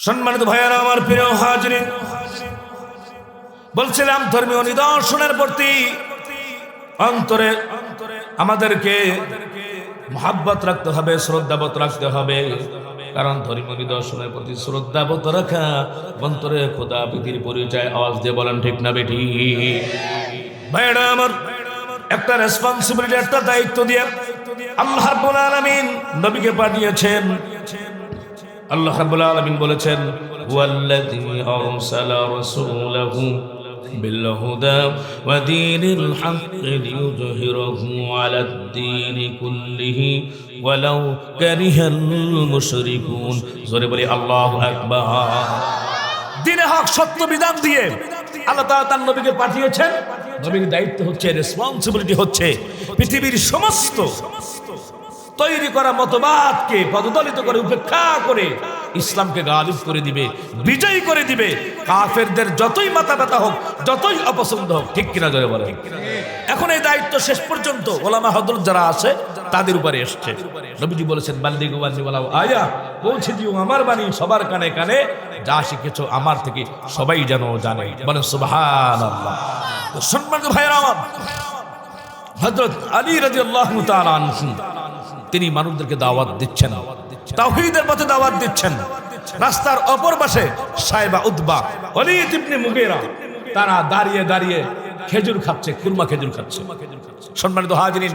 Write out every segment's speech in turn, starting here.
সম্মানিত ভাইয়েরা, আমার প্রিয় হাজিরিন, বলছিলাম ধর্মীয় নিদর্শনের প্রতি অন্তরে আমাদেরকে মহাব্বত রাখতে হবে, শ্রদ্ধাবোধ রাখতে হবে। কারণ ধর্মীয় নিদর্শনের প্রতি শ্রদ্ধাবোধ রাখা অন্তরে খোদা বিধির পরিচয়। আওয়াজ দিয়ে বলেন ঠিক না বেঠি? ভাইয়েরা আমার, একটা রেসপন্সিবিলিটি, একটা দায়িত্ব দিয়ে আল্লাহ রাব্বুল আলামিন নবীকে পাঠিয়েছেন। আল্লাহ রাব্বুল আলামিন বলেছেন, ওয়াল্লাযী আরসালা রাসূলাহু বিল হুদা ওয়া দীনিল হাক্কি লিইয়ুযহিরাহু আলাদ-দীনি কুল্লিহি ওয়ালাউ কারিহাল মুশরিকুন। জোরে বলি আল্লাহু আকবার। দ্বীনে হক, সত্য বিধান দিয়ে আল্লাহ তাআলা তার নবীকে পাঠিয়েছেন। নবীর দায়িত্ব হচ্ছে, রেসপন্সিবিলিটি হচ্ছে পৃথিবীর সমস্ত তৈরি করা মতবাদকে পদদলিত করে, উপেক্ষা করে ইসলামকে গালিব করে দিবে, বিজয়ী করে দিবে। কাফেরদের যতই মাথা ব্যথা হোক, যতই অপছন্দ হোক, ঠিক কিনা জোরে বলে। এখন এই দায়িত্ব শেষ পর্যন্ত ওলামা হযরত যারা আছে তাদের উপরে এসছে। নবীজি বলেছেন, বাল্লিগু আন্নী ওয়ালাউ আয়া, পৌঁছে দিও আমার বাণী সবার কানে কানে, যা শিখেছো আমার থেকে সবাই যেন জানে। বলেন সুবহানাল্লাহ। সম্মানিত ভাইয়েরা আমার, হযরত আলী রাদিয়াল্লাহু তাআলা আনহু তিনি মানুষদেরকে দাওয়াত দিচ্ছেন, তাওহীদের পথে দাওয়াত দিচ্ছেন। রাস্তার অপর পাশে সাইবা, উতবা, ওয়ালিদ ইবনে মুগীরা তারা দাঁড়িয়ে দাঁড়িয়ে খেজুর খাচ্ছে, কুরমা খেজুর খাচ্ছে। সম্মানিত হাজিরিন,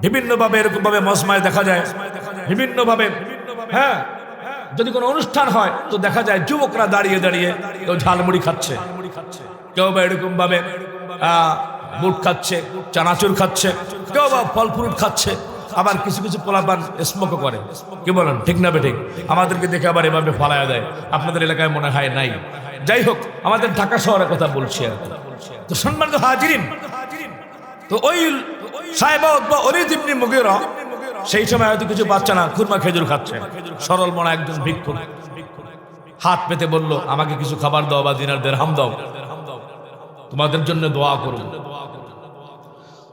বিভিন্ন ভাবে এরকম ভাবে মজমায় দেখা যায়, বিভিন্ন ভাবে, হ্যাঁ, যদি কোনো অনুষ্ঠান হয় তো দেখা যায় যুবকরা দাঁড়িয়ে দাঁড়িয়ে কেউ ঝালমুড়ি খাচ্ছে, কেউ বা এরকম ভাবে বুট খাচ্ছে, চানাচুর খাচ্ছে, কেউ বা ফল ফ্রুট খাচ্ছে। আবার কিছু কিছু পোলাপান স্মোকও করে। কি বলেন ঠিক না বেঠিক? আমাদেরকে দেখে আবার এভাবে ফালায়া দেয়। আপনাদের এলাকায় মনে হয় নাই। যাই হোক, আমাদের ঢাকা শহরের কথা বলছি আর কি। তো সম্মানিত হাজিরিন, তো ওই সাইবা উতবা ওয়ালিদ ইবনে মুগীরা সেই সময় হয়তো কিছু বাচ্চা না খুরমা খেজুর খাচ্ছে। সরল মনা একজন ভিক্ষুক হাত পেতে বলল, আমাকে কিছু খাবার দাও বা দিনার দিরহাম দাও, তোমাদের জন্য দোয়া করব।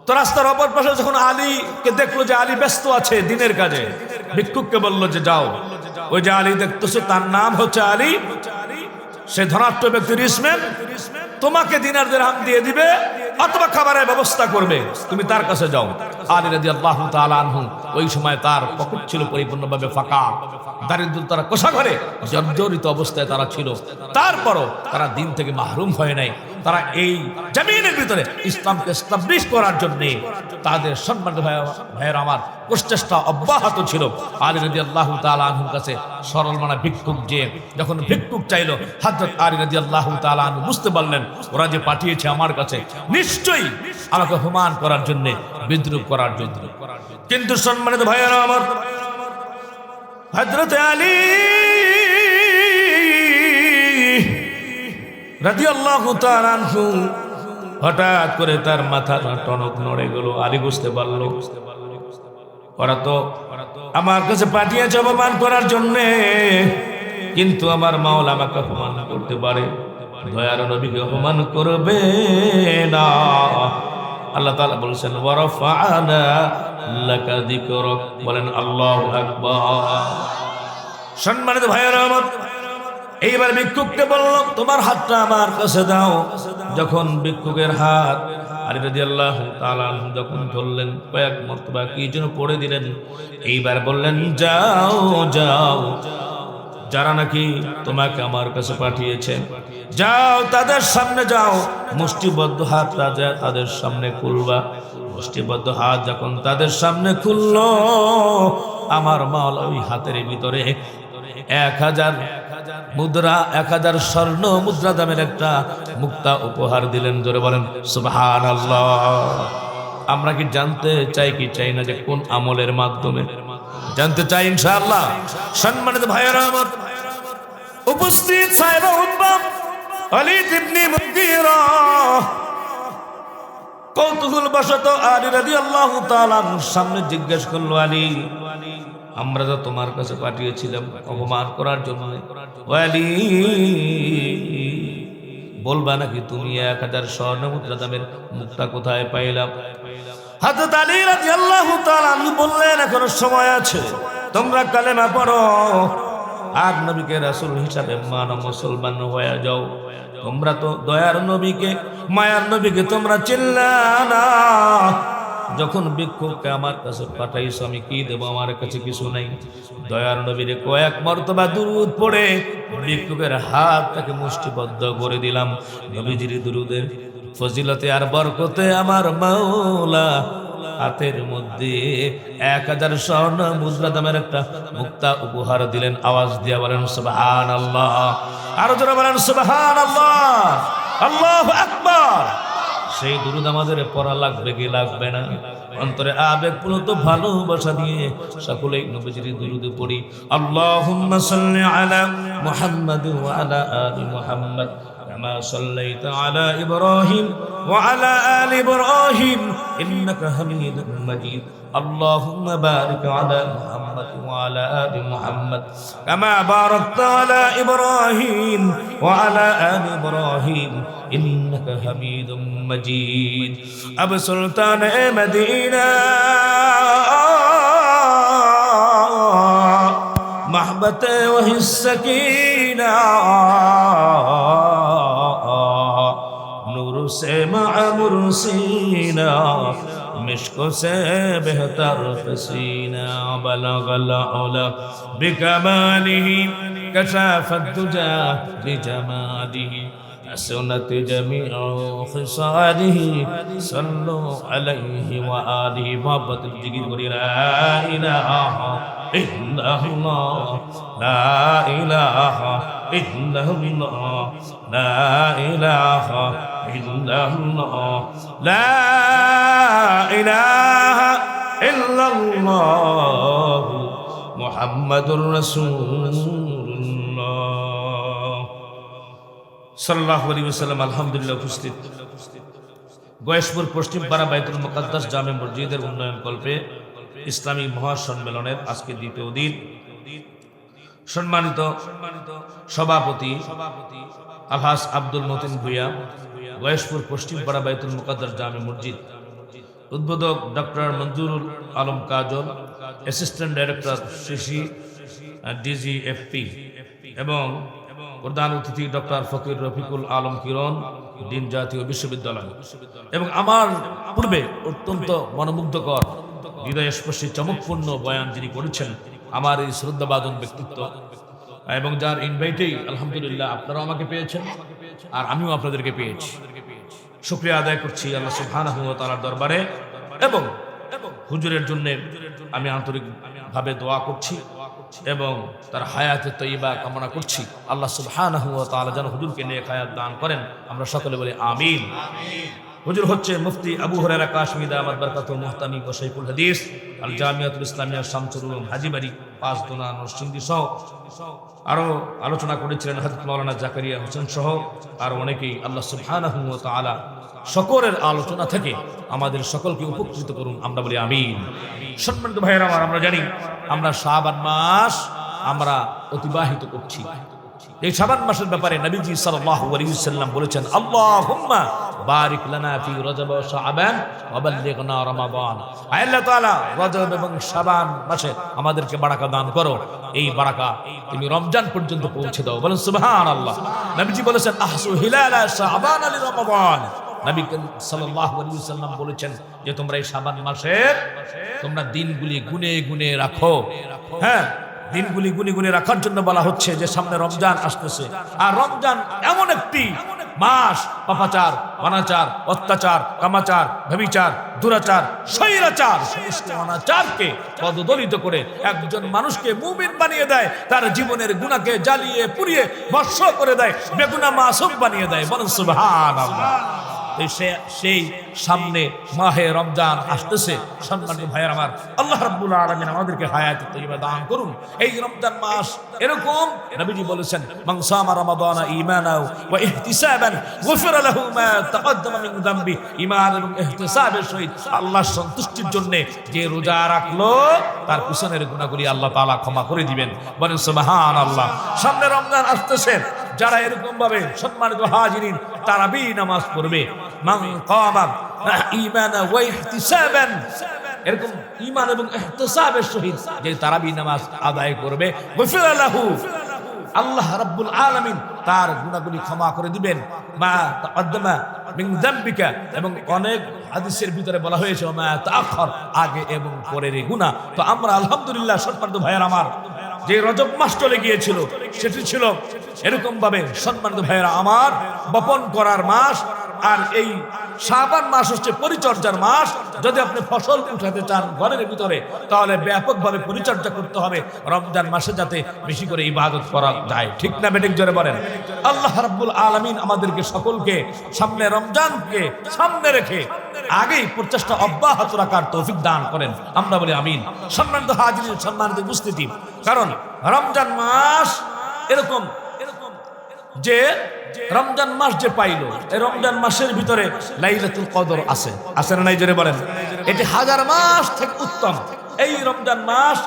তো রাস্তার অপর পাশে যখন আলীকে দেখলো যে আলী ব্যস্ত আছে দিনের কাজে, ভিক্ষুককে বলল যে যাও, ওই যে আলী দেখতেছো তার নাম হচ্ছে আলী, সে ধনাঢ্য ব্যক্তির রিসম্যান, তোমাকে দিনার দিরহাম দিয়ে দিবে অথবা খাবারের ব্যবস্থা করবে, তুমি তার কাছে যাও। আলী রাদিয়াল্লাহু তাআলা আনহু ওই সময় তার পকেট ছিল পরিপূর্ণভাবে ফাঁকা, দারিদ্রতার কোষাঘরে জর্জরিত অবস্থায় তারা ছিল। তারপরও তারা দিন থেকে মাহরুম হয় নাই। তারা এই জমিনের ভিতরে ইসলামকে এস্টাবলিশ করার জন্য তাদের সম্মানিত ভাইয়ের আমার প্রচেষ্টা অব্যাহত ছিল। আলী রাদিয়াল্লাহু তাআলা আনহুর কাছে সরল মানা ভিক্ষুক যে যখন ভিক্ষুক চাইল, হযরত আলী রাদিয়াল্লাহু তাআলা আনহু বুঝতে পারলেন ওরা যে পাঠিয়েছে আমার কাছে নিশ্চয়ই আমাকে অপমান করার জন্য, বিদ্রুপ করার জন্য। কিন্তু সম্মানিত ভাইয়েরা আমার, হযরত আলী রাদিয়াল্লাহু তাআলা আনহু হঠাৎ করে তার মাথার টনক নড়ে গেল। আলী বুঝতে পারলো ওরা তো আমার কাছে পাঠিয়েছে অপমান করার জন্যে, কিন্তু আমার মাওলা আমাকে অপমান করতে পারে, দয়ার নবীকে অপমান করবে না। আল্লাহ তাআলা বলেছেন, ওয়া রাফা'না লাকা যিকরাক। বলেন আল্লাহু আকবার। সম্মানিত ভাইয়েরা আমার, এইবার ভিক্ষুককে বলল, তোমার হাতটা আমার কাছে দাও। যখন ভিক্ষুকের হাত আলী রাদিয়াল্লাহু তাআলা যখন ধরলেন, কয়েক মর্তবা কি যেন পড়ে দিলেন। এইবার বললেন, যাও যাও, যারা নাকি তোমাকে আমার কাছে পাঠিয়েছে, যাও তাদের সামনে যাও, মুষ্টিবদ্ধ হাত তাদের সামনে খুলবা। মুষ্টিবদ্ধ হাত যখন তাদের সামনে খুললো, আমার মাওলা ওই হাতের ভিতরে 1000 মুদ্রা, 1000 স্বর্ণ মুদ্রা দামের একটা মুক্তা উপহার দিলেন। জোরে বলেন সুবহানাল্লাহ। আমরা কি জানতে চাই কি চাই না যে কোন আমলের মাধ্যমে? জানতে চাই ইনশাআল্লাহ। সম্মানিত ভাইয়েরা আমার, উপস্থিত সাইবা উতবা ওয়ালিদ ইবনে মুগীরা কৌতূহল বশত আলী রাদিয়াল্লাহু তাআলা সামনে জিজ্ঞেস করলো, আলী আমরা তো তোমার কাছে পাঠিয়েছিলাম অপমান করার জন্য, আলী বলবা নাকি তুমি 1000 স্বর্ণ মুদ্রা দামের মুক্তা কোথায় পাইলাম? হযরত আলী রাদিয়াল্লাহু তাআলা বললেন, এখনো সময় আছে, তোমরা কালেমা পড়ো, আর নবীকে রাসূল হিসাবে মানো, মুসলমান হয়ে যাও। তোমরা তো দয়ার নবীকে, মায়ার নবীকে তোমরা চিনলা না। যখন ভিক্ষুককে আমার কাছে পাঠাইছো, আমি কি দেবো? আমার কাছে কিছু নাই। দয়ার নবীরে কয়েক মর্তবা দুরূদ পড়ে ভিক্ষুকের হাতটাকে মুষ্টিবদ্ধ করে দিলাম। নবীজির দুরূদের ফজিলতে আর বরকতে আমার মাওলা হাতের মধ্যে 1000 স্বর্ণ মুদ্রা দামের একটা মুক্তা উপহার দিলেন। আওয়াজ দিয়া বলেন সুবহানাল্লাহ। আরো জোরে বলেন সুবহানাল্লাহ। আল্লাহু আকবার। সেই দুরূদ আমাদের পড়া লাগবে কি লাগবে না? অন্তরে আবেগ পুলত ভালোবাসা দিয়ে সকলেই নবীজির দুরূদ পড়ি। আল্লাহুম্মা সাল্লি আলা মুহাম্মাদ ওয়া আলা আলি মুহাম্মাদ كما صليت على إبراهيم وعلى آل إبراهيم إنك حميد مجيد اللهم بارك على محمد وعلى آل محمد كما باركت على إبراهيم وعلى آل إبراهيم إنك حميد مجيد أبو سلطان مدينة محبت وهي السكينة نور سے معمر سینہ مشک سے بہتر پسینہ بلغ العلا بکمالہ کشف الدجى بجمالہ حسنت جميع خصاله صلوا عليه وآله محبت الجگیر کری لا الہ الا اللہ لا الہ الا اللہ لا الہ الا اللہ لا الہ الا اللہ محمد رسول اللہ সাল্লাল্লাহু আলাইহি ওয়াসাল্লাম। আলহামদুলিল্লাহ। উপস্থিত গয়েশপুর পশ্চিম পাড়া বাইতুল মুকাদ্দাস জামে মসজিদের উন্নয়ন কল্পে ইসলামী মহাসম্মেলনের আজকে দ্বিতীয় দিন। সম্মানিত সভাপতি আলহাজ আব্দুল মতিন ভুইয়া, গয়েশপুর পশ্চিম পাড়া বাইতুল মুকাদ্দাস জামে মসজিদ। উদ্বোধক ডক্টর মঞ্জুরুল আলম কাজল, অ্যাসিস্ট্যান্ট ডাইরেক্টর সিসি ডিজিএফপি এবং প্রধান অতিথি ডক্টর ফকির রফিকুল আলম কিরণ, ডিন জাতীয় বিশ্ববিদ্যালয়। এবং আমার পূর্বে অত্যন্ত মনোমুগ্ধকর হৃদয়স্পর্শী চমকপূর্ণ বয়ান যিনি করেছেন, আমার এই শ্রদ্ধাভাজন ব্যক্তিত্ব এবং যার ইনভাইটেই আলহামদুলিল্লাহ আপনারাও আমাকে পেয়েছেন আর আমিও আপনাদেরকে পেয়েছি। শুকরিয়া আদায় করছি আল্লাহ সুবহানাহু ওয়া তাআলার দরবারে এবং হুজুরের জন্য আমি আন্তরিকভাবে দোয়া করছি এবং তার হায়াতে তৈয়বা কামনা করছি। আল্লাহ সুবহানাহু ওয়া তাআলা যেন হুজুরকে নেক হায়াত দান করেন, আমরা সকলে বলি আমিন। হুজুর হচ্ছে মুফতি আবু হুরায়রা কাশমী দামাত বারাকাতুহু মুহতামি ও শাইখুল হাদিস আল জামিয়াতুল ইসলামিয়া শামসুল উলুম হাজীবাড়ি 5 দোনা নরসিংদী সহ আরো আলোচনা করেছিলেন হযরত মাওলানা জাকারিয়া হোসেন সহ আর অনেকেই। আল্লাহ সুবহানাহু ওয়া তাআলা সকলের আলোচনা থেকে আমাদের সকলকে উপকৃত করুন, আমরা বলি আমিন। সম্মানিত ভাইয়েরা আমার, আমরা জানি আমরা শাবান মাস আমরা অতিবাহিত করছি। এই শাবান মাসের ব্যাপারে নবীজি সাল্লাল্লাহু আলাইহি ওয়াসাল্লাম বলেছেন, আল্লাহুম্মা বারিক লানা ফি রজব ওয়া শাবান ওয়া বাল্লিগনা রমাদান। আয় আল্লাহ তাআলা, রজব এবং শাবান মাসে আমাদেরকে বারাকা দান করো, এই বারাকা তুমি রমজান পর্যন্ত পৌঁছে দাও। বলেন সুবহানাল্লাহ। নবীজি বলেছেন, আহসু হিলালা শাবান লি রমাদান। নবী সাল্লাল্লাহু আলাইহি ওয়াসাল্লাম বলেছেন যে তোমরা এই শাবান মাসে তোমরা দিনগুলি গুনে গুনে রাখো। হ্যাঁ, দিনগুলি গুনে গুনে রাখার জন্য বলা হচ্ছে যে সামনে রমজান আসতেছে, আর রমজান এমন একটি মাস পাপাচার, অনাচার, অত্যাচার, কামাচার, ব্যভিচার, দুরাচার, স্বৈরাচার, সমস্ত অনাচারকে পদদলিত করে একজন মানুষকে মুমিন বানিয়ে দেয়, তার জীবনের গুনাহকে জ্বালিয়ে পুড়িয়ে ভস্ম করে দেয়, বেগুনাহ মাসুম বানিয়ে দেয়। বলেন সুবহানাল্লাহ। সেই সামনে মাহে রমজান আসতেছে। সম্মানিত ভাইয়ের আমার, আল্লাহ রাব্বুল আলামিন আমাদেরকে হায়াতে তৈয়বা দান করুন। এই রমজান মাস এরকম নবীজি বলেছেন, মান সামা রমাদানা ঈমানাও ওয়া ইহতিসাবান গুফিরা লাহু মা তাকদ্দামা মিন যামবি। ঈমান এবং ইহতিসাবের সহিত আল্লাহর সন্তুষ্টির জন্য যে রোজা রাখলো তার পিছনের গুনাহগুলি আল্লাহ তাআলা ক্ষমা করে দিবেন। বলেন সুবহানাল্লাহ। সামনে রমজান আসতেছে, যারা এরকম ভাবে সম্মানিত হাজিরিন তারাবি নামাজ পড়বে, মান কামা ঈমানাও ওয়া ইহতিসাবান এরকম ঈমান এবং ইহতিসাবের সহিত যে তারাবি নামাজ আদায় করবে, গফিরা লাহু, আল্লাহ রাব্বুল আলামিন তার গুনাহগুলি ক্ষমা করে দিবেন। মা তাকদ্দামা মিন যামবিকা, এবং অনেক হাদিসের ভিতরে বলা হয়েছে মা তাআখার, আগে এবং পরের গুনাহ। তো আমরা আলহামদুলিল্লাহ সম্মানিত ভাইয়ের আমার, যে রজব মাস চলে গিয়েছিল সেটি ছিল এরকম ভাবে সম্মানিত ভাইয়েরা আমার বপন করার মাস, আর এই শাবান মাস হচ্ছে পরিচর্যার মাস। যদি আপনি ফসল উঠাতে চান ঘরের ভিতরে, তাহলে ব্যাপকভাবে পরিচর্যা করতে হবে রমজান মাসে, যাতে বেশি করে ইবাদত করা যায়। ঠিক না বেঠিক জোরে বলেন? আল্লাহ রাব্বুল আলামিন আমাদেরকে সকলকে সামনে রমজানকে সামনে রেখে আগেই প্রচেষ্টা অব্যাহত রাখার তৌফিক দান করেন, আমরা বলি আমিন। সম্মানিত হাজিরিন, সম্মানিত উপস্থিতি, কারণ রমজান মাস এরকম যে রমজান মাস যে পাইল, এই রমজান মাসের ভিতরে লাইলাতুল কদর আছে, আছে না নাই জোরে বলেন? এটি হাজার মাস থেকে উত্তম। এই রমজান মাস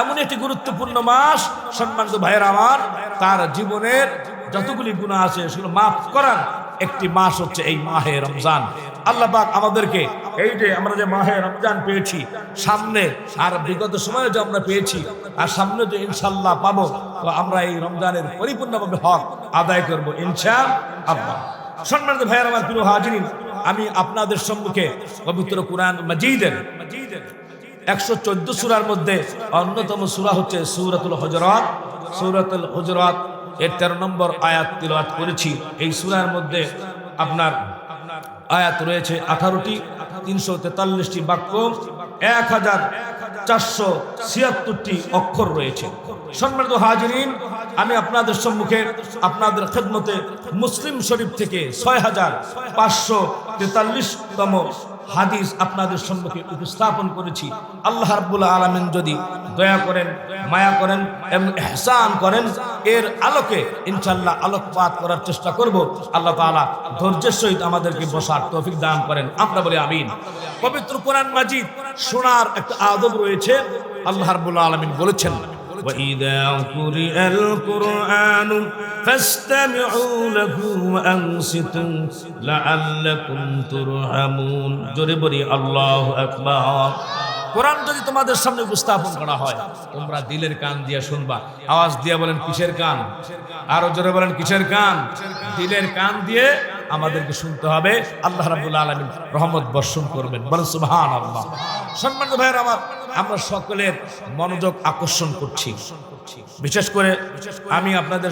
এমন একটি গুরুত্বপূর্ণ মাস সম্মানিত ভাইয়েরা আমার, তার জীবনের যতগুলি গুনাহ আছে সেগুলো মাফ করার একটি মাস হচ্ছে এই মাহে রমজান। আল্লাহ পাক আমাদেরকে এই যে আমরা যে মাহে রমজান পেয়েছি সামনে, আর বিগত সময়ে যে আমরা পেয়েছি, আর সামনে যে ইনশাআল্লাহ পাবো, তো আমরা এই রমজানের পরিপূর্ণভাবে হক আদায় করবো ইনশাআল্লাহ। সম্মানিত ভাইয়েরা আমার, প্রিয় হাজিরিন, আমি আপনাদের সম্মুখে পবিত্র কুরআন মাজিদের 114 সূরার মধ্যে অন্যতম সূরা হচ্ছে সূরাতুল হুজুরাত। সূরাতুল হুজুরাত এর 13 নম্বর আয়াত তিলাওয়াত করেছি। এই সূরার মধ্যে আপনার আয়াত রয়েছে 18টি, 343টি বাক্য, 1476টি অক্ষর রয়েছে। সম্মানিত হাজিরিন, আমি আপনাদের সম্মুখে আপনাদের খেদমতে মুসলিম শরীফ থেকে 6543তম হাদিস আপনাদের সম্মুখে উপস্থাপন করেছি। আল্লাহ রাব্বুল আলামিন যদি দয়া করেন, মায়া করেন এবং ইহসান করেন, এর আলোকে ইনশাআল্লাহ আলোকপাত করার চেষ্টা করব। আল্লাহ তাআলা ধৈর্যের সহিত আমাদেরকে বসার তৌফিক দান করেন, আমরা বলি আমিন। পবিত্র কোরআন মাজিদ শোনার একটা আদব রয়েছে। আল্লাহ রাব্বুল আলামিন বলেছেন, وَإِذَا قُرِئَ الْقُرْآنُ فَاسْتَمِعُوا لَهُ وَأَنصِتُوا لَعَلَّكُمْ تُرْحَمُونَ। জোরে বলি আল্লাহু আকবার। কোরআন যদি তোমাদের সামনে উপস্থাপন করা হয়, তোমরা দিলের কান দিয়ে শুনবা। আওয়াজ দিয়ে বলেন কিসের কান? আরো জোরে বলেন কিসের কান? দিলের কান দিয়ে আমাদেরকে শুনতে হবে। আল্লাহ রাব্বুল আলামিন রহমত বর্ষণ করবেন, বলেন সুবহানাল্লাহ। সম্মানিত ভাইয়েরা আমার, আমরা সকলের মনোযোগ আকর্ষণ করছি, বিশেষ করে আমি আপনাদের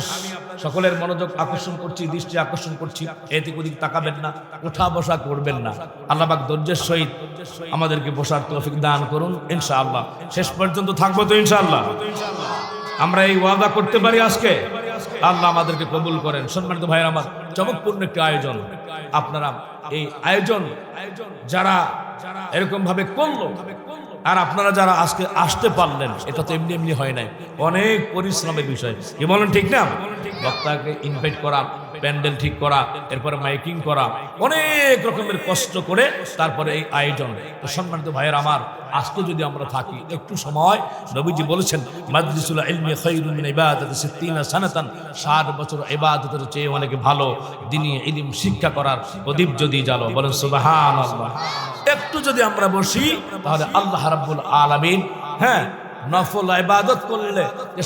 সকলের মনোযোগ আকর্ষণ করছি, দৃষ্টি আকর্ষণ করছি। এদিক ওদিক তাকাবেন না, ওঠা বসা করবেন না। আল্লাহ পাক ধৈর্যের সহিত আমাদেরকে বসার তৌফিক দান করুন ইনশাআল্লাহ। শেষ পর্যন্ত থাকবো তো ইনশাআল্লাহ? আমরা এই ওয়াদা করতে পারি আজকে? আল্লাহ আমাদেরকে কবুল করেন। সম্মানিত ভাইয়েরা আমার, চমকপূর্ণ একটি আয়োজন। আপনারা এই আয়োজন যারা এরকম ভাবে করলো, আর আপনারা যারা আজকে আসতে পারলেন, এটা তো এমনি এমনি হয় নাই, অনেক পরিশ্রমের বিষয়। কি বলেন ঠিক না? বক্তাকে ইনভাইট করা, প্যান্ডেল ঠিক করা, এরপরে মাইকিং করা, অনেক রকমের কষ্ট করে তারপরে এই আয়োজন। তো সম্মানিত ভাইয়ের আমার, আজকে যদি আমরা থাকি একটু সময়, নবীজি বলেছেন মাজলিসুল ইলমি খায়রুম মিন ইবাদাতি 60 সানাতান, 60 বছর ইবাদতের চেয়ে অনেক ভালো দ্বীনি ইলম শিক্ষা করার প্রদীপ যদি জ্বালো। বলেন সুবহানাল্লাহ। একটু যদি আমরা বসি, তাহলে আল্লাহ রাব্বুল আলামিন নফল ইবাদত করলে,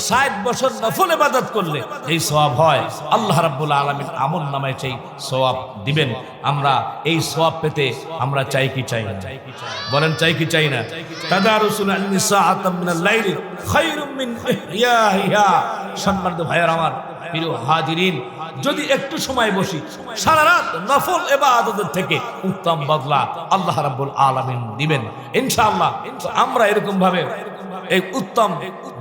60 বছর নফল ইবাদত করলে এই সওয়াব হয়, আল্লাহ রাব্বুল আলামিন আমল নামায় সেই সওয়াব দিবেন। আমরা এই সওয়াব পেতে আমরা চাই কি চাই না? বলেন চাই কি চাই না? তাদারুসুল ইলমি সাআতাম মিনাল লাইলি খায়রুম মিন ইহইয়াহিহা। সম্মানিত ভাইয়েরা আমার, প্রিয় হাজিরিন, যদি একটু সময় বসি, সারা রাত নফল ইবাদতের থেকে উত্তম বদলা আল্লাহ রাব্বুল আলামিন দিবেন ইনশাআল্লাহ। তো আমরা এরকম ভাবে এই উত্তম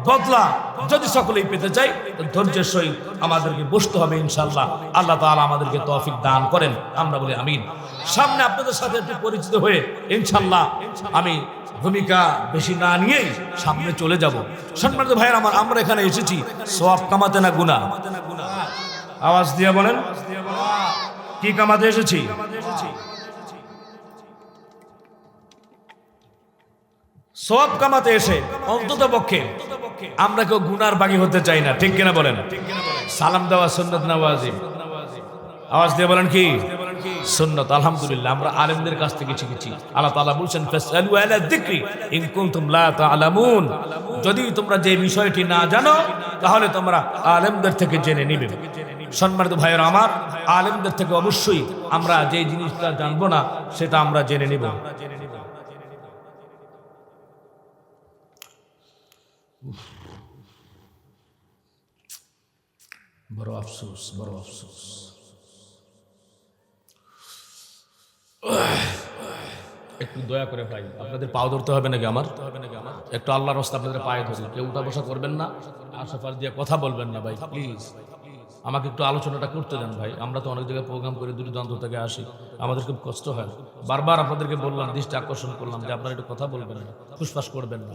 বদলা যদি সকলেই পেতে চাই, ধৈর্যের সহিত আমাদেরকে বসতে হবে ইনশাআল্লাহ। আল্লাহ তাআলা আমাদেরকে তৌফিক দান করেন, আমরা বলি আমিন। সামনে আপনাদের সাথে একটু পরিচিত হয়ে ইনশাআল্লাহ আমি ভূমিকা বেশি না নিয়েই সামনে চলে যাব। সম্মানিত ভাইয়েরা আমার, আমরা এখানে এসেছি সওয়াব কামাতে না গুনাহ? আওয়াজ দিয়ে বলেন, কি কামাতে এসেছি? সওয়াব কামাতে এসে অন্তত পক্ষে আমরা কেউ গুনার বাগী হতে চাই না, ঠিক কিনা বলেন? সালাম দেওয়া সুন্নাত না ওয়াজিব? আওয়াজ দিয়ে বলেন কি? সুন্নাত। আলহামদুলিল্লাহ আমরা আলেমদের কাছ থেকে শিখেছি। আল্লাহ তাআলা বলছেন ফাসআলু আলা যিকরি ইন কুনতুম লা তা'লামুন, যদি তোমরা যে বিষয়টি না জানো তাহলে তোমরা আলেমদের থেকে জেনে নিবে। সম্মানিত ভাইয়েরা আমার, আলেমদের থেকে অবশ্যই আমরা যে জিনিসটা জানবো না সেটা আমরা জেনে নিব। বড় আফসোস, বড় আফসোস। একটু দয়া করে ভাই, আপনাদের পাও ধরতে হবে নাকি আমার? একটু আল্লাহর রাস্তায় আপনাদের পায়ে ধরি, কেউ উঠা বসা করবেন না, আশাফার দিয়ে কথা বলবেন না ভাই প্লিজ। আমাকে একটু আলোচনাটা করতে দেন ভাই। আমরা তো অনেক জায়গায় প্রোগ্রাম করে দূর দূরান্ত থেকে আসি, আমাদের খুব কষ্ট হয়। বারবার আপনাদেরকে বললাম, দৃষ্টি আকর্ষণ করলাম যে আপনারা একটু কথা বলবেন না, ফুসফাস করবেন না।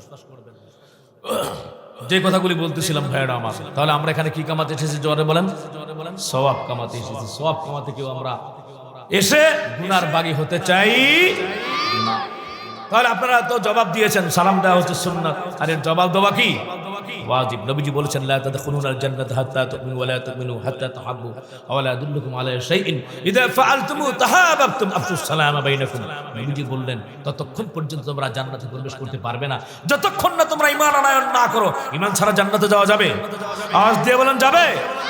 যে কথাগুলি বলতেছিলাম ভাইয়েরা আমার, তাহলে আমরা এখানে কি কামাতে এসেছি? জোরে বলেন, সওয়াব কামাতে এসেছি। সওয়াব কামাতে কেউ আমরা এসে গুনার বাগী হতে চাই না। তাহলে আপনারা তো জবাব দিয়েছেন, সালাম দেওয়া হচ্ছে সুন্নাত, আর এর জবাব দেওয়া কি ওয়াজিব। নবীজি বলেছেন লা তাদখুলুনাল জান্নাতা হাত্তা তুমিনু ওয়া লা তুমিনু হাত্তা তাহাব্বু ওয়া লা আদুল্লুকুম আলা শাইইন ইযা ফাআলতুমু তাহাবাবতুম আফশুস সালামা বাইনাকুম। নবীজি বললেন ততক্ষণ পর্যন্ত তোমরা জান্নাতে প্রবেশ করতে পারবে না যতক্ষণ না তোমরা ঈমান আনয়ন না করো। ঈমান ছাড়া জান্নাতে যাওয়া যাবে? আওয়াজ দিয়ে বলেন যাবে?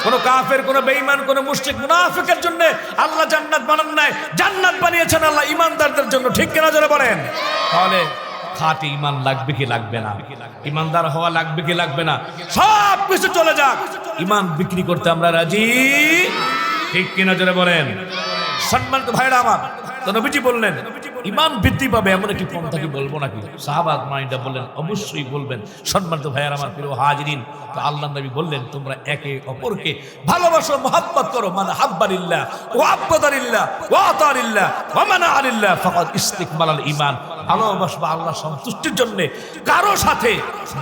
কোন কাফের, কোন বেঈমান, কোন মুশরিক, মুনাফিকের জন্য আল্লাহ জান্নাত বানান নাই, জান্নাত বানিয়েছেন আল্লাহ ঈমানদারদের জন্য। ঠিক কিনা জোরে বলেন? তাহলে খাঁটি ঈমান লাগবে কি লাগবে না? ঈমানদার হওয়া লাগবে কি লাগবে না? সব কিছু চলে যাক, ঈমান বিক্রি করতে আমরা রাজি। ঠিক কিনা জোরে বলেন? সম্মানিত ভাইরা আমার, তো নবীজি বললেন ঈমান বৃদ্ধি পাবে এমন একটি পন্থা কি বলবো নাকি? সাহাবা মাইন্ডা বললেন অবশ্যই বলবেন। সম্মানিত ভাইরা আমার, প্রিয় হাজিরিন, তো আল্লাহ নবী বললেন তোমরা একে অপরকে ভালোবাসো, মুহাব্বত করো। মান হাব্বালিল্লাহ ওয়া আব্বাদালিল্লাহ ওয়া আতালিল্লাহ ওয়া মানা আলিল্লাহ ফাকাদ ইস্তিকমালাল ঈমান। ভালোবাসবা আল্লাহ সন্তুষ্টির জন্য। কারো সাথে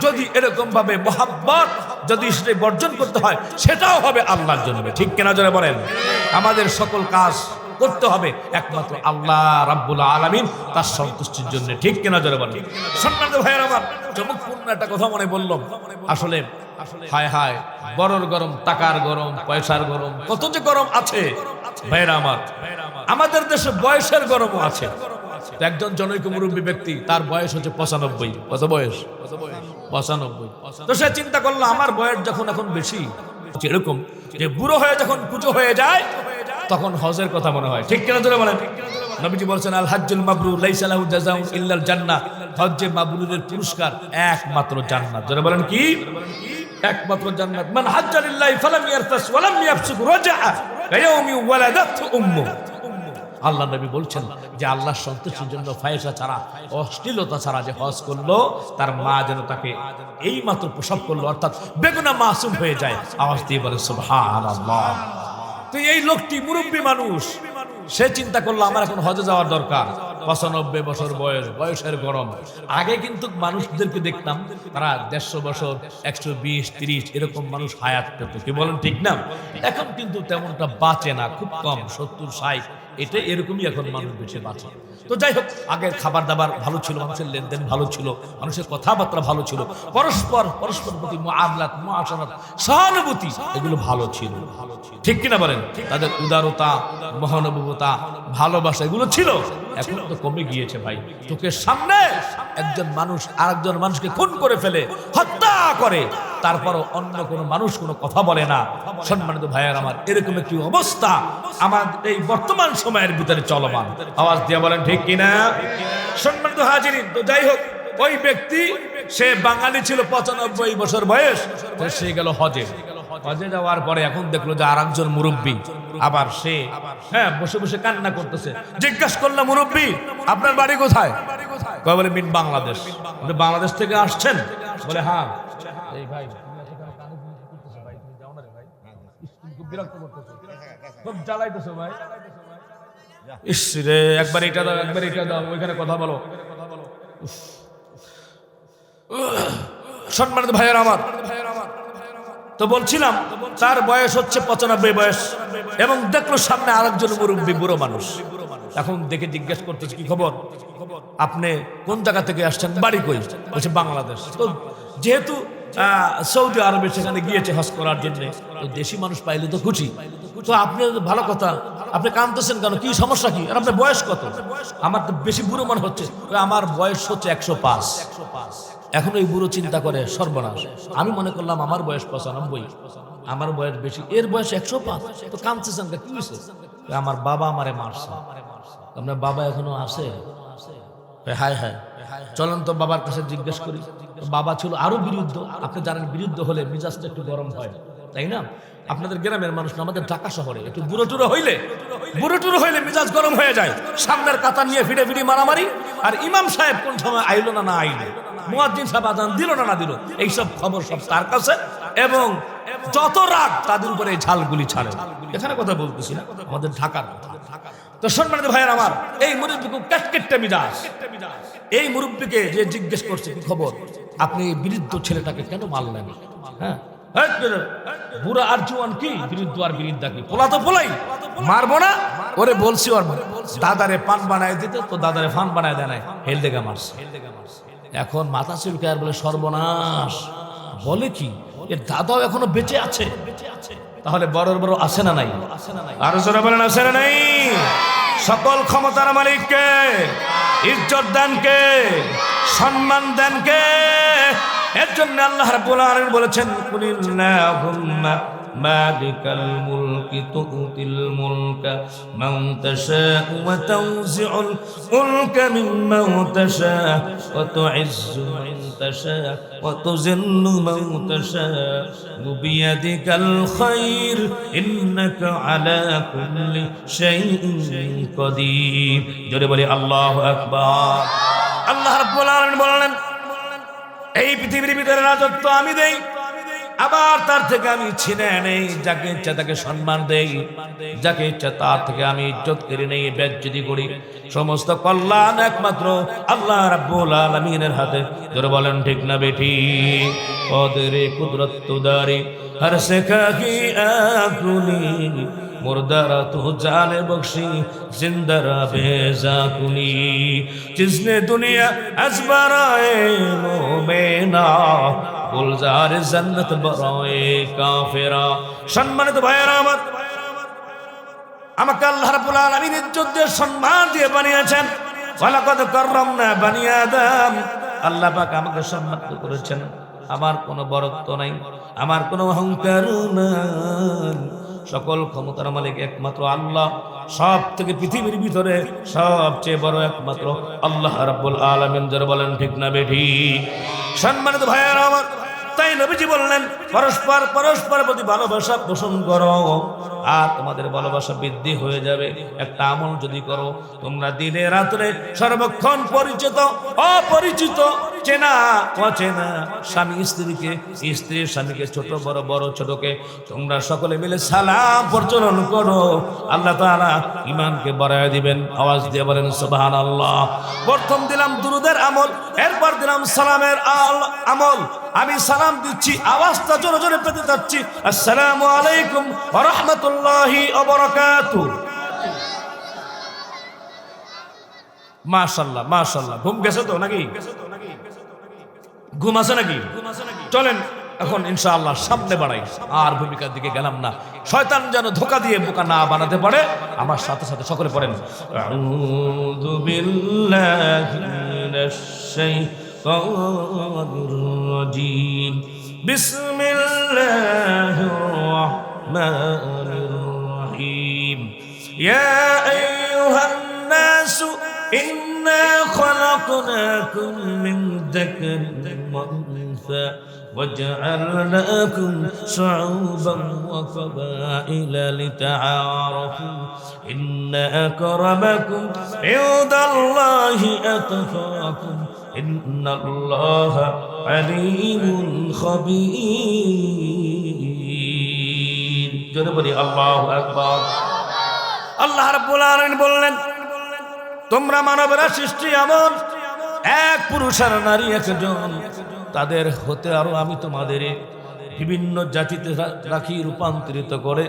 যদি এরকম ভাবে মুহাব্বত যদি সেটা বর্জন করতে হয়, সেটাও হবে আল্লাহর জন্য। ঠিক কিনা জোরে বলেন? আমাদের সকল কাজ করতে হবে একমাত্র আল্লাহ রাব্বুল আলামিন, তার সন্তুষ্টির জন্য। ঠিক কিনা জোরে বলেন? সম্মানিত ভাইয়েরা আমার, চমকপূর্ণ একটা কথা মনে বললাম। আসলে হায় হায়, বড়র গরম, টাকার গরম, পয়সার গরম, কত যে গরম আছে ভাইয়েরা আমার। আমাদের দেশে বয়সের গরমও আছে। একজন জনৈক মুরব্বী ব্যক্তি, তার বয়স হচ্ছে 95। কত বয়স? 95। তো সে চিন্তা করলো আমার বয়স যখন এখন বেশি, এরকম যে বুড়ো হয়ে যখন পুজো হয়ে যায় তখন হজের কথা মনে হয়। ঠিক কিনা জোরে বলেন? নবীজি বলেছেন আল হাজ্জুল মাবরুর লাইসা লাহু জাযাউন ইল্লাল জান্নাহ। হজ্জে মাবরুরের পুরস্কার একমাত্র জান্নাত। জোরে বলেন কি? একমাত্র জান্নাত। মান হাজ্জা লিল্লাহি ফালাম ইয়ারফাস ওয়া লাম ইয়াফসুক রাজা'a কায়াউমি ওয়ালাদাতহু উম্মু। আল্লাহ নবী বলছেন যে আল্লাহর সন্তুষ্টির জন্য ফায়সা ছাড়া, অশ্লীলতা ছাড়া যে হজ করলো, তার মা যেন তাকে এই মাত্র প্রসব করলো, অর্থাৎ বেগুনা মাসুম হয়ে যায়। আওয়াজ দিয়ে বলে সুবহানাল্লাহ। তো এই লোকটি মুরব্বী মানুষ, সে চিন্তা করলো আমার এখন হজে যাওয়ার দরকার। 95 বছর বয়স, বয়সের গরম। আগে কিন্তু মানুষদেরকে দেখতাম তারা 150 বছর, 120, 30 এরকম মানুষ হায়াত পেত। কি বলেন ঠিক না? এখন কিন্তু তেমনটা বাঁচে না, খুব কম, 70, 60 এটা এরকমই এখন মানুষ বেঁচে বাঁচে। তো যাই হোক, আগের খাবার দাবার ভালো ছিল, মানুষের লেনদেন ভালো ছিল, মানুষের কথাবার্তা ভালো ছিল, পরস্পর প্রতি মুআমালাত, মুআশারাত, সহানুভূতি এগুলো ভালো ছিল। ঠিক কিনা বলেন? তাদের উদারতা, মহানুভবতা, ভালোবাসা এগুলো ছিল। এখন তো কমে গিয়েছে ভাই। চোখের সামনে একজন মানুষ আরেকজন মানুষকে খুন করে ফেলে, হত্যা করে, তারপরও অন্য কোনো মানুষ কোনো কথা বলে না। সম্মানিত ভাইয়ের আমার, এরকম একটি অবস্থা আমাদের এই বর্তমান সময়ের ভিতরে চলমান। আওয়াজ দিয়ে বলেন ঠিক কিনা? সম্মানিত হাজিরিন, তো যাই হোক, ওই ব্যক্তি সে বাঙালি ছিল, 95 বছর বয়স, সে গেল হজে। হজে যাওয়ার পরে এখন দেখলো যে আরেকজন মুরব্বী আবার সে বসে বসে কান্না করতেছে। জিজ্ঞাসা করলাম, মুরব্বী আপনার বাড়ি কোথায়? বলে মিন বাংলাদেশ। বাংলাদেশ থেকে আসছেন? বলে হ্যাঁ। এই ভাই খুব জ্বালাইতেছে ভাই। ইস রে, একবার এটা দাও, একবার এটা দাও, ওইখানে কথা বলো। সম্মানিত ভাইয়ের আমার, তো বলছিলাম তার বয়স হচ্ছে 95 বয়স, এবং দেখলো সামনে আরেকজন মুরব্বী বুড়ো মানুষ। এখন দেখে জিজ্ঞেস করতেছে কি খবর, আপনি কোন জায়গা থেকে আসছেন, বাড়ি কই? বলছে বাংলাদেশ। তো যেহেতু সৌদি আরবে সেখানে গিয়েছে হজ করার জন্য। তো দেশি মানুষ পাইলে তো খুশি। তো আপনি ভালো কথা, আপনি কাঁদতেছেন কেন, কি সমস্যা কি? আর আপনার বয়স কত? আমার তো বেশি বুড়ো মনে হচ্ছে। আমার বয়স হচ্ছে 105। এখন এই বুড়ো চিন্তা করে সর্বনাশ। আমি মনে করলাম আমার বয়স 95, আমার বয়স বেশি, এর বয়স 105। তো কাঁদতেছেন কি হয়েছে? আমার বাবা আমারে মারছে। আপনার বাবা এখনো আছে? হায় হায়, চলেন তো বাবার কাছে জিজ্ঞেস করি। বাবা ছিল আরো বিরুদ্ধ। আপনি জানেন বিরুদ্ধ হলে মিজাজটা একটু গরম হয়, তাই না? আপনাদের গ্রামের মানুষ না, আমাদের ঢাকা শহরে একটু বুড়ো টুড়ো হইলে মিজাজ গরম হয়ে যায়। সামনের কাতা নিয়ে ফিরে ফিরে মারামারি। আর ইমাম সাহেব কোন সময় আইলো না না আইলো, মুয়াজ্জিন সাহেব আজান দিল না না দিল, এইসব খবর সব তার কাছে। এবং যত রাগ তাদের উপরে এই ঝালগুলি ছাড়ে। এখানে কথা বলতেছি না, আমাদের ঢাকার কথা। তো সম্মানিত ভাইয়ের আমার, এই মুরব্বীকে ক্যাটকেটটা মিজাজ। এই মুরব্বীকে যে জিজ্ঞেস করছে কি খবর, আপনি বৃদ্ধ ছেলেটাকে কেন মারলেন? হ্যাঁ, বুড়া আর জুয়ান কি, বৃদ্ধ আর বৃদ্ধা কি? পোলা তো পোলাই, মারবো না। ওরে বলছি ওর দাদারে পান বানায় দিতে, তো দাদারে ফান বানায় দেয় নাই, হেল দেখা মারছে। এখন মাথা চুলকে আর বলে সর্বনাশ। বলে কি, এর দাদাও এখনো বেঁচে আছে। তাহলে বড় বড় আছে না নাই? আরো জোরে বলেন আছে না নাই? সকল ক্ষমতার মালিককে, ইজ্জত দেন কে, সম্মান দেন কে? এর জন্য আল্লাহ রাব্বুল আলামিন বলেছেন, কুলিল্লাহুম্মা মালিকাল মুলকি তুতিল মুলকা মান তাশাউ ওয়া তানজিউল মুলকা মিম্মান তাশাউ ওয়া তুইজ্জু মান তাশাউ ওয়া তুযিল্লু মান তাশাউ বিয়াদিকাল খায়র ইন্নাকা আলা কুল্লি শাইইন কাদির। জোরে বলি আল্লাহু আকবার। আল্লাহ রাব্বুল আলামিন বলেন, এই পৃথিবীর ভিতরে রাজত্ব আমি দেই, আবার তার থেকে আমি ছিনে নেই। যাকে ইচ্ছা তাকে সম্মান দেই, যাকে ইচ্ছা তার থেকে আমি ইজ্জত করে নেই, বেজ্জতি করি। সমস্ত কল্যাণ একমাত্র আল্লাহ রাব্বুল আলামিনের হাতে। জোরে বলেন ঠিক না বেঠিক? কদরে কুদরত তুদারি হর সে খাকি আকুনি मुर्दारा तो जाने बख्शी जिंदरा बेजा कुनी जिसने दुनिया अजबराए मोमेना गुलजार जन्नत बराए काफिरा। सम्मानित भाइरा আমার, আমাকে আল্লাহ রাব্বুল আলামিন ইজ্জত দিয়ে সম্মান দিয়ে বানিয়েছেন। ওয়ালাকাদ কাররামনা বানি আদম। আল্লাহ পাক আমাকে সম্মানিত করেছেন। আমার কোনো বরত্ব নাই, আমার কোনো অহংকার নাই। সকল ক্ষমতার মালিক একমাত্র আল্লাহ। সব থেকে পৃথিবীর ভিতরে সবচেয়ে বড় একমাত্র আল্লাহ রাব্বুল আলামিন। যারা বলেন ঠিক না বেঠিক? সম্মানিত ভাইয়েরা আমার, তাই নবীজি বললেন, পরস্পরের প্রতি ভালোবাসা পোষণ করো, আর তোমাদের ভালোবাসা বৃদ্ধি হয়ে যাবে। একটা আমল যদি করো, তোমরা দিনে রাত্রে সর্বক্ষণ পরিচিত অপরিচিত, চেনা অচেনা, স্বামী স্ত্রীকে, স্ত্রীর স্বামীকে, ছোট বড়, বড় ছোটকে তোমরা সকলে মিলে সালাম প্রচলন করো। আল্লাহ তাআলা ঈমানকে বাড়ায় দিবেন। আওয়াজ দিয়ে বলেন সুবহানাল্লাহ। প্রথম দিলাম দুরুদের আমল, এরপর দিলাম সালামের আমল। আমি সালাম দিচ্ছি, আওয়াজটা জোরে জোরে পেতে যাচ্ছি। আসসালামু আলাইকুম ওয়া রাহমাতুল্লাহি ওয়া বারাকাতুহু। মাশাআল্লাহ মাশাআল্লাহ। ঘুম গেছে তো নাকি? ঘুম আছে নাকি? চলেন এখন ইনশাআল্লাহ সামনে বাড়াই। আর ভূমিকার দিকে গেলাম না, শয়তান যেন ধোঁকা দিয়ে বোকা না বানাতে পারে। আমার সাথে সাথে সকলে পড়েন, আউযু বিল্লাহি মিনাশ শাইতানির রাজীম, বিসমিল্লাহির রাহমানির রাহিম। ইয়া আইয়ুহান নাসু إنا خلقناكم من ذكر وأنثى وجعلناكم شعوبا وقبائل لتعارفوا إن أكرمكم عند الله أتقاكم إن الله عليم خبير. جنبني الله أكبر. الله رب العالمين বললেন, তোমরা মানবেরা সৃষ্টি এমন, এক পুরুষ আর নারী একজন, তাদের হতে আরো আমি তোমাদের বিভিন্ন জাতিতে রাখি রূপান্তরিত করে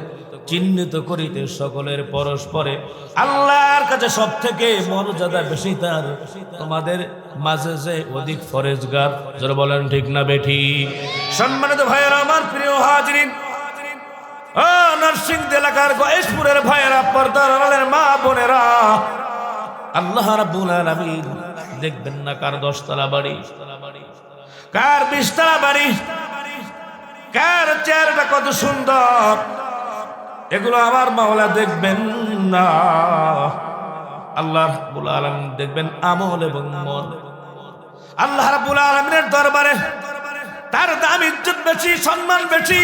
চিহ্নিত করিতে সকলের পরস্পরে আল্লাহর কাছে সব থেকে মর্যাদা বেশি তার তোমাদের মাঝে যে অধিক ফরেজগার যারা বলেন ঠিক না বেঠি। সম্মানিত ভাইয়েরা আমার প্রিয় হাজরিন, নরসিংদী এলাকার গয়েশপুরের ভাইয়েরা, পর্দার আড়ালের মা বোনেরা, আল্লাহ রাব্বুল আলামিন দেখবেন না কার 10 তলা বাড়ি, কার 20 তলা বাড়ি, কার চেহারাটা কত সুন্দর, এগুলো আমার মাওলা দেখবেন না। আল্লাহ রাব্বুল আলামিন দেখবেন আমল এবং মন। আল্লাহ রাব্বুল আলামিনের দরবারে তার দাম ইজ্জত বেশি, সম্মান বেশি।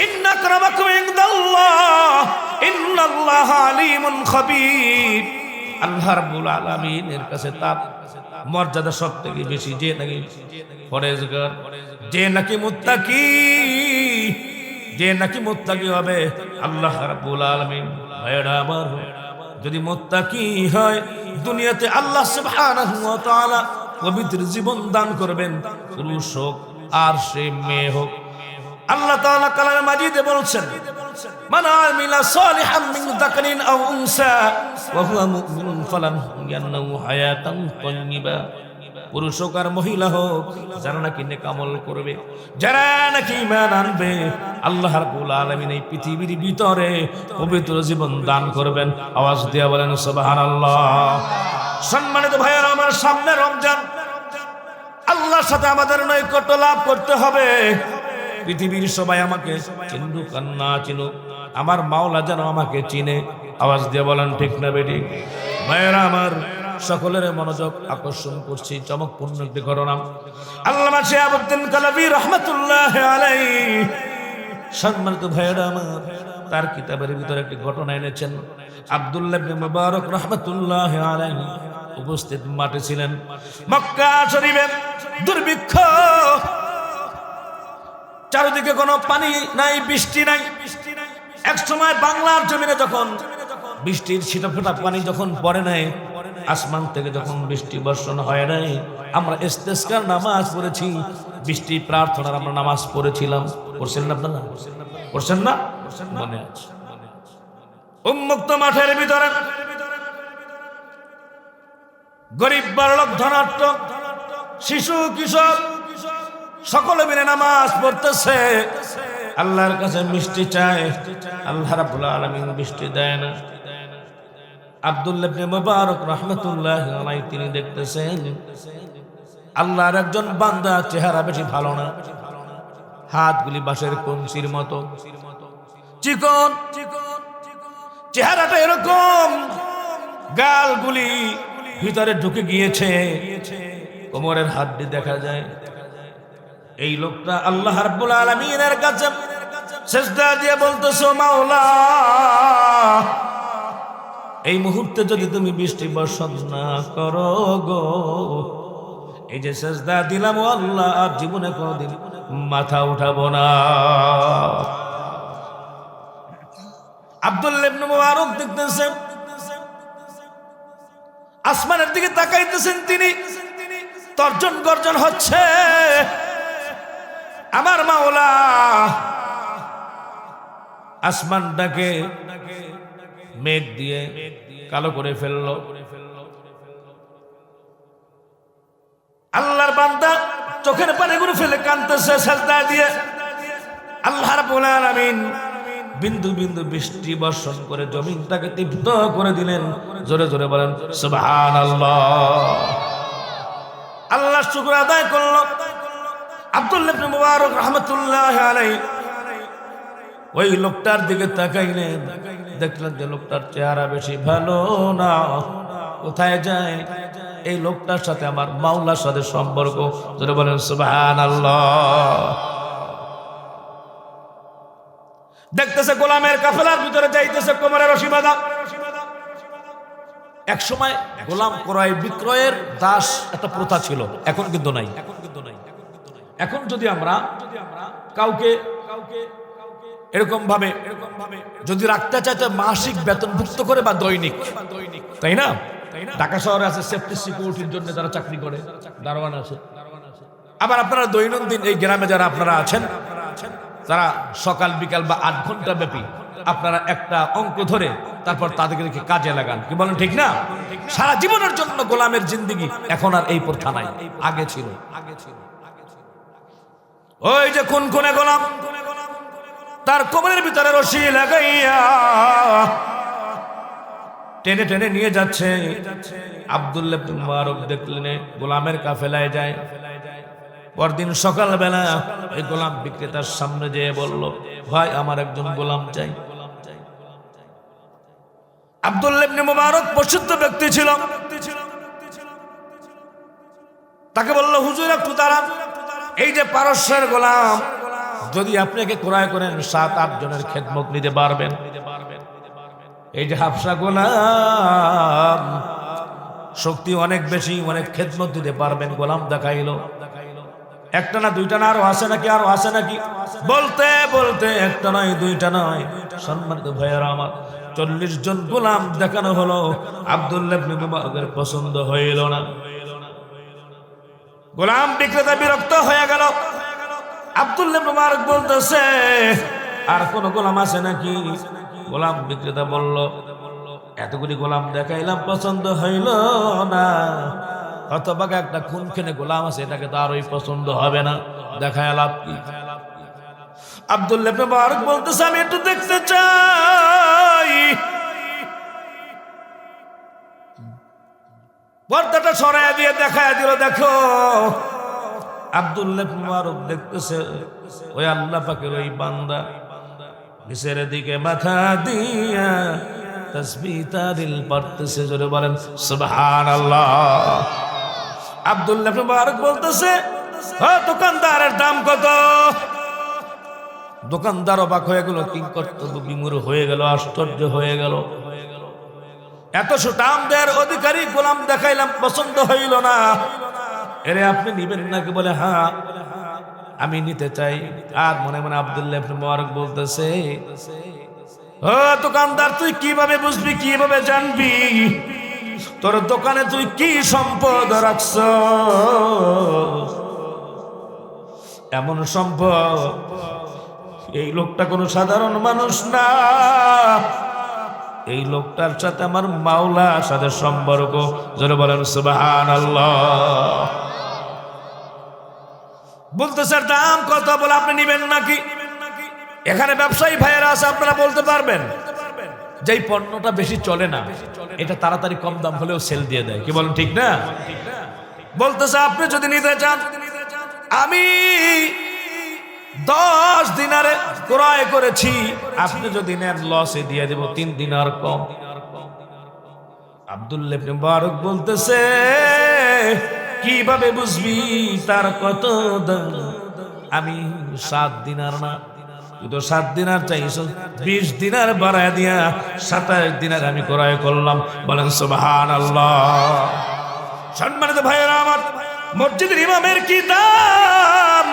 ইন্না আকরামাকুম ইনদাল্লাহ ইন্নাল্লাহা আলিমুন খাবীর। আল্লাহ রাব্বুল আলামিনের কাছে তার মর্যাদা সবথেকে বেশি, যে নাকি পরেজগার, যে নাকি মুত্তাকি, যে নাকি মুত্তাকি হবে। আল্লাহ রাব্বুল আলামিন ভাইরা আমার যদি মুত্তাকি হয়, দুনিয়াতে আল্লাহ সুবহানাহু ওয়া তাআলা পবিত্র জীবন দান করবেন, পুরুষ হোক আর সে মেয়ে হোক। আল্লাহ তাআলা কালামে মাজিদে বলছেন, মান আমিলা সালিহান মিন যাকারিন আও উনসা ওয়া হুয়া মুমিনুন ফালানহুয়ান্নাহু হায়াতান তাইয়্যিবা। পুরুষ হোক আর মহিলা হোক, যারা নাকি নেক আমল করবে, যারা নাকি ঈমান আনবে, আল্লাহ রাব্বুল আলামিন এই পৃথিবীর ভিতরে পবিত্র জীবন দান করবেন। আওয়াজ দিয়ে বলেন সুবহানাল্লাহ। সম্মানিত ভাইয়েরা আমার, সামনে রমজান, আল্লাহর সাথে আমাদের নৈকট্য লাভ করতে হবে। পৃথিবীর সবাই আমাকে চিনুক আর না চিনুক, আমার মাওলা যেন আমাকে চিনে। আওয়াজ দিয়ে বলেন ঠিক না বেঠিক। ভাইয়েরা আমার, সকলের মনোযোগ আকর্ষণ করছি চমকপূর্ণ একটি ঘটনা। আল্লামা শিহাবুদ্দিন কালাবী রাহমাতুল্লাহ আলাইহি, সম্মানিত ভাইয়েরা আমার, তার কিতাবের ভিতরে একটি ঘটনা এনেছেন। আব্দুল্লাহ ইবনে মুবারক রাহমাতুল্লাহ আলাইহি উপস্থিত মাঠে ছিলেন। মক্কা শরীফে দুর্ভিক্ষ, চারিদিকে কোনো পানি নাই, বৃষ্টি নাই। এক সময় বাংলার জমিনে যখন বৃষ্টির ছিটাফোঁটা পানি যখন পড়ে নাই, আসমান থেকে যখন বৃষ্টি বর্ষণ হয় নাই, আমরা ইস্তেসকার নামাজ পড়েছি, বৃষ্টি প্রার্থনার আমরা নামাজ পড়েছিলাম। পড়ছেন না আপনারা? পড়ছেন না? মনে আছে? উন্মুক্ত মাঠের ভিতরে গরিব বড়লোক ধনাঢ্য শিশু কিশোর সকলে মিলে নামাজ পড়তেছে, আল্লাহর কাছে মিষ্টি চায়। আল্লাহ রাব্বুল আলামিন বৃষ্টি দেয় না। আব্দুল্লাহ ইবনে মুবারক রাহমাতুল্লাহ আলাইহি তিনি দেখতেছেন আল্লাহর একজন বান্দা চেহারা বেশি ভালো না, হাতগুলি বাঁশের কঞ্চির মতো চিকন, চেহারাটা এরকম, গালগুলি ভিতরে ঢুকে গিয়েছে, কোমরের হাড্ডি দেখা যায়। এই লোকটা আল্লাহ রাব্বুল আলামিনের কাছে সিজদা দিয়ে বলতেছে, মাওলা, এই মুহূর্তে যদি তুমি বৃষ্টি বর্ষণ না করো গো, এই যে সিজদা দিলাম ও আল্লাহ, আর জীবনে কোনোদিন মাথা উঠাবো না। আব্দুল্লাহ ইবনে মুবারক দেখতেছেন, আসমানের দিকে তাকাইতেছেন, তিনি তর্জন গর্জন হচ্ছে, আমার মাওলা আসমানটাকে মেঘ দিয়ে কালো করে ফেললো। আল্লাহর বান্দা চোখের পানিগুলো ফেলে কাঁদতেছে সিজদা দিয়ে। আল্লাহ রাব্বুল আলামিন বিন্দু বিন্দু বৃষ্টি বর্ষণ করে জমিনটাকে তৃপ্ত করে দিলেন। জোরে জোরে বলেন সুবহানাল্লাহ। আল্লাহ শুকর আদায় করলো। আব্দুল্লাহ ইবনে মুবারক রাহমাতুল্লাহ আলাইহি ওই লোকটার দিকে তাকাইলেন, দেখলেন যে লোকটার চেহারা বেশি ভালো না। কোথায় যায়? এই লোকটার সাথে আমার মাওলার সাথে সম্পর্ক। জোরে বলেন সুবহানাল্লাহ। দেখতেছে গোলামের কাফেলার ভিতরে যাইতেছে, কোমরে রশি বাঁধা। এক সময় গোলাম ক্রয় বিক্রয়ের দাস একটা প্রথা ছিল, এখন কিন্তু নাই। এখন যদি আমরা কাউকে এরকম ভাবে যদি রাখতে চাই, তো মাসিক বেতনভুক্ত করে বা দৈনিক, তাই না? ঢাকা শহরে আছে সেফটি সিকিউরিটির জন্য যারা চাকরি করে, দারোয়ান আছে। আবার আপনারা দৈনন্দিন এই গ্রামে যারা আপনারা আছেন, তারা সকাল বিকাল বা 8 ঘন্টা ব্যাপী আপনারা একটা অঙ্ক ধরে তারপর তাদেরকে কাজে লাগান, কি বলেন ঠিক না? সারা জীবনের জন্য গোলামের জিন্দেগি। এখন আর এই প্রথা নাই, আগে ছিল। ওই যে কোন গোলাম তার কোমরের ভিতরে রশি লাগাইয়া টেনে টেনে নিয়ে যাচ্ছে। আব্দুল্লাহ ইবনে মুবারক দেখলেন গোলামের কাফেলায় যায়। পরদিন সকালবেলা এই গোলাম বিক্রেতার সামনে যেয়ে বলল, ভাই আমার একজন গোলাম চাই। আব্দুল্লাহ ইবনে মুবারক প্রসিদ্ধ ব্যক্তি ছিল। তাকে বলল, হুজুর একটু দাঁড়ান, এই যে পারস্যের গোলাম, যদি আপনি একে ক্রয় করেন 7-8 জনের খেদমত নিতে পারবেন। এই যে হাফসা গোলাম, শক্তি অনেক বেশি, অনেক খেদমত দিতে পারবেন। গোলাম দেখাইলো, একটা না দুইটা না, আরো আছে নাকি, আরো আছে নাকি, বলতে বলতে একটা নয় দুইটা নয়, সম্মানিত ভাইয়েরা আমার 40 জন গোলাম দেখানো হলো। আব্দুল্লাহ ইবনে মুবারকের পছন্দ হইল না। গোলাম বিক্রেতা বিরক্ত হয়ে গেল। আব্দুল্লাহ ইবনে মুবারক বলতেছে, আর কোন গোলাম আছে নাকি? গোলাম বিক্রেতা বলল, এতগুলি গোলাম দেখাইলাম, পছন্দ হইল না। হতভাগা একটা খুনখেনে গোলাম আছে, এটাকে তো আরোই পছন্দ হবে না, দেখায় লাভ কি? আব্দুল্লাহ ইবনে মুবারক বলতেছে, আমি একটু দেখতে চাই। পর্দাটা সরাইয়া দিয়ে দেখায় দিল, দেখো। আব্দুল্লাহ ইবনে মুবারক দেখতেছে, ওই আল্লাহ পাকের ওই বান্দা নিচের দিকে মাথা দিয়া তাসবিহ তাহলিল পড়তেছে। জোরে বলেন সুবহানাল্লাহ। আব্দুল্লাহ ইবনে মুবারক বলতেছে, ও দোকানদারের দাম কত? দোকানদার অবাক হয়ে গেল, কিংকর্তব্য বিমূঢ় হয়ে গেল, আশ্চর্য হয়ে গেল। এত দাম দেওয়ার অধিকারী গোলাম দেখাইলাম, পছন্দ হইল না, এরে আপনি নিবেন নাকি? বলে, হ্যাঁ আমি নিতে চাই। আর মনে মনে আব্দুল্লাহ ইবনে মুবারক বলতেছে, ও দোকানদার, তুই কিভাবে বুঝবি, কিভাবে জানবি? তোর দোকানে তুই কি সম্পদ রাখছ? এমন সম্পদ, এই লোকটা কোনো সাধারণ মানুষ না, এই লোকটার সাথে আমার মাওলার সাথে সম্পর্ক। যারা বলেন সুবহানাল্লাহ। বলতেছে দাম কত? বলে, আপনি নিবেন নাকি? এখানে ব্যবসায়ী ভাইয়েরা আছে, আপনারা বলতে পারবেন যেই পণ্যটা বেশি চলে না, এটা তাড়াতাড়ি কম দাম হলেও সেল দিয়ে দেয়, কি বলেন ঠিক না? বলতেছে, আপনি যদি নিতে চান, আমি 10 দিনারে ক্রয় করেছি, আপনি যদি নেন লসে দিয়ে দেব 3 দিনার কম। আব্দুল্লাহ ইবনে মুবারক বলতেছে, কিভাবে বুঝবি তার কত দাম? আমি 7 দিনার না, তুই তো 7 দিনার চাইছ, 20 দিনার বাড়ায় দিয়া 27 দিনার আমি ক্রয় করলাম। বলেন সুবহানাল্লাহ। সম্মানিত ভাইয়েরা আমার, মসজিদের ইমামের কি দাম,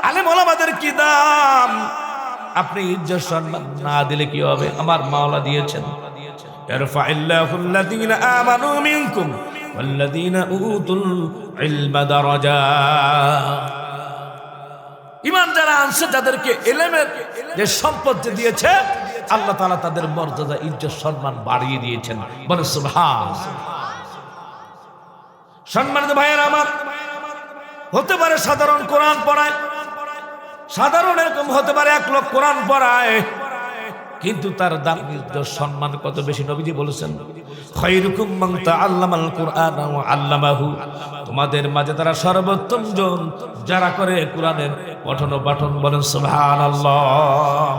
আলেম ওলামাদের কি দাম? আপনি ইজ্জত সম্মান না দিলে কি হবে? আমার মাওলা দিয়েছেন, ইরফাইল্লাহুল্লাযীনা আমানু মিনকুম ওয়াল্লাযীনা উতুল ইলমা দারাজাত। ঈমান যারা আনছে, যাদেরকে ইলমের যে সম্পদ যে দিয়েছে, আল্লাহ তাআলা তাদের মর্যাদা, ইজ্জত সম্মান বাড়িয়ে দিয়েছেন। বলে সুবহানাল্লাহ। সম্মানিত ভাইয়েরা আমার, হতে পারে সাধারণ কোরআন পড়ায়, সাধারণ এরকম হতে পারে 1 লোক কোরআন পড়ায়, কিন্তু তার দাম, ইজ্জত সম্মান কত বেশি। নবীজি বলেছেন, খায়রুকুম মান তাআল্লামাল কুরআনা ওয়া আল্লামাহু। তোমাদের মাঝে তারা সর্বোত্তম জন যারা করে কোরআনের পঠন পাঠন। বলেন সুবহানাল্লাহ।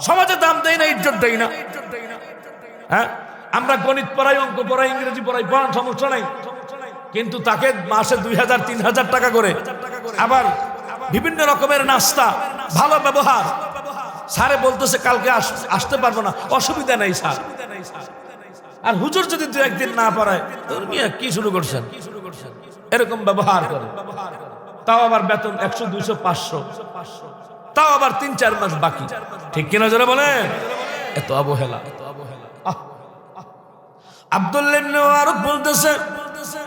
সমাজে দাম দেয় না, ইজ্জত দেয় না। হ্যাঁ, আমরা গণিত পড়াই, অঙ্ক পড়াই, ইংরেজি পড়াই, পড়ান সমস্যা নাই, কিন্তু তাকে মাসে 2000-3000 টাকা করে, আবার বিভিন্ন রকমের নাস্তা, ভালো ব্যবহার। স্যারে বলতেছে কালকে আসতে পারবো না, অসুবিধা নাই স্যার। আর হুজুর যদি 2-1 দিন না পড়ায়, তোর মিয়া কি শুরু করছেন, এরকম ব্যবহার করে। তাও আবার বেতন 100, 200, 500, তাও আবার 3-4 মাস বাকি। ঠিক কিনা জোরে বলেন? এত অবহেলা। আব্দুল্লাহ ইবনে মুবারক বলতেছে,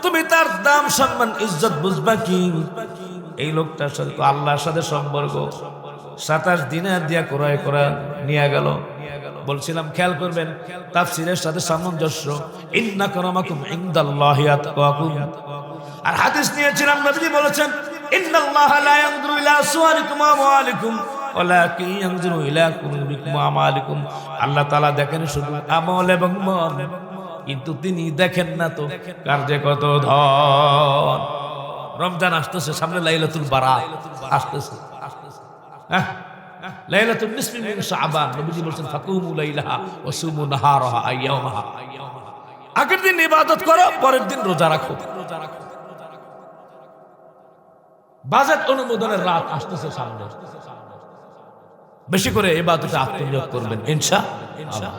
তুমি তার দাম, সম্মান, ইজ্জত বুঝবা কি? এই লোকটার সাথে তো আল্লাহর সাথে সম্পর্ক। 27 দিনার দিয়া ক্রয় করা নিয়ে গেল। বলছিলাম খেয়াল করবেন তাফসীরের সাথে সামঞ্জস্য, ইন্না কারামাকুম ইনদাল্লাহি আতকাকুম। আর হাদিস নিয়েছিলাম নবীজি বলেছেন ইন্নাল্লাহা লা ইয়ানজুরু ইলা সুওয়ারিকুম ওয়া আমওয়ালিকুম ওয়ালাকিন ইয়ানজুরু ইলা কুলুবিকুম ওয়া আমালিকুম। আল্লাহ তাআলা দেখেন শুধু আমল এবং মন, কিন্তু তিনি দেখেন না তো কার্যে কত ধন। রমজান আসতেছে, সামনে লাইলাতুল বারাত আসতেছে, হ্যাঁ লাইলাতুন নিসফি মিন শাবান। নবীজি বলেছেন ফাকুমু লাইলাহা ওয়া সুমু নাহারাহা আইয়ামাহা। আগের দিন ইবাদত করো, পরের দিন রোজা রাখো। বাজেট অনুমোদনের রাত আসতেছে সামনে, বেশি করে ইবাদতে আত্মনিয়োগ করবেন ইনশাআল্লাহ।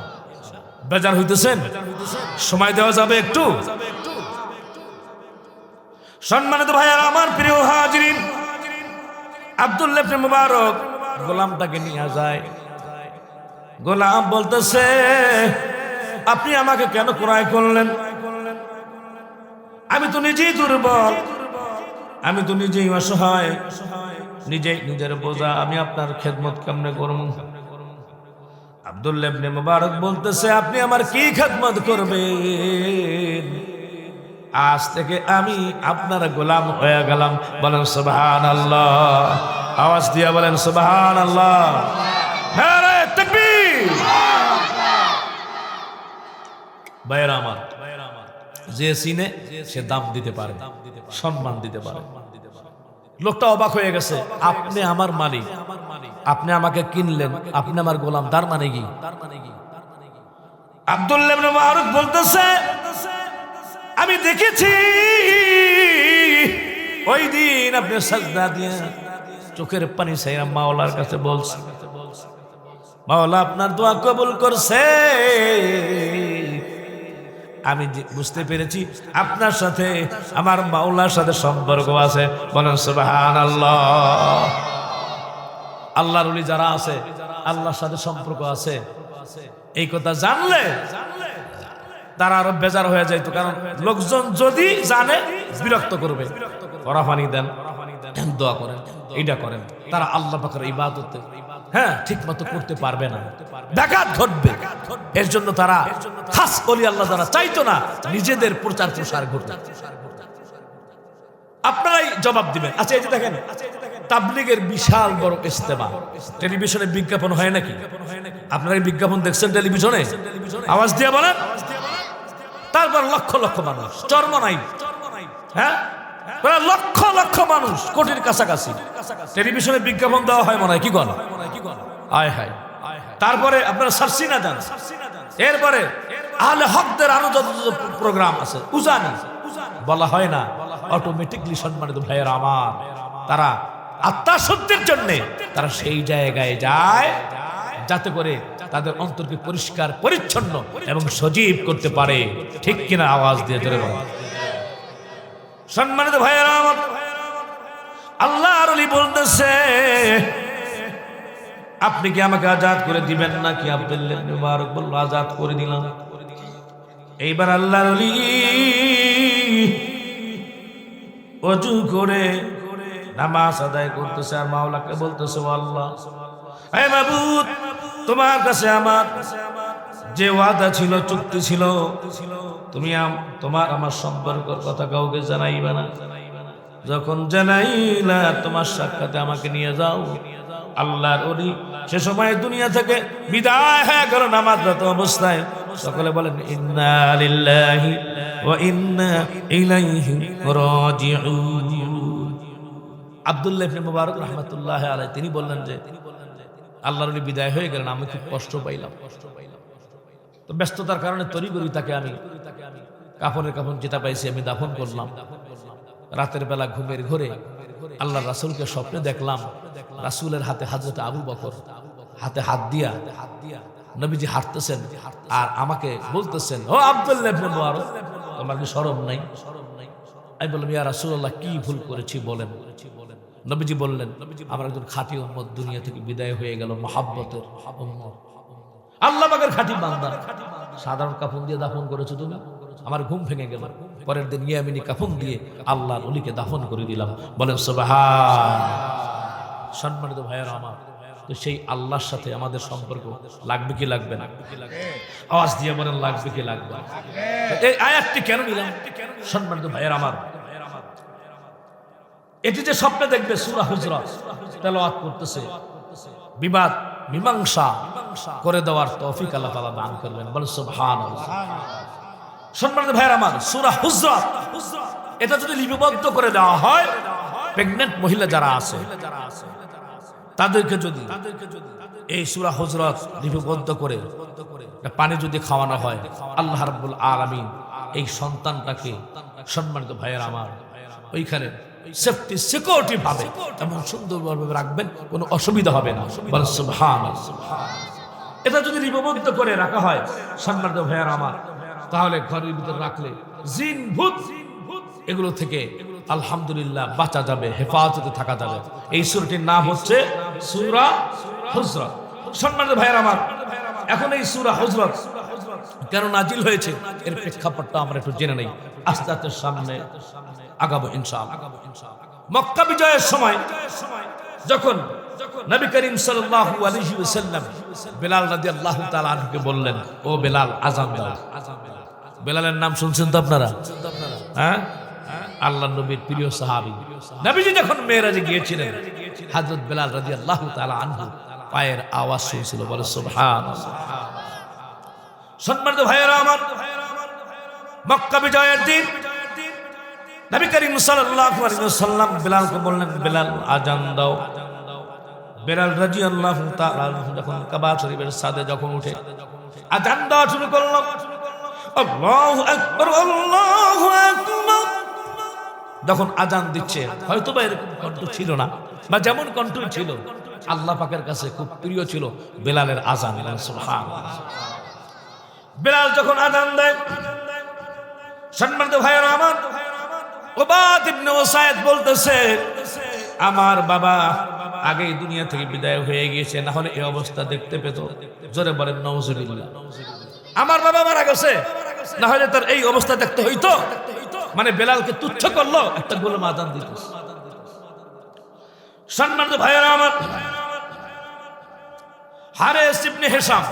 বেজার হইতেছেন? সময় দেওয়া যাবে একটু? সম্মানিত ভাইয়া আমার, প্রিয় হাজিরিন, আব্দুল্লাহ ইবনে মুবারক গোলামটাকে নিয়ে যায়। গোলাম বলতেছে আপনি আমাকে কেন ক্রয় করলেন? আমি তো নিজেই দুর্বল, আমি তো নিজেই অসহায়, নিজেই নিজের বোঝা, আমি আপনার খেদমত কেমনে করব? আব্দুল্লাহ ইবনে মুবারক বলতেছে আপনি আমার কি খেদমত করবেন? আজ থেকে আমি আপনার গোলাম হয়ে গেলাম। বলেন সুবহানাল্লাহ, আওয়াজ দিয়া বলেন সুবহানাল্লাহ, নারে তাকবীর। ভাইরা আমার, যে চিনে সে দাম দিতে পারে, সম্মান দিতে পারে। লোকটা অবাক হয়ে গেছে, আপনি আমার মালিক, আপনি আমাকে কিনলেন, আপনি আমার গোলাম, তার মানে কি? আব্দুল্লাহ ইবনে মুবারক বলতেছে আমি দেখেছি ওই দিন আপনি সাজদা দিয়ে চোখের পানি ছাইরা মাওলার কাছে বলছেন, মাওলা আপনার দোয়া কবুল করছে। আমি বুঝতে পেরেছি আপনার সাথে আমার মাওলার সাথে সম্পর্ক আছে। বলেন সুবহানাল্লাহ। আল্লাহর ওলি যারা আছে আল্লাহর সাথে সম্পর্ক আছে, এই কথা জানলে তারা আরো বেজার হয়ে যাইতো। কারণ লোকজন যদি জানে বিরক্ত করবে, ওরা পানি দেন, দোয়া করেন, এইটা করেন, তারা আল্লাহ পাকের ইবাদতে ঠিক মতো করতে পারবে না, ব্যাঘাত ঘটবে। এর জন্য তারা খাস ওলি আল্লাহ যারা চাইতো না নিজেদের প্রচার প্রসার ঘটতে। আপনারাই জবাব দিবেন। আচ্ছা এই যে দেখেন তাবলীগের বিশাল বড় ইজতেমা, টেলিভিশনে বিজ্ঞাপন হয় নাকি? আপনারা বিজ্ঞাপন দেখছেন টেলিভিশনে? আওয়াজ দিয়ে বলেন। তারপর লক্ষ লক্ষ মানুষ, চর্ম নাই, লক্ষ লক্ষ মানুষ, কোটির কাছাকাছি টেলিভিশনে বিজ্ঞাপন দেওয়া হয় মনে হয়, কি গণ আয় হায়। তারপরে আপনারা সার্সিনা যান, এরপরে আহলে হকদের আরো যত প্রোগ্রাম আছে উজানি বলা হয় না, অটোমেটিকলি সম্মানিত ভাইয়েরা আমার, তারা আত্মাশুদ্ধির জন্য তারা সেই জায়গায় যায় যাতে করে তাদের অন্তরকে পরিষ্কার পরিচ্ছন্ন এবং সজীব করতে পারে। ঠিক কিনা? আওয়াজ দিয়ে জোরে বলেন। সম্মানিত ভাইয়েরা আমার, আল্লাহর ওলি বলতেছে আপনি কি আমাকে আজাদ করে দিবেন নাকি? আব্দুল্লাহ ইবনে মুবারক বলল আজাদ করে দিলাম। এইবার আল্লাহর ওলি ওযু করে নামাজ আদায় করতেছে আর মাওলাকে বলতেছে ও আল্লাহ, হে মাবুদ, তোমার কাছে আমার যে ওয়াদা ছিল, চুক্তি ছিল, তুমি তোমার আমার সম্পর্কের কথা কাউকে জানাইবে না। যখন জানাইলা তোমার সাক্ষাতে আমাকে নিয়ে যাও। আল্লাহর ওলি সে সময় দুনিয়া থেকে বিদায় হয়ে গেল নামাজরত অবস্থায়। সকলে বলেন ইন্না লিল্লাহি ওয়া ইন্না ইলাইহি রাজিউন। আব্দুল্লাহ ইবনে মুবারক রাহমাতুল্লাহি আলাইহি তিনি বললেন যে আল্লাহর ওলি বিদায় হয়ে গেলেন, আমি খুব কষ্ট পাইলাম। তো ব্যস্ততার কারণে তড়িঘড়ি তাকে আমি কাফন যেটা পাইছি আমি দাফন করলাম। রাতের বেলা ঘুমের ঘরে আল্লাহ রাসূলকে স্বপ্নে দেখলাম, রাসূলের হাতে হযরত আবু বকর হাতে হাত দিয়া নবীজি হাঁটতেছেন আর আমাকে বলতেছেন ও আব্দুল্লাহ ইবনে মুবারক, তোমার কি শরম নাই? আমি বললাম ইয়া রাসূলুল্লাহ, কি ভুল করেছি বলেন। নবীজি বললেন আমার একজন খাঁটি উম্মত দুনিয়া থেকে বিদায় হয়ে গেল, মহাব্বতের উম্মত, আল্লাহ পাকের খাঁটি বান্দা। সাধারণ কাফন দিয়ে দাফন করেছো তুমি, আমার ঘুম ভেঙে গেল। পরের দিন ইয়ামিনী কাফন দিয়ে আল্লাহর ওলিকে দাফন করে দিলাম। বলেন সুবহান। সম্মানিত ভাইয়েরা আমার, তো সেই আল্লাহর সাথে আমাদের সম্পর্ক লাগবে কি লাগবে না? আওয়াজ দিয়ে বলেন লাগবে কি লাগবে না? এই আয়াতটি কেন নিলাম সম্মানিত ভাইয়ের আমার, এটি যে স্বপ্নে দেখবে সূরা হুজরাত তেলাওয়াত করতেছে, বিবাদ মীমাংসা করে দেওয়ার তৌফিক আল্লাহ তাআলা দান করবেন, বলেন সুবহানাল্লাহ। সম্মানিত ভাইয়ের আমার, সূরা হুজরাত এটা যদি লিপিবদ্ধ করে দেওয়া হয়, প্রেগন্যান্ট মহিলা যারা আছে তাদেরকে যদি এই সূরা হুজরাত লিপিবদ্ধ করে পানি যদি খাওয়ানো হয়, আল্লাহ রাব্বুল আলামিন এই সন্তানটাকে সম্মানিত ভাইয়ের আমার ওইখানে সেফটি সিকিউরিটি ভাবে এবং সুন্দরভাবে রাখবেন, কোনো অসুবিধা হবে না, বলেন সুবহানাল্লাহ। এটা যদি লিপিবদ্ধ করে রাখা হয় সম্মানিত ভাইয়ের আমার, তাহলে ঘরের ভিতরে রাখলে জিন ভূত এগুলো থেকে আলহামদুলিল্লাহ বাঁচা যাবে, হেফাজতে থাকা যাবে। এই সূরাটির নাম হচ্ছে সূরা হুজরাত। সম্মানিত ভাইয়ের আমার, এখন এই সূরা হুজরাত কেন নাজিল হয়েছে এর প্রেক্ষাপটটা আমরা একটু জেনে নেই, আস্তে আস্তে সামনে আগাবো ইনশাআল্লাহ। মক্কা বিজয়ের সময় যখন নবী করিম সাল্লাল্লাহু আলাইহি ওয়াসাল্লাম বেলাল রাদিয়াল্লাহু তাআলা আনহুকে বললেন, ও বেলাল আযান দাও। বেলালের নাম শুনছেন তো আপনারা? হ্যাঁ, আল্লাহর নবীর প্রিয় সাহাবী। নবীজি যখন মেরাজে গিয়েছিলেন, হযরত বেলাল রাদিয়াল্লাহু তাআলা আনহু পায়ের আওয়াজ শুনছিল, বলে সুবহানাল্লাহ। সম্মানিত ভাইয়েরা আমার, মক্কা বিজয়ের দিন নবী করিম সাল্লাল্লাহু আলাইহি ওয়াসাল্লাম বেলালকে বললেন, বেলাল আযান দাও। বেলাল রাদিয়াল্লাহু তাআলা যখন কাবা শরীফের ছাদে যখন উঠে আযান দেওয়া শুরু করলো, আল্লাহু আকবার আল্লাহু আকবার, যখন আযান দিচ্ছে, হয়তো বা এরকম কণ্ঠ ছিল না, বা যেমন কণ্ঠ ছিল আল্লাহ পাকের কাছে খুব প্রিয় ছিল বেলালের আযান, সুবহানাল্লাহ। বেলাল যখন আযান দেয়, সম্মানিত ভাইয়েরা আমার, উবাদ ইবনে ওসাইদ বলতেছে, আমার বাবা আগেই দুনিয়া থেকে বিদায় হয়ে গিয়েছে, না হলে এই অবস্থা দেখতে পেত। জোরে বলেন নাউজুবিল্লাহ। আমার বাবা মারা গেছে, না হলে তার এই অবস্থা দেখতে হইতো। মানে বেলালকে তুচ্ছ করলো, একটা গোলাম আযান দিত। সম্মানিত ভাইয়েরা আমার, হারেস ইবনে হিশাম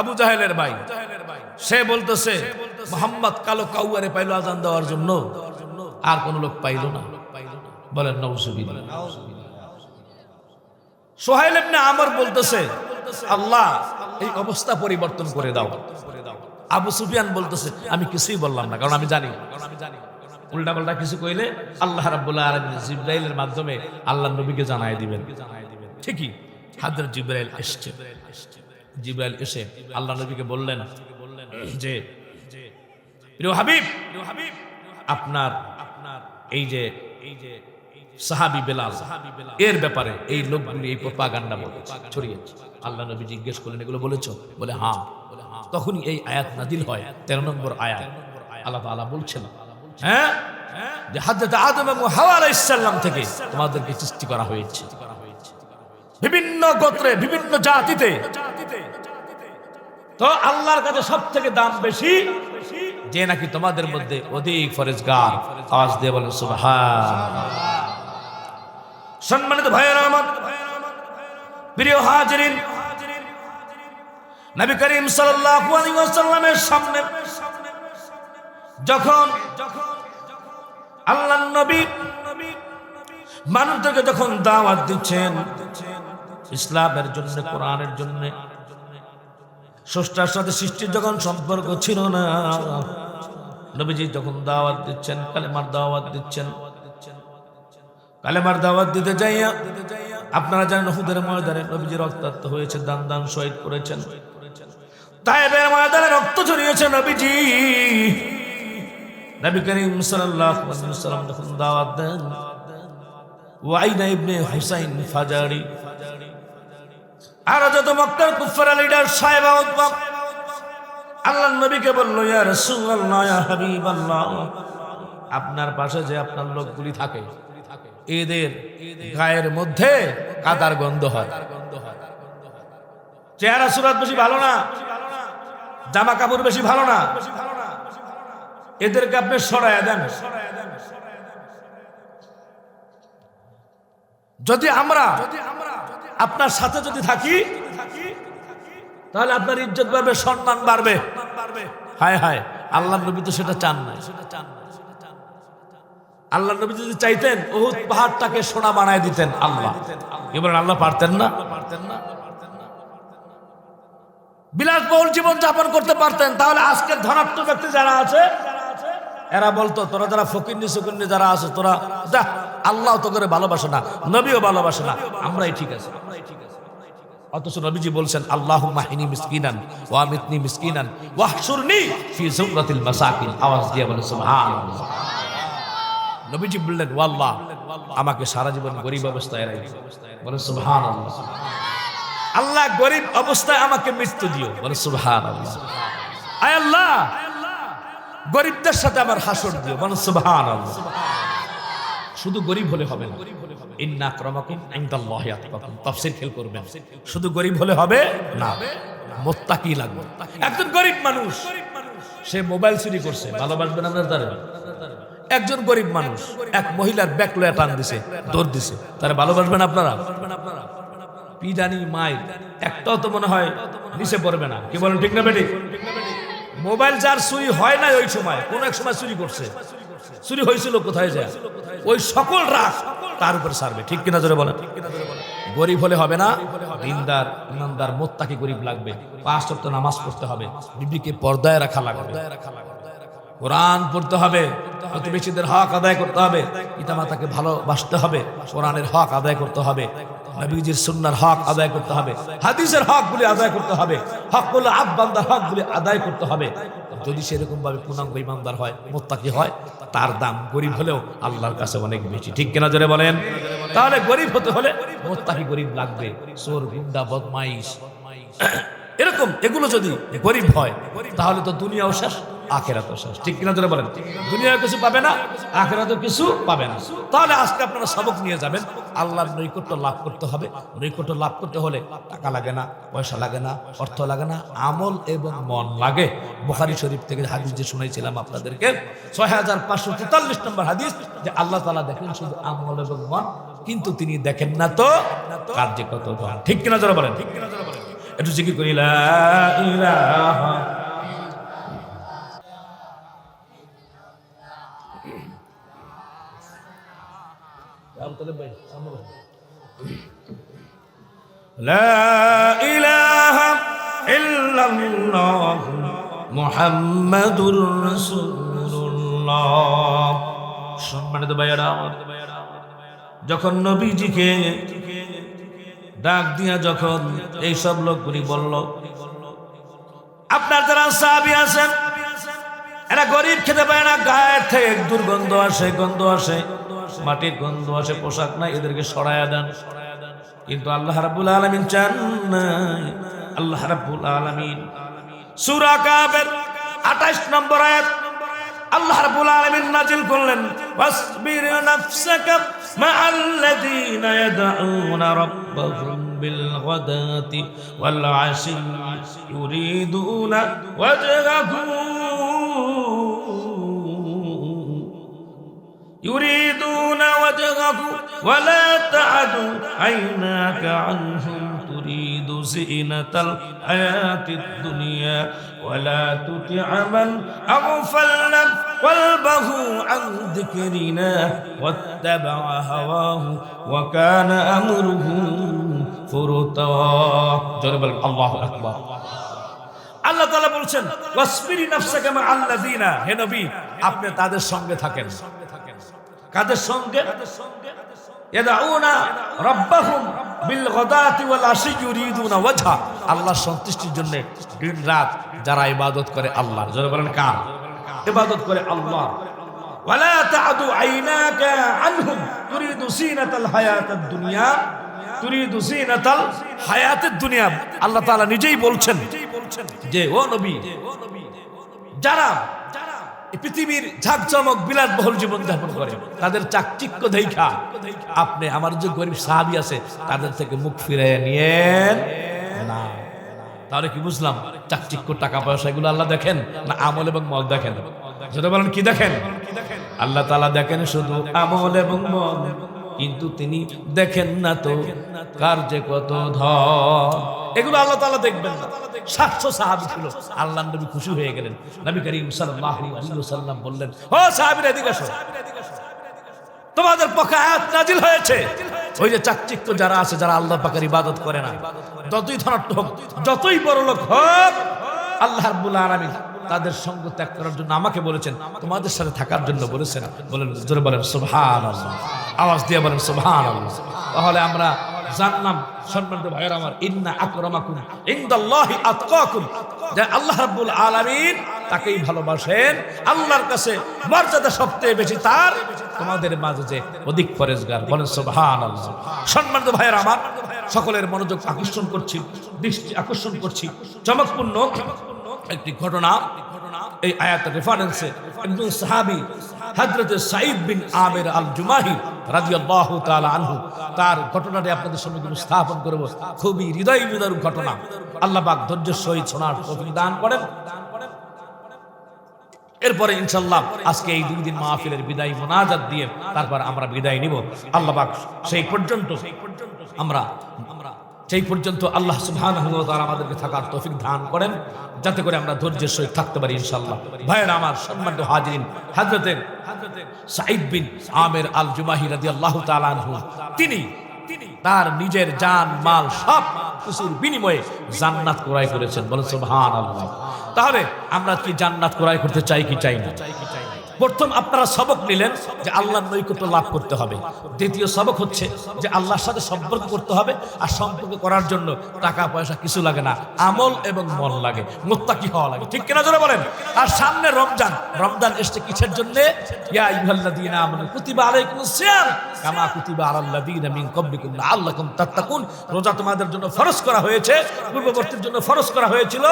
আবু জাহেলের ভাই, সে বলতেছে মুহাম্মদ কালো কাউয়ারে পাইলো আযান দেওয়ার জন্য, আর কোন লোক পাইল না, বলেন নাউজুবিল্লাহ। সুহাইল ইবনে আমর বলতেছে, আল্লাহ এই অবস্থা পরিবর্তন করে দাও। আবু সুফিয়ান বলতেছে, আমি কিছুই বললাম না, কারণ আমি জানি উল্টা পাল্টা কিছু কইলে আল্লাহ রাব্বুল আলামিন জিবরাইলের মাধ্যমে আল্লাহর নবীকে জানায় দিবেন। ঠিকই হযরত জিবরাইল এসেছে, জিবরাইল এসে আল্লাহর নবীকে বললেন যে, প্রিয় হাবিব, আপনার এই যে সাহাবী বেলাল, এর ব্যাপারে এই লোকগুলি এই প্রপাগান্ডা ছড়িয়েছে। আল্লাহ নবী জিজ্ঞেস করলেন, এগুলো বলেছো? বলে হ্যাঁ। তখনই এই আয়াত নাজিল হয়, 13 নম্বর আয়াত। আল্লাহ তাআলা বলছেন, হ্যাঁ, যে হযরত আদম এবং হাওয়া আলাইহিস সালাম থেকে তোমাদেরকে সৃষ্টি করা হয়েছে, বিভিন্ন গোত্রে বিভিন্ন জাতিতে। তো আল্লাহর কাছে সবথেকে দাম বেশি যে নাকি তোমাদের মধ্যে অধিক ফরেজগার। আওয়াজ দিয়ে বলেন সুবহানাল্লাহ। সম্মানিত ভাইয়েরা আমার, প্রিয় হাজিরিন, নবী করিম সাল্লাল্লাহু আলাইহি ওয়াসাল্লামের সামনে যখন আল্লাহর নবী মানুষদেরকে যখন দাওয়াত দিচ্ছেন ইসলামের জন্য, কোরআনের জন্য, স্রষ্টার সাথে সৃষ্টির যখন সম্পর্ক ছিল না, নবীজি যখন দাওয়াত দিচ্ছেন, কালেমার দাওয়াত দিচ্ছেন, কালেমার দাওয়াত দিতে যাইয়া আপনারা জানেন উহুদের ময়দানে নবীজি রক্তাক্ত হয়েছে, দান দান শহীদ করেছেন। তায়েফের ময়দানে রক্ত ঝরিয়েছে নবীজি। নবী করিম সাল্লাল্লাহু আলাইহি ওয়াসাল্লাম যখন দাওয়াত দেন, ওয়াইনা ইবনে হুসাইন ফাজারি আর যত মক্কার কুফার লিডার সাহেবা উতবা আল্লাহর নবীকে বলল, ইয়া রাসূলুল্লাহ, ইয়া হাবিবাল্লাহ, আপনার পাশে যে আপনার লোকগুলি থাকে এদের গায়ের মধ্যে কাদার গন্ধ হয়, চেহারা সুরাত বেশি ভালো না, জামা কাপড় বেশি ভালো না, এদেরকে আপনি সরাইয়া দেন। যদি আমরা আপনার সাথে যদি থাকি তাহলে আপনার ইজ্জত বাড়বে, সম্মান বাড়বে। হায় হায়, আল্লাহ নবী তো সেটা চান না। আল্লাহ নবী যদি চাইতেন উহুদ পাহাড়টাকে সোনা বানায় দিতেন আল্লাহ, এবার আল্লাহ পারতেন না? বিলাসবহুল জীবন যাপন করতে পারতেন, তাহলে আজকের ধনাঢ্য ব্যক্তি যারা আছে এরা বলতো তোরা যারা ফকিন্নি সুকিন্নি যারা আছে তোরা যা, আল্লাহ তো করে ভালোবাসে না, নবীও ভালোবাসে না, আমরাই ঠিক আছে। অথচ নবীজি বলছেন আল্লাহুম্মা হিনি মিসকিনান ওয়া আমিতনি মিসকিনান ওয়াহশুরনি ফি যুমরাতিল মাসাকিন। আওয়াজ দিয়ে বলে সুবহানাল্লাহ। নবীজি বললেন ও আল্লাহ, আমাকে সারা জীবন গরিব অবস্থায় রাখো, বলে সুবহানাল্লাহ। আল্লাহ গরিব অবস্থায় আমাকে মৃত্যু দিও, বলে সুবহানাল্লাহ। আয় আল্লাহ, গরিবদের সাথে আমার হাসর দিও, বলে সুবহানাল্লাহ। শুধু গরিব হলে হবে না, ইন্না আক্রামাকুম ইনদাল্লাহি আতকাকুম। তাফসীর খেয়াল করবেন, শুধু গরিব হলে হবে না, মুত্তাকি লাগবে। একজন গরিব মানুষ, সে মোবাইল চুরি করছে, ভালোবাসবেন আপনার তারে? একজন গরিব মানুষ এক মহিলার ব্যাগ লয়ে টান দিছে, দৌড় দিছে, তারে ভালোবাসবেন আপনারা? পিডানি মাই একটাও তো মনে হয় নিচে পড়বে না, কি বলেন ঠিক না বেটি? মোবাইল যার চুরি হয় না ওই সময় কোন এক সময় চুরি করছে, চুরি হয়েছিল কোথায় যায়, ওই সকল রাগ তার উপর সারবে, ঠিক কিনা জোরে বলেন? গরিব হলে হবে না, দিনদার ইমানদার মুত্তাকি গরিব লাগবে। 5 ওয়াক্ত নামাজ পড়তে হবে, বিবিকে পর্দায় রাখা লাগবে, কোরআন পড়তে হবে, প্রতিবেশীদের হক আদায় করতে হবে, পিতামাতাকে ভালোবাসতে হবে, কোরআনের হক আদায় করতে হবে, নবীজির সুন্নাহর হক আদায় করতে হবে, হাদিসের হকগুলি আদায় করতে হবে, হকুল আব্দ বান্দার হকগুলি আদায় করতে হবে। যদি সেরকম ভাবে পূর্ণাঙ্গ ইমানদার হয়, মুত্তাকি হয়, তার দাম গরিব হলেও আল্লাহর কাছে অনেক বেশি, ঠিক কিনা জোরে বলেন? তাহলে গরিব হতে হলে মুত্তাকি গরিব লাগবে। চোর, গুন্ডা, বদমাইশ এরকম এগুলো যদি গরিব হয় তাহলে তো দুনিয়াও শেষ, আখিরাতও শেষ, ঠিক কিনা জোরে বলেন? দুনিয়ায় কিছু পাবে না, আখিরাতেও কিছু পাবে না। তাহলে আজকে আপনারা সবক নিয়ে যাবেন, আল্লাহর নৈকট্য লাভ করতে হবে। নৈকট্য লাভ করতে হলে টাকা লাগে না, পয়সা লাগে না, অর্থ লাগে না, আমল এবং মন লাগে। বুখারী শরীফ থেকে হাদিস যে শুনাইছিলাম আপনাদেরকে, 6543 নম্বর হাদিস, যে আল্লাহ তাআলা দেখেন শুধু আমল এবং মন, কিন্তু তিনি দেখেন না তো কার্যে কত। ঠিক কিনা জোরে বলেন? একটু জিকির করি, লা ইলাহা লা ইলাহা ইল্লাল্লাহ মুহাম্মাদুর রাসূলুল্লাহ। সম্মানিত ভাইয়েরা, যখন নবীজিকে ডাক দিয়া যখন এই সব লোকগুলি বলল, আপনার যারা সাহাবী আছেন এরা গরিব, খেতে পায় না, গায়ের থেকে দুর্গন্ধ আসে, গন্ধ আসে, মাটির গন্ধ আসে, পোশাক নাই, এদেরকে সরায়া দেন। কিন্তু আল্লাহ রাব্বুল আলামিন চান নাই। আল্লাহ রাব্বুল আলামিন সূরা কাফের 28 নম্বর আয়াত আল্লাহ রাব্বুল আলামিন নাজিল করলেন, ওয়াসবির নাফসাকা মা'আল্লাযীনা ইয়াদউনা রাব্বাহুম বিল গাদাতি ওয়াল আশি ইউরিদুনা ওয়াজহাহু يريدون وجهه ولا تعد عيناك عنهم تريد زينة الحياة الدنيا ولا تطع من أغفلنا قلبه عن ذكرنا واتبع هواه وكان أمره فرطا. جرب الله أكبر. আল্লাহ তাআলা বলছেন ওয়াসবিরি নাফসাকা মা আল্লাযিনা, হে নবী আপনি তাদের সঙ্গে থাকেন। কাদের সঙ্গে? ইয়াদউনা রাব্বাহুম বিল গাদাতি ওয়াল আশি ইউরিদুনা ওয়াজহা, আল্লাহর সন্তুষ্টির জন্য দিন রাত যারা ইবাদত করে আল্লাহর, যারা বলেন কার ইবাদত করে আল্লাহ। ওয়ালা তা'দু আইনাকা আনহুম তুরিদু জিনাতাল হায়াতাদ দুনিয়া, তুরিদু জিনাতাল হায়াতাদ দুনিয়া। আল্লাহ তাআলা নিজেই বলছেন যে ও নবী, যারা পৃথিবীর ঝাঁকজমক বিলাসবহুল জীবন যাপন করে তাদের চাকচিক্য দেখা আপনি আমার যে গরিব সাহাবী আছে তাদের থেকে মুখ ফিরিয়ে নিয়েন না। তাহলে কি বুঝলাম? চাকচিক্য, টাকা পয়সা এগুলো আল্লাহ দেখেন না আমল এবং মন দেখেন? যেটা বলেন কি দেখেন? আল্লাহ তাআলা দেখেন শুধু আমল এবং মন, কিন্তু তিনি দেখেন না তো কার যে কত ধন। এগুলো আল্লাহ তাআলা দেখবেন না। 700 সাহাবী ছিল, আল্লাহর নবী খুশি হয়ে গেলেন। নবী করিম সাল্লাল্লাহু আলাইহি ওয়াসাল্লাম বললেন, ও সাহাবীরা এদিকে আসো, তোমাদের পক্ষে আয়াত নাজিল হয়েছে। ওই যে চাকচিক্য যারা আছে, যারা আল্লাহ পাকের ইবাদত করে না, যতই ধনাঢ্য হোক, যতই বড় লোক হোক, আল্লাহ রাব্বুল আলামিন তাদের সঙ্গ ত্যাগ করার জন্য আমাকে বলেছেন, তোমাদের সাথে থাকার জন্য বলেছেন। বলেন, জোরে বলেন সুবহানাল্লাহ, আওয়াজ দিয়ে বলেন সুবহানাল্লাহ। তাহলে আমরা জানলাম, সম্মানিত ভাইয়েরা আমার, ইন্না আকরামাকুম ইনদাল্লাহি আতকাকুম, যে আল্লাহ রাব্বুল আলামিন তাকেই ভালোবাসেন, আল্লাহর কাছে মর্যাদা সবচেয়ে বেশি তার, তোমাদের মাঝে যে অধিক পরেজগার। বলেন সুবহানাল্লাহ। সম্মানিত ভাইয়েরা আমার, সকলের মনোযোগ আকর্ষণ করছি, দৃষ্টি আকর্ষণ করছি চমকপূর্ণ একটি ঘটনা। এই আয়াতের রেফারেন্সে একজন সাহাবী হযরত সাঈদ বিন আমির আল জুমাহি রাদিয়াল্লাহু তাআলা আনহু, তার ঘটনাটি আপনাদের সামনে উপস্থাপন করব। খুবই হৃদয় বিদারক ঘটনা। আল্লাহ পাক ধৈর্যের সহিত শোনার তৌফিক দান করেন। এরপরে ইনশাআল্লাহ আজকে এই 2 দিন মাহফিলের বিদায় মোনাজাত দিয়ে তারপর আমরা বিদায় নিব। আল্লাহ পাক সেই পর্যন্ত আল্লাহ সুবহানাহু ওয়া তাআলা আমাদেরকে থাকার তৌফিক দান করেন, যাতে করে আমরা ধৈর্যের সহিত থাকতে পারি ইনশাআল্লাহ। ভাইয়েরা আমার, সম্মানিত হাজিরিন, হযরত সাঈদ বিন আমির আল জুমাহি রাদিয়াল্লাহু তাআলা আনহু, তিনি তার নিজের জান মাল সব কিছুর বিনিময়ে জান্নাত ক্রয় করেছেন। বলেন সুবহানাল্লাহ। তাহলে আমরা কি জান্নাত ক্রয় করতে চাই কি চাই না? প্রথম আপনারা সবক নিলেন যে আল্লাহর নৈকট্য লাভ করতে হবে। দ্বিতীয় সবক হচ্ছে যে আল্লাহর সাথে সম্পর্ক করতে হবে, আর সম্পর্ক করার জন্য টাকা পয়সা কিছু লাগে না, আমল এবং মন লাগে, মুত্তাকি হওয়া লাগে। ঠিক কিনা জোরে বলেন। আর সামনে রমজান, রমজান এসছে কিসের জন্য? ইয়া আইয়ুহাল্লাযীনা আমানু কুতিবা আলাইকুমুস সিয়াম কামা কুতিবা আলাল্লাযীনা মিন ক্বাবলিকুম লাআল্লাকুম তাত্তাকুন। রোজা তোমাদের জন্য ফরজ করা হয়েছে, পূর্ববর্তীর জন্য ফরজ করা হয়েছিল,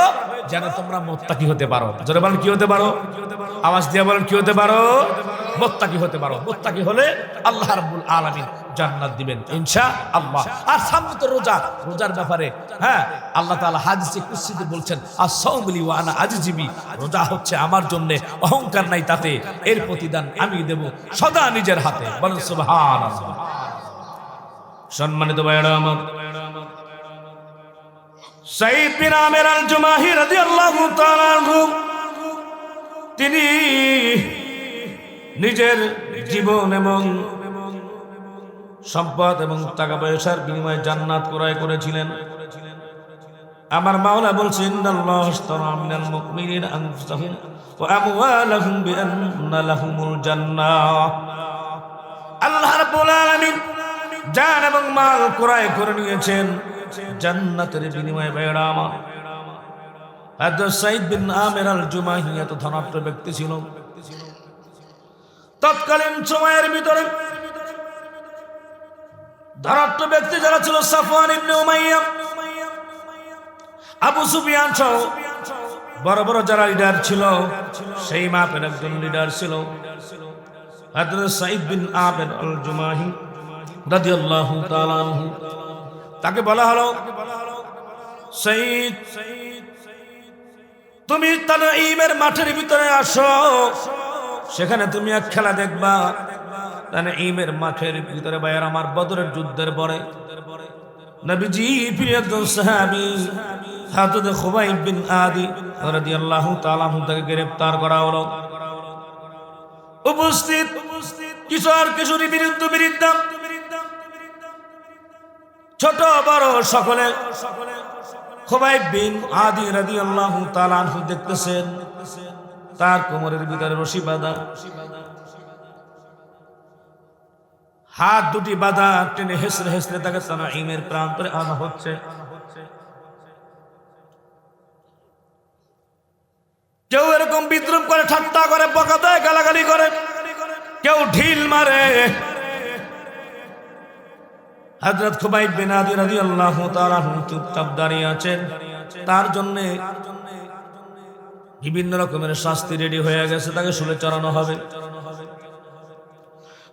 যেন তোমরা মুত্তাকি হতে পারো। জোরে বলেন, কি হতে পারো? আওয়াজ দিয়ে বলেন, কি হতে পারো? মুত্তাকি হতে পারো। মুত্তাকি হলে আল্লাহ রাব্বুল আলামিন জান্নাত দিবেন ইনশাআল্লাহ। আর সামনে তো রোজা, রোজার ব্যাপারে আল্লাহ তাআলা হাদিসে কুদসিতে বলছেন, আস-সাওমু লি ওয়া আনা আজজি বি, রোজা হচ্ছে আমার জন্য, অহংকার নাই তাতে, এর প্রতিদান আমি দেব সদা নিজের হাতে। বলেন সুবহানাল্লাহ। সম্মানিত ভাইরা আমার, সাঈদ বিন আমির আল জুমাহি রাদিয়াল্লাহু তাআলা আনহু, তিনি নিজের জীবন এবং সম্পদ এবং টাকা পয়সার বিনিময়ে জান্নাত ক্রয় করেছিলেন। আমার মাওলা বলছেন, ইন্নাল্লাহ আশতারা মিনাল মুমিনিনা আনফুসাহুম ওয়া আমওয়ালাহুম বিআন্না লাহুমুল জান্নাহ। আল্লাহ রাব্বুল আলামিন জান এবং মাল ক্রয় করে নিয়েছেন জান্নাতের বিনিময়ে। ভাইরা আমার, হযরত সাঈদ বিন আমির আল জুমাহি এত ধনাঢ্য ব্যক্তি ছিল। তৎকালীন সময়ের ভিতরে ধনাঢ্য ব্যক্তি যারা ছিল, সাফওয়ান ইবনে উমাইয়া, আবু সুফিয়ান সহ বড় বড় যারা লিডার ছিল, সেই মাপের একজন লিডার ছিল হযরত সাঈদ বিন আমির আল জুমাহি রাদিয়াল্লাহু তাআলা আনহু। তাকে বলা হলো, সাঈদ, তুমি তানঈমের মাঠের ভিতরে আসো, সেখানে তুমি এক খেলা দেখবা। তানঈমের মাঠের ভিতরে ভাইয়ের আমার, বদরের যুদ্ধের পরে নবীজি প্রিয় একজন সাহাবী হযরত খুবাইব বিন আদি রাদিয়াল্লাহু তাআলা আনহু তাকে গ্রেফতার করা হলো। উপস্থিত কিশোর কিশোরী, বৃদ্ধ বৃদ্ধা, ছোট বড় সকলে খুবাইব বিন আদি রাদিয়াল্লাহু তাআলা আনহু দেখতেছেন তার কোমরের ভিতরে রশি বাঁধা, হাত দুটি বাঁধা, টেনে হেসড়ে হেসড়ে তাকে তানঈমের প্রান্তরে আনা হচ্ছে। কেউ এরকম বিদ্রুপ করে, ঠাট্টা করে, বকা দেয়, গালাগালি করে, কেউ ঢিল মারে। হযরত খুবাইব বিন আদি রাদিয়াল্লাহু তাআলা আনহু চুপচাপ দাঁড়িয়ে আছেন। তার জন্য বিভিন্ন রকমের শাস্তি রেডি হয়ে গেছে, তাকে শুলে চড়ানো হবে।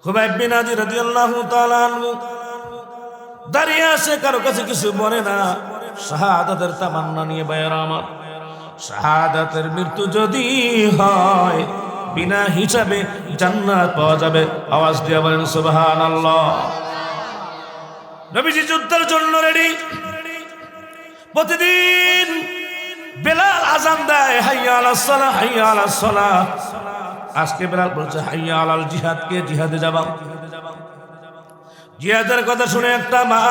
খুবাইব বিন আদি রাদিয়াল্লাহু তাআলা আনহু দাঁড়িয়ে আছে, কারো কাছে কিছু বলে না, শাহাদাতের তামান্না নিয়ে। ভাইয়েরা আমার, শাহাদাতের মৃত্যু যদি হয়, বিনা হিসাবে জান্নাত পাওয়া যাবে। আওয়াজ দিয়ে বলেন সুবহানাল্লাহ। নবীজি যুদ্ধের জন্য রেডি। প্রতিদিন বেলাল আযান দেয়, হাইয়া আলাস সালাহ, হাইয়া আলাস সালাহ। আজকে বেলাল বলছে হাইয়া আলাল জিহাদ, কে জিহাদে যাবা? জিহাদের কথা শুনে একটা মা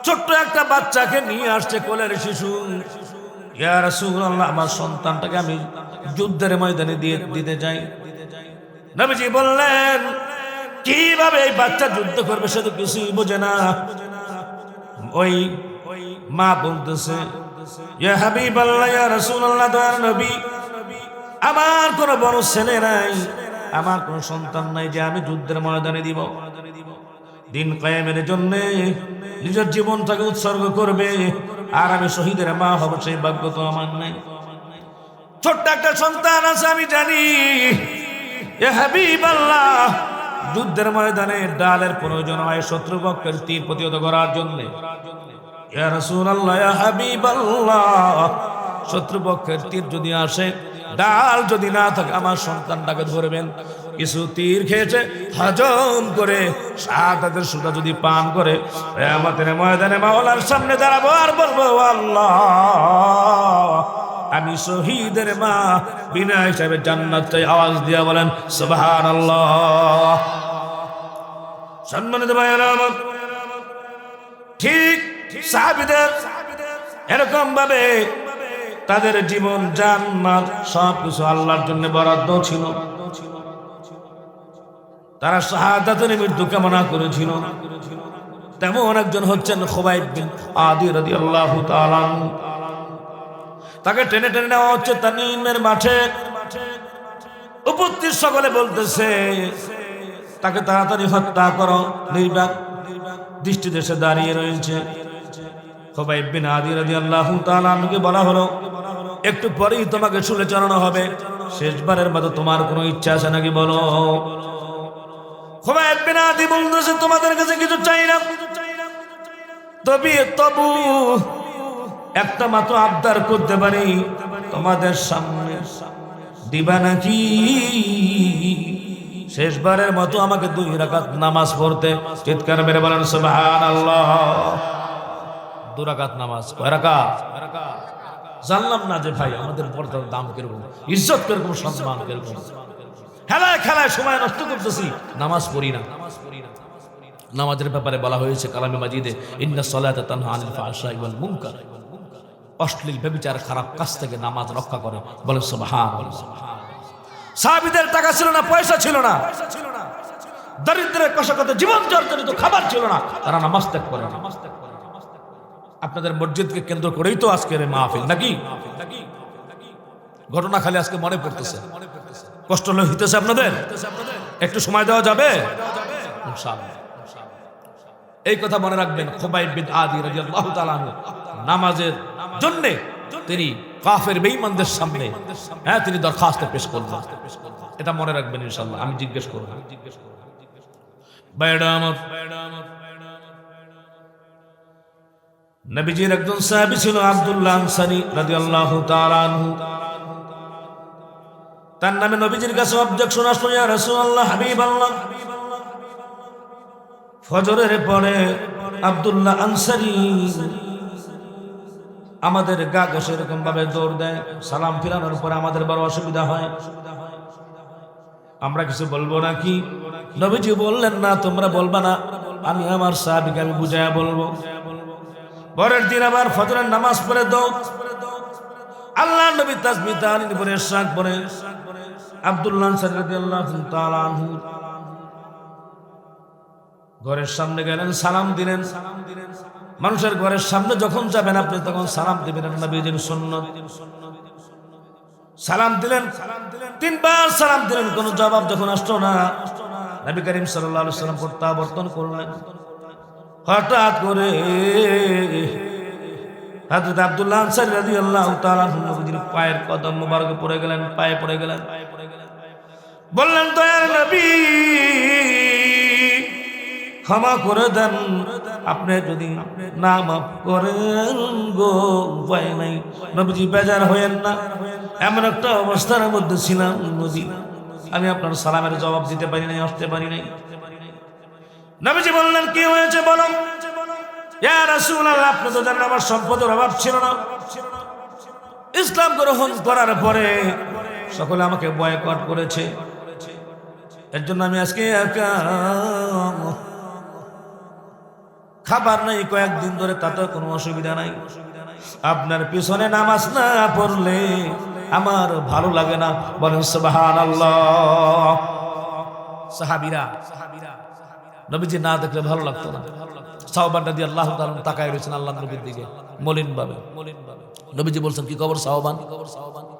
ছোট্ট একটা বাচ্চাকে নিয়ে আসছে, কোলের শিশু। ইয়া রাসূলুল্লাহ, আমার সন্তানটাকে আমি যুদ্ধের ময়দানে দিতে চাই। নবীজি বললেন, কিভাবে এই বাচ্চা যুদ্ধ করবে সে তো কিছুই বোঝে না। ওই মা বলতেছে, ইয়া হাবিবাল্লাহ, ইয়া রাসূলুল্লাহ, দয়ার নবী, আমার কোনো বড় ছেলে নাই, আমার কোনো সন্তান নাই যে আমি যুদ্ধের ময়দানে দিব। দিন কায়েমের জন্য নিজের জীবনটাকে উৎসর্গ করবে, আর আমি শহীদের মা হব, সেই ভাগ্য তো আমার নাই। ছোট্ট একটা সন্তান আছে, আমি জানি। এ হাবিবাল্লাহ, যুদ্ধের ময়দানে ডালের প্রয়োজন হয় শত্রুপক্ষের তীর প্রতিহত করার জন্য। ইয়া রাসূলুল্লাহ, ইয়া হাবিবাল্লাহ, শত্রুপক্ষের তীর যদি আসে, ডাল যদি না থাকে, আমার সন্তানটাকে ধরবেন। কিছু তীর খেয়েছে, হজম করে শাহাদাতের সুতা যদি পান করে, কিয়ামতের ময়দানে মাওলার সামনে দাঁড়াবো আর বলবো, আল্লাহ, আমি শহীদের মা, বিনা হিসাবে জান্নাত চাই। আওয়াজ দিয়া বলেন সুবহানাল্লাহ। সম্মানিত ভাইয়েরা আমার, ঠিক সাহাবীদের এরকম ভাবে তাদের জীবন, জান, মাল সবকিছু আল্লাহর জন্য বরাদ্দ ছিল। তারা শাহাদাতের মৃত্যু কামনা করেছিল। তেমন একজন হচ্ছেন খুবাইব বিন আদি রাদিয়াল্লাহু তাআলা। তাকে টেনে টেনে নেওয়া হচ্ছে তানিমের মাঠে। উপস্থিত সকলে বলতেছে, তাকে তাড়াতাড়ি হত্যা করো। নির্বাক দৃষ্টি দেশে দাঁড়িয়ে রয়েছে। খুবাইব বিন আদি রাদিয়াল্লাহু তাআলা আমাকে বলা হলো, একটু পরেই তোমাকে শুলে চড়ানো হবে, শেষবারের মতো তোমার কোনো ইচ্ছা আছে নাকি বলো। খুবাইব বিন আদি বলতেছে, তোমাদের কাছে কিছু চাই না, তবু একটা মাত্র আবদার করতে পারি, তোমাদের সামনে দিবা নাকি শেষবারের মতো আমাকে 2 রাকাত নামাজ পড়তে? চিৎকার মেরে বলেন সুবহানাল্লাহ। 2 রাকাত নামাজ। কয় রাকাত? জানলাম না যে ভাই আমাদের পর্দার দাম কিরকম, ইজ্জত কিরকম, সম্মান কিরকম। খেলায় খেলায় সময় নষ্ট করতেছি, নামাজ পড়ি না। নামাজের ব্যাপারে বলা হয়েছে কালামে মাজিদে, ইন্নাস সালাতা তানহা আনিল ফাহশাই ওয়াল মুনকার। অশ্লীল ব্যভিচার, খারাপ কাজ থেকে নামাজ রক্ষা করে। বলে সুবহানাল্লাহ। সাহাবীদের টাকা ছিল না, পয়সা ছিল না, দরিদ্রের কষাকত জীবন জর্জরিত, খাবার ছিল না, তারা নামাজ ত্যাগ করে। আপনাদের মসজিদকে কেন্দ্র করেই তো আজকের মাহফিল নাকি? ঘটনা খালি আজকে মনে পড়তেছে, কষ্ট হইতেছে আপনাদের। একটু সময় দেওয়া যাবে ইনশাআল্লাহ। এই কথা মনে রাখবেন, খুবাইব বিন আদি রাদিয়াল্লাহু তাআলা নামাজের জন্য তিনি কাফের বেঈমানদের সামনে তিনি দরখাস্ত পেশ করলেন। এটা মনে রাখবেন ইনশাআল্লাহ। আমি জিজ্ঞেস করব, ভাইরা আমার, নবীজির একজন সাহাবী ছিল আব্দুল্লাহ আনসারী রাদিয়াল্লাহু তাআলা আনহু। তার নামে নবীজির কাছে অবজেকশন আসলো, ইয়া রাসূলুল্লাহ, হাবিবাল্লাহ, ফজরের পরে আব্দুল্লাহ আনসারী আমাদের গা ঘষে এরকম ভাবে দৌড় দেয়, সালাম ফিরানোর পরে আমাদের বড় অসুবিধা হয়, আমরা কিছু বলবো নাকি? নবীজি বললেন, না, তোমরা বলবা না, আমি আমার সাহাবীকে আমি বুঝায়া বলবো। পরের দিন আবার ফজরের নামাজ পড়ে দৌড়, আল্লাহ নবী তাসবিহ তাহলিল পড়ে ইশরাক পড়ে আব্দুল্লাহ আনসারী রাদিয়াল্লাহু তাআলা আনহু ঘরের সামনে গেলেন, সালাম দিলেন। মানুষের ঘরের সামনে যখন যাবেন আপনি তখন সালাম দিবেন, নবীজির সুন্নাত। সালাম দিলেন, 3 বার সালাম দিলেন, কোনো জবাব যখন আসলো না, নবী করিম সাল্লাল্লাহু আলাইহি ওয়াসাল্লাম প্রত্যাবর্তন করলেন। হঠাৎ করে হযরত আব্দুল্লাহ আনসারী রাদিয়াল্লাহু তাআলা নবীজির পায়ের কদম মোবারকে পড়ে গেলেন, পায়ে পড়ে গেলেন, বললেন, দয়ার নবী, ক্ষমা করে দেন, আপনি যদি না মাফ করেন গো, উপায় নাই। নবীজি বেজার হয়েন না, এমন একটা অবস্থার মধ্যে ছিলাম নবী, আমি আপনার সালামের জবাব দিতে পারি নাই, আসতে পারি নাই। নবীজি বললেন কি হয়েছে বলো। ইয়া রাসূলুল্লাহ, আপনি তো জানেন আমার সম্পদের অভাব ছিল না। ইসলাম গ্রহণ করার পরে সকলে আমাকে বয়কট করেছে, এর জন্য আমি আজকে একা, খাবার নাই কয়েকদিন ধরে, তাতে কোনো অসুবিধা নাই। আপনার পিছনে নামাজ না পড়লে আমার ভালো লাগে না। বলেন সুবহানাল্লাহ। সাহাবীরা নবীজি না দেখলে ভালো লাগতো না। সাওবান রাদিয়াল্লাহু তাআলা তাকায় রয়েছেন আল্লাহর নবীর দিকে মলিন ভাবে। নবীজি বলছেন কি খবর সাওবান,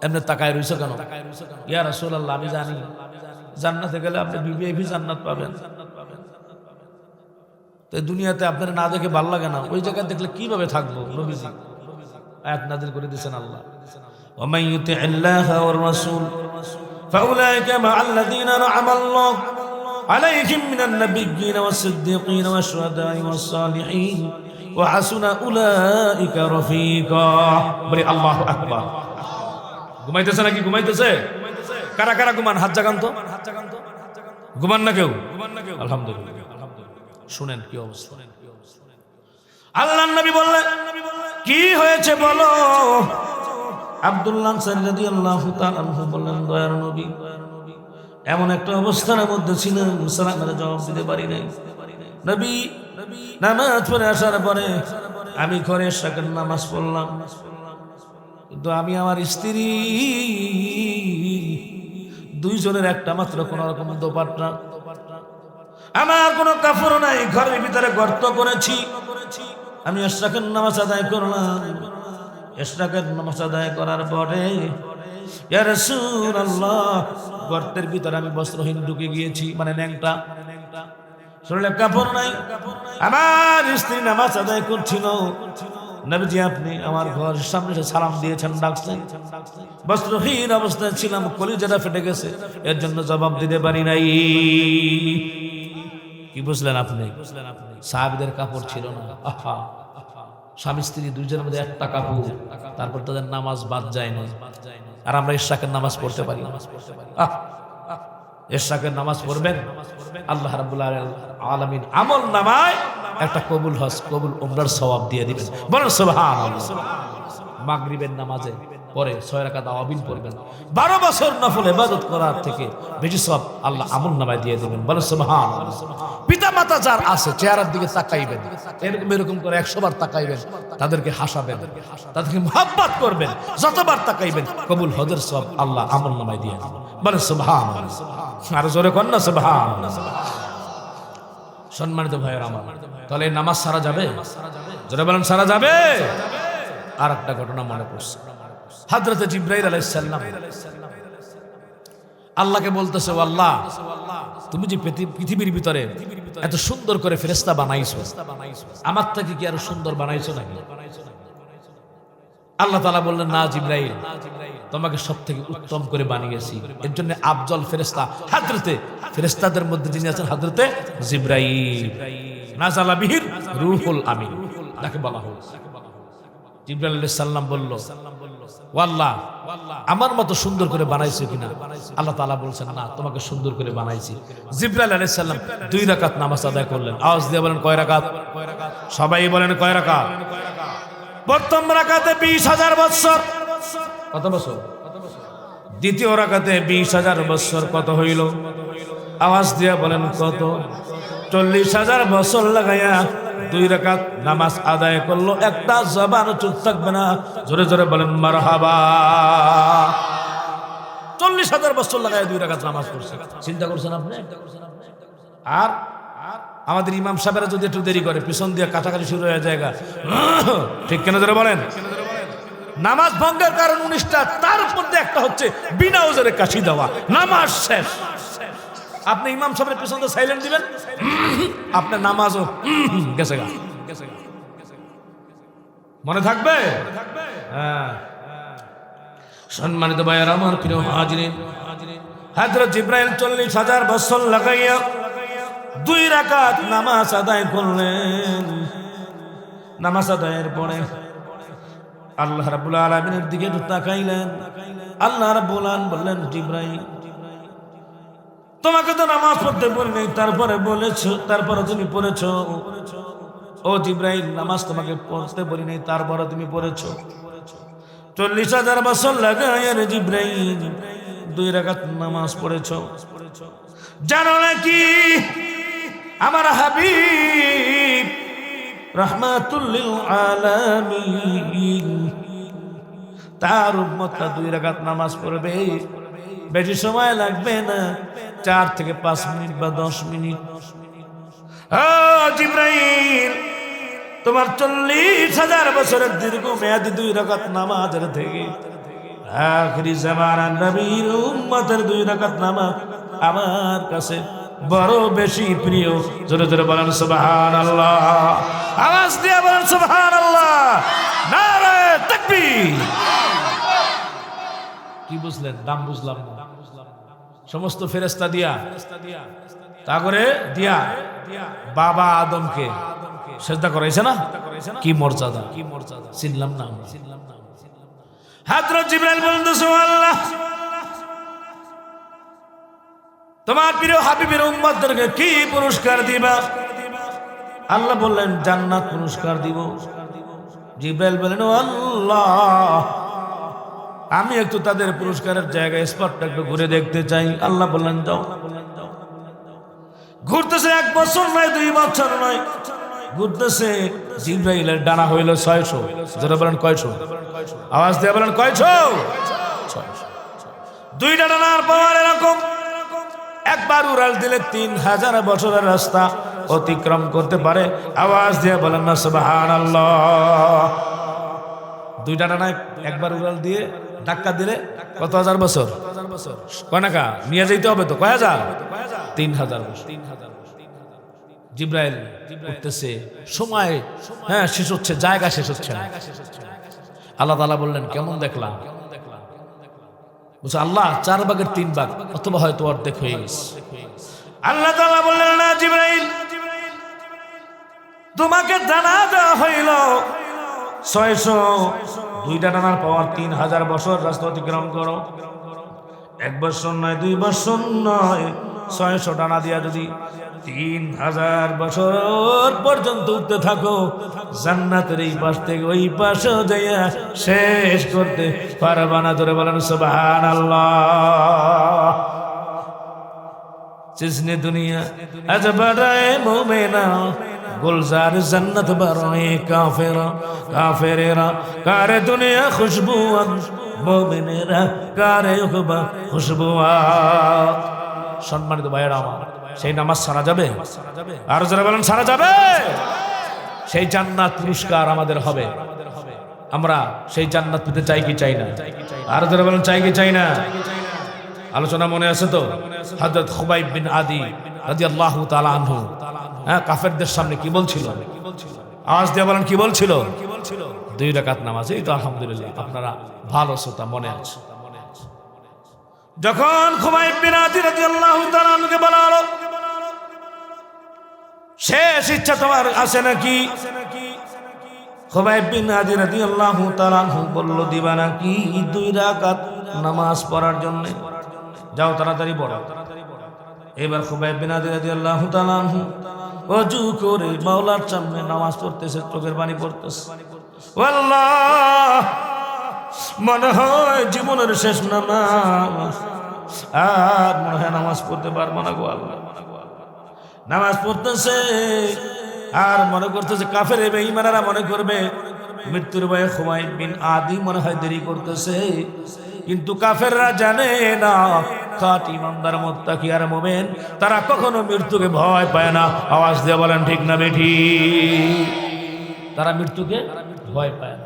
এমনি তাকায় রইছো কেন? ইয়া রাসূলুল্লাহ, আমি জানি জান্নাতে গেলে আপনি ভিভিআইপি জান্নাত পাবেন, তো দুনিয়াতে আপনার না দেখে ভালো লাগে না, ওই জায়গায় দেখলে কিভাবে থাকবো? নবীজি আয়াত নাযিল করে দিয়েছেন আল্লাহ, ওয়া মান ইউতি'িল্লাহা ওয়ার রাসূল ফাউলাইকা মা'আল্লাযীনা আ'আমাল্লাহু আলাইহিম মিনান নাবিয়্যিনা ওয়াস-সিদ্দীকিনা ওয়াশ-শুহাদা'i ওয়াস-সালিহিন ওয়া হাসুনা উলাইকা রাফীকা। বলি আল্লাহু আকবার। ঘুমাইতেছে নাকি? ঘুমাইতেছে? কারা কারা ঘুমান? হাত জাগান তো। ঘুমান না কেউ? আলহামদুলিল্লাহ। শুনেন কি অবস্থা। আল্লাহর নবী বললেন কি হয়েছে বলো। আব্দুল্লাহ আনসারী রাদিয়াল্লাহু তাআলা আনহু বললেন, দয়ার নবী, এমন একটা অবস্থার মধ্যে ছিলাম, সালামের জবাব দিতে পারি নাই। নবী নামাজ পড়ে আসার পরে আমি ঘরে শাকের নামাজ পড়লাম, কিন্তু আমি আমার স্ত্রী দুইজনের একটা মাত্র কোন রকম দোপাট্টা, আমার কোনো কাপড় নাই, ঘরের ভিতরে গর্ত করেছি। আমি ইশরাকের নামাজ আদায় করলাম। ইশরাকের নামাজ আদায় করার পরে ইয়া রাসূলুল্লাহ, গর্তের ভিতরে আমি বস্ত্রহীন ঢুকে গিয়েছি, মানে ন্যাংটা, শরীরে কাপড় নাই। আমার স্ত্রী নামাজ আদায় করছিল। নবীজি আপনি আমার ঘর সামনে এসে সালাম দিয়েছেন, ডাকছেন। বস্ত্রহীন অবস্থায় ছিলাম, কলিজাটা ফেটে গেছে, এর জন্য জবাব দিতে পারি নাই। কি বুঝলেন আপনি? সাহাবীদের কাপড় ছিল না। আহা, স্বামী স্ত্রী দুইজনের মধ্যে একটা কাপড়, তারপর তাদের নামাজ বাদ যায় না। আর আমরা ইশরাকের নামাজ পড়তে পারি না। ইশরাকের নামাজ পড়বেন, আল্লাহ রাব্বুল আলামিন আমল নামায় একটা কবুল হজ, কবুল উমরার সওয়াব দিয়ে দিবেন। বলেন সুবহানাল্লাহ। মাগরিবের নামাজে পরে 6 রাকাত আওয়াবিন পড়বেন, 12 বছর নফল ইবাদত করার থেকে বেশি সওয়াব আল্লাহ আমল নামায় দিয়ে দিবেন। বলেন সুবহানাল্লাহ। পিতা মাতা যার আছে চেহারার দিকে তাকাইবেন, এরকম করে 100 বার তাকাইবেন, তাদেরকে হাসাবেন, তাদেরকে মুহাব্বত করবেন, যতবার তাকাইবেন কবুল হজের সওয়াব আল্লাহ আমল নামায় দিয়ে দিবেন। বলেন সুবহানাল্লাহ। আর জোরে কর না সুবহানাল্লাহ। সম্মানিত ভাইয়েরা আমার, তাহলে নামাজ সারা যাবে? জোরে বলেন সারা যাবে? আর একটা ঘটনা মনে পড়ছে। হযরত জিবরাইল আলাইহিস সালাম আল্লাহকে বলতেছে, ও আল্লাহ, তুমি যে পৃথিবীর ভিতরে এত সুন্দর করে ফেরেশতা বানাইছো, আমার থেকে কি আরো সুন্দর বানাইছো নাকি? আল্লাহ তাআলা বললেন, না জিবরাইল, তোমাকে সবথেকে উত্তম করে বানিয়েছি। এর জন্য আফজল ফেরেশতা হযরতে ফেরেশতাদের মধ্যে যিনি আছেন হযরতে জিবরাইল, নাযালা বিহির রূহুল আমিন, তাকে বলা হয়। জিবরাইল আলাইহিস সালাম বলল, ও আল্লাহ, আমার মতো সুন্দর করে বানাইছো কিনা? আল্লাহ তাআলা বলছেন, না, তোমাকে সুন্দর করে বানাইছি। জিবরাইল আলাইহিস সালাম 2 রাকাত নামাজ আদায় করলেন। আওয়াজ দিয়ে বলেন কয় রাকাত? সবাই বলেন কয় রাকাত? প্রথম রাকাতে 20,000 বছর। কত বছর? দ্বিতীয় রাকাতে 20,000 বছর। কত হইল? আওয়াজ দিয়ে বলেন কত? 40,000 বছর লাগাইয়া 2 রাকাত নামাজ আদায় করলো। একটা জবান চুপ থাকবে না। জোরে জোরে বলেন মারহাবা। 40,000 বছর লাগাইয়া 2 রাকাত নামাজ পড়ছে। চিন্তা করছেন আপনি? আর আমাদের ইমাম সাহেবরা যদি একটু দেরি করে, পিছন দিয়ে কাটাকাটি শুরু হয়ে যায়। ঠিক কেন জোরে বলেন? নামাজ ভঙ্গের কারণ 19টা, তার মধ্যে একটা হচ্ছে বিনা ওজরে কাশি দেওয়া। নামাজ শেষ, আপনি ইমাম সাহেবের পিছন দিয়ে সাইলেন্ট দিবেন, আপনার নামাজও গেছে গা। মনে থাকবে? হ্যাঁ। সম্মানিত ভাইয়েরা আমার, প্রিয় হাজিরিন, হযরত জিবরাইল 40,000 বছর লাগাইয়া 2 রাকাত নামাজ আদায় করলেন। নামাজ আদায়ের পরে আল্লাহ রাব্বুল আলামিনের দিকে একটু তাকাইলেন। আল্লাহ রাব্বুল আলামিন বললেন, জিবরাইল, তোমাকে তো নামাজ পড়তে বলি নাই, তারপরে বলেছো, তারপরে তুমি পড়েছো। ও জিব্রাইল, নামাজ তোমাকে পড়তে বলি নাই, তারপরে তুমি পড়েছো। 40,000 বছর লাগায় রে জিব্রাইল 2 রাকাত নামাজ পড়েছো। জানো নাকি আমার হাবিব রাহমাতুল লিল আলামিন তার উম্মতরা 2 রাকাত নামাজ পড়বে, বেশি সময় লাগবে না, 4 থেকে 5 মিনিট বা 10 মিনিট। ও জিব্রাইল, তোমার 40,000 বছরের দীর্ঘ মেয়াদি 2 রাকাত নামাজের থেকে আখিরি জামানার নবীর উম্মতের 2 রাকাত নামাজ আমার কাছে বড় বেশি প্রিয়। জোরে জোরে বলেন সুবহানাল্লাহ, আওয়াজ দিয়ে বলেন সুবহানাল্লাহ, নারে তাকবীর। কি বুঝলেন? দাম বুঝলাম না। সমস্ত ফেরেশতা দিয়া তা করে দিয়া বাবা আদমকে সেজদা করাইছে না? কি মর্যাদা, কি মর্যাদা, চিনলাম না। হযরত জিবরাইল বলেন সুবহানাল্লাহ, তোমার প্রিয় হাবিবের উম্মতদেরকে কি পুরস্কার দিবা? আল্লাহ বললেন জান্নাত পুরস্কার দিব। জিবরাইল বলেন ও আল্লাহ, আমি একটু তাদের পুরস্কারের জায়গায় স্পটটা একটু ঘুরে দেখতে চাই। আল্লাহ বললেন যাও। ঘুরতেছে 1 বছর নয়, 2 বছর নয়, ঘুরতেছে। জিবরাইলের ডানা হইল 600। যারা বলেন কয়শো? আওয়াজ দিয়ে বলেন কয়শো? 2টা ডানার পাওয়ার এরকম। একবার উড়াল দিলে 3000 বছরের রাস্তা অতিক্রম করতে পারে। আওয়াজ দিয়ে বলেন না সুবহানাল্লাহ। 2টা ডানায় একবার উড়াল দিয়ে ধাক্কা দিলে কত হাজার বছর? কয় টাকা নিয়ে যেতে হবে তো? কয় হাজার? 3000 বছর। জিবরাইল উঠতেছে, সময় শেষ হচ্ছে, জায়গা শেষ হচ্ছে না। আল্লাহ তাআলা বললেন কেমন দেখলাম? বলছে আল্লাহ 4 ভাগের 3 ভাগ অথবা হয়তো অর্ধেক হয়ে গেছে। আল্লাহ তাআলা বললেন না জিবরাইল, তোমাকে জানা দেওয়া হইল 600, 2টা ডানার পাওয়ার 3000 বছর রাস্তা অতিক্রম করো। 1 বছর নয়, 2 বছর নয়, 600 ডানা দিয়া যদি 3000 বছর পর্যন্ত উঠতে থাকো, জান্নাতের এই পাশ থেকে ওই পাশে যাইয়া শেষ করতে পারবা না। ধরে বলেন সুবহানাল্লাহ। जिसने दुनिया अज बढ़ाए मोमेना गुलजार जन्नत बरोए काफिरा काफिरेरा कारे दुनिया खुशबुआ मोमिनेरा कारे उकबा खुशबुआ। সম্মানিত ভাইয়েরা আমার, সেই নামাজ সারা যাবে? আর যারা বলেন সারা যাবে। সেই জান্নাত পুরস্কার আমাদের হবে। আমরা সেই জান্নাত পেতে চাই কি চাই না? আর যারা বলেন চাই কি চাই না? আলোচনা মনে আছে তো? হযরত খুবাইব বিন আদি রাদিয়াল্লাহু তাআলা আনহু কাফেরদের সামনে কি বলছিল? আওয়াজ দিয়ে বলেন কি বলছিল? 2 রাকাত নামাজ। এই তো আলহামদুলিল্লাহ আপনারা ভালো শ্রোতা, মনে আছে। যখন খুবাইব বিন আদি রাদিয়াল্লাহু তাআলা আনহুকে বলা হলো শেষ ইচ্ছা তোমার আছে নাকি? খুবাইব বিন আদি রাদিয়াল্লাহু তাআলা আনহু বলল দিবা নাকি 2 রাকাত নামাজ পড়ার জন্য? যাও তাড়াতাড়ি পড়ো। এবার খুবাইব বিন আদি রাদিয়াল্লাহু তাআলা আনহু ওযু করে মাওলার সামনে নামাজ পড়তেছে, চোখের পানি পড়তেছে। আল্লাহ, মনে হয় জীবনের শেষ নামাজ, আর মনে হয় নামাজ পড়তে পারবো না গো আল্লাহ। নামাজ পড়তেছে আর মনে করতেছে কাফের বেঈমানেরা মনে করবে মৃত্যুর ভয়ে খুবাইব বিন আদি মনে হয় দেরি করতেছে, কিন্তু কাফেররা জানে না খাঁটি ইমানদার মুত্তাকি আর মুমিন তারা কখনো মৃত্যুকে ভয় পায় না। আওয়াজ দিয়ে বলেন ঠিক না বেঠিক? তারা মৃত্যুকে ভয় পায় না।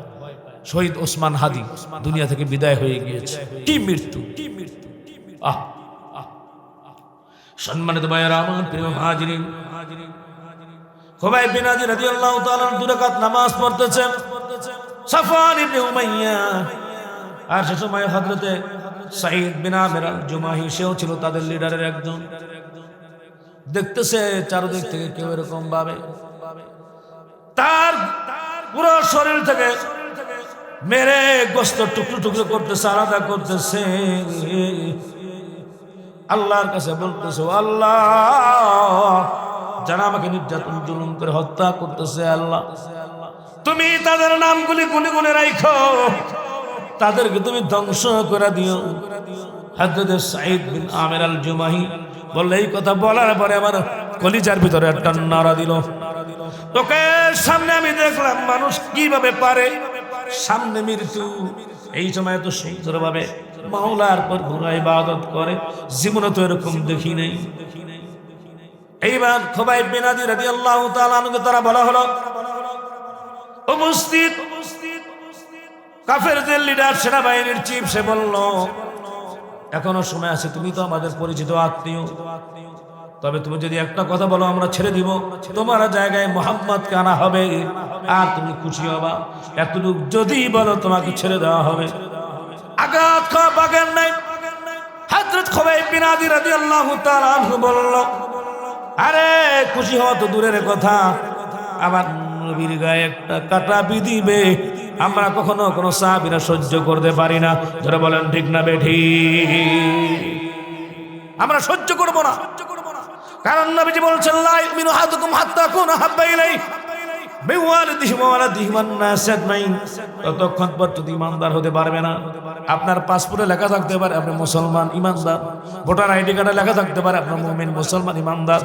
শহীদ ওসমান হাদি দুনিয়া থেকে বিদায় হয়ে গিয়েছে। কি মৃত্যু! আহ, সম্মানিত ভাইয়েরা আমার, প্রিয় হাজিরিন, খুবাইব বিন আদি রাদিয়াল্লাহু তাআলা 2 রাকাত নামাজ পড়তেছে। সাফওয়ান ইবনে উমাইয়া আর সে সময় হযরতে সাঈদ বিন আমির আল-জুমাহি সেও ছিল তাদের লিডারের একজন। দেখতেছে চারদিক থেকে কেউ এরকম ভাবে তার পুরো শরীর থেকে মেরে গোশত টুকরো টুকরো করতেছে, আলাদা করতেছে। আল্লাহর কাছে বলতেছে, আল্লাহ যারা আমাকে নির্যাতন জুলুম করে হত্যা করতেছে, আল্লাহ তুমি তাদের নামগুলি গুনে গুনে রাখো, তাদেরকে তুমি ধ্বংস করে দিও। হযরত সাঈদ বিন আমির আল জুমাহি বললে, এই কথা বলার পরে আমার কলিজার ভিতরে একটা নাড়া দিল। তোকে সামনে আমি দেখলাম মানুষ কিভাবে পারে, সামনে মৃত্যু, এই সময় তো সুন্দরভাবে মাওলার পর পুরা ইবাদত করে, জীবনে তো এরকম দেখি নাই। এইবার খুবাইব বিন আদি রাদিয়াল্লাহু তাআলা আনহুকে তারা বলা হলো, উপস্থিত কাফেরদের লিডার সেনাবাহিনীর চিফ, সে বলল, এখনো সময় আছে, তুমি তো আমাদের পরিচিত আত্মীয়, তবে তুমি যদি একটা কথা বলো আমরা ছেড়ে দিব, তোমার জায়গায় মুহাম্মদকে আনা হবে আর তুমি খুশি হবা, এতটুকু যদি বলো তোমাকে ছেড়ে দেওয়া হবে। আঘাত খাওয়া বাগের নাই। হযরত খুবাইব বিন আদি রাদিয়াল্লাহু তাআলা আনহু বলল, আরে খুশি হওয়া তো দূরের কথা, আমার নবীর গায়ে একটা কাটা বিধিবে, আমরা কখনো কোনো সাহাবীরা সহ্য করতে পারি না। যারা বলেন ঠিক না বেঠিক? আমরা সহ্য করব না, কারণ নবীজি বলছেন, লা ইউমিনু আহাদুকুম হাত্তা আকুনা হাব্বা ইলাইহি মিন ওয়ালিদিহি ওয়া ওয়ালাদিহি ওয়ান নাস আজমাইন। ততক্ষণ পর্যন্ত ঈমানদার হতে পারবে না। আপনার পাসপোর্টে লেখা থাকতে পারে আপনি মুসলমান ঈমানদার, ভোটার আইডি কার্ডে লেখা থাকতে পারে আপনার মুমিন মুসলমান ঈমানদার,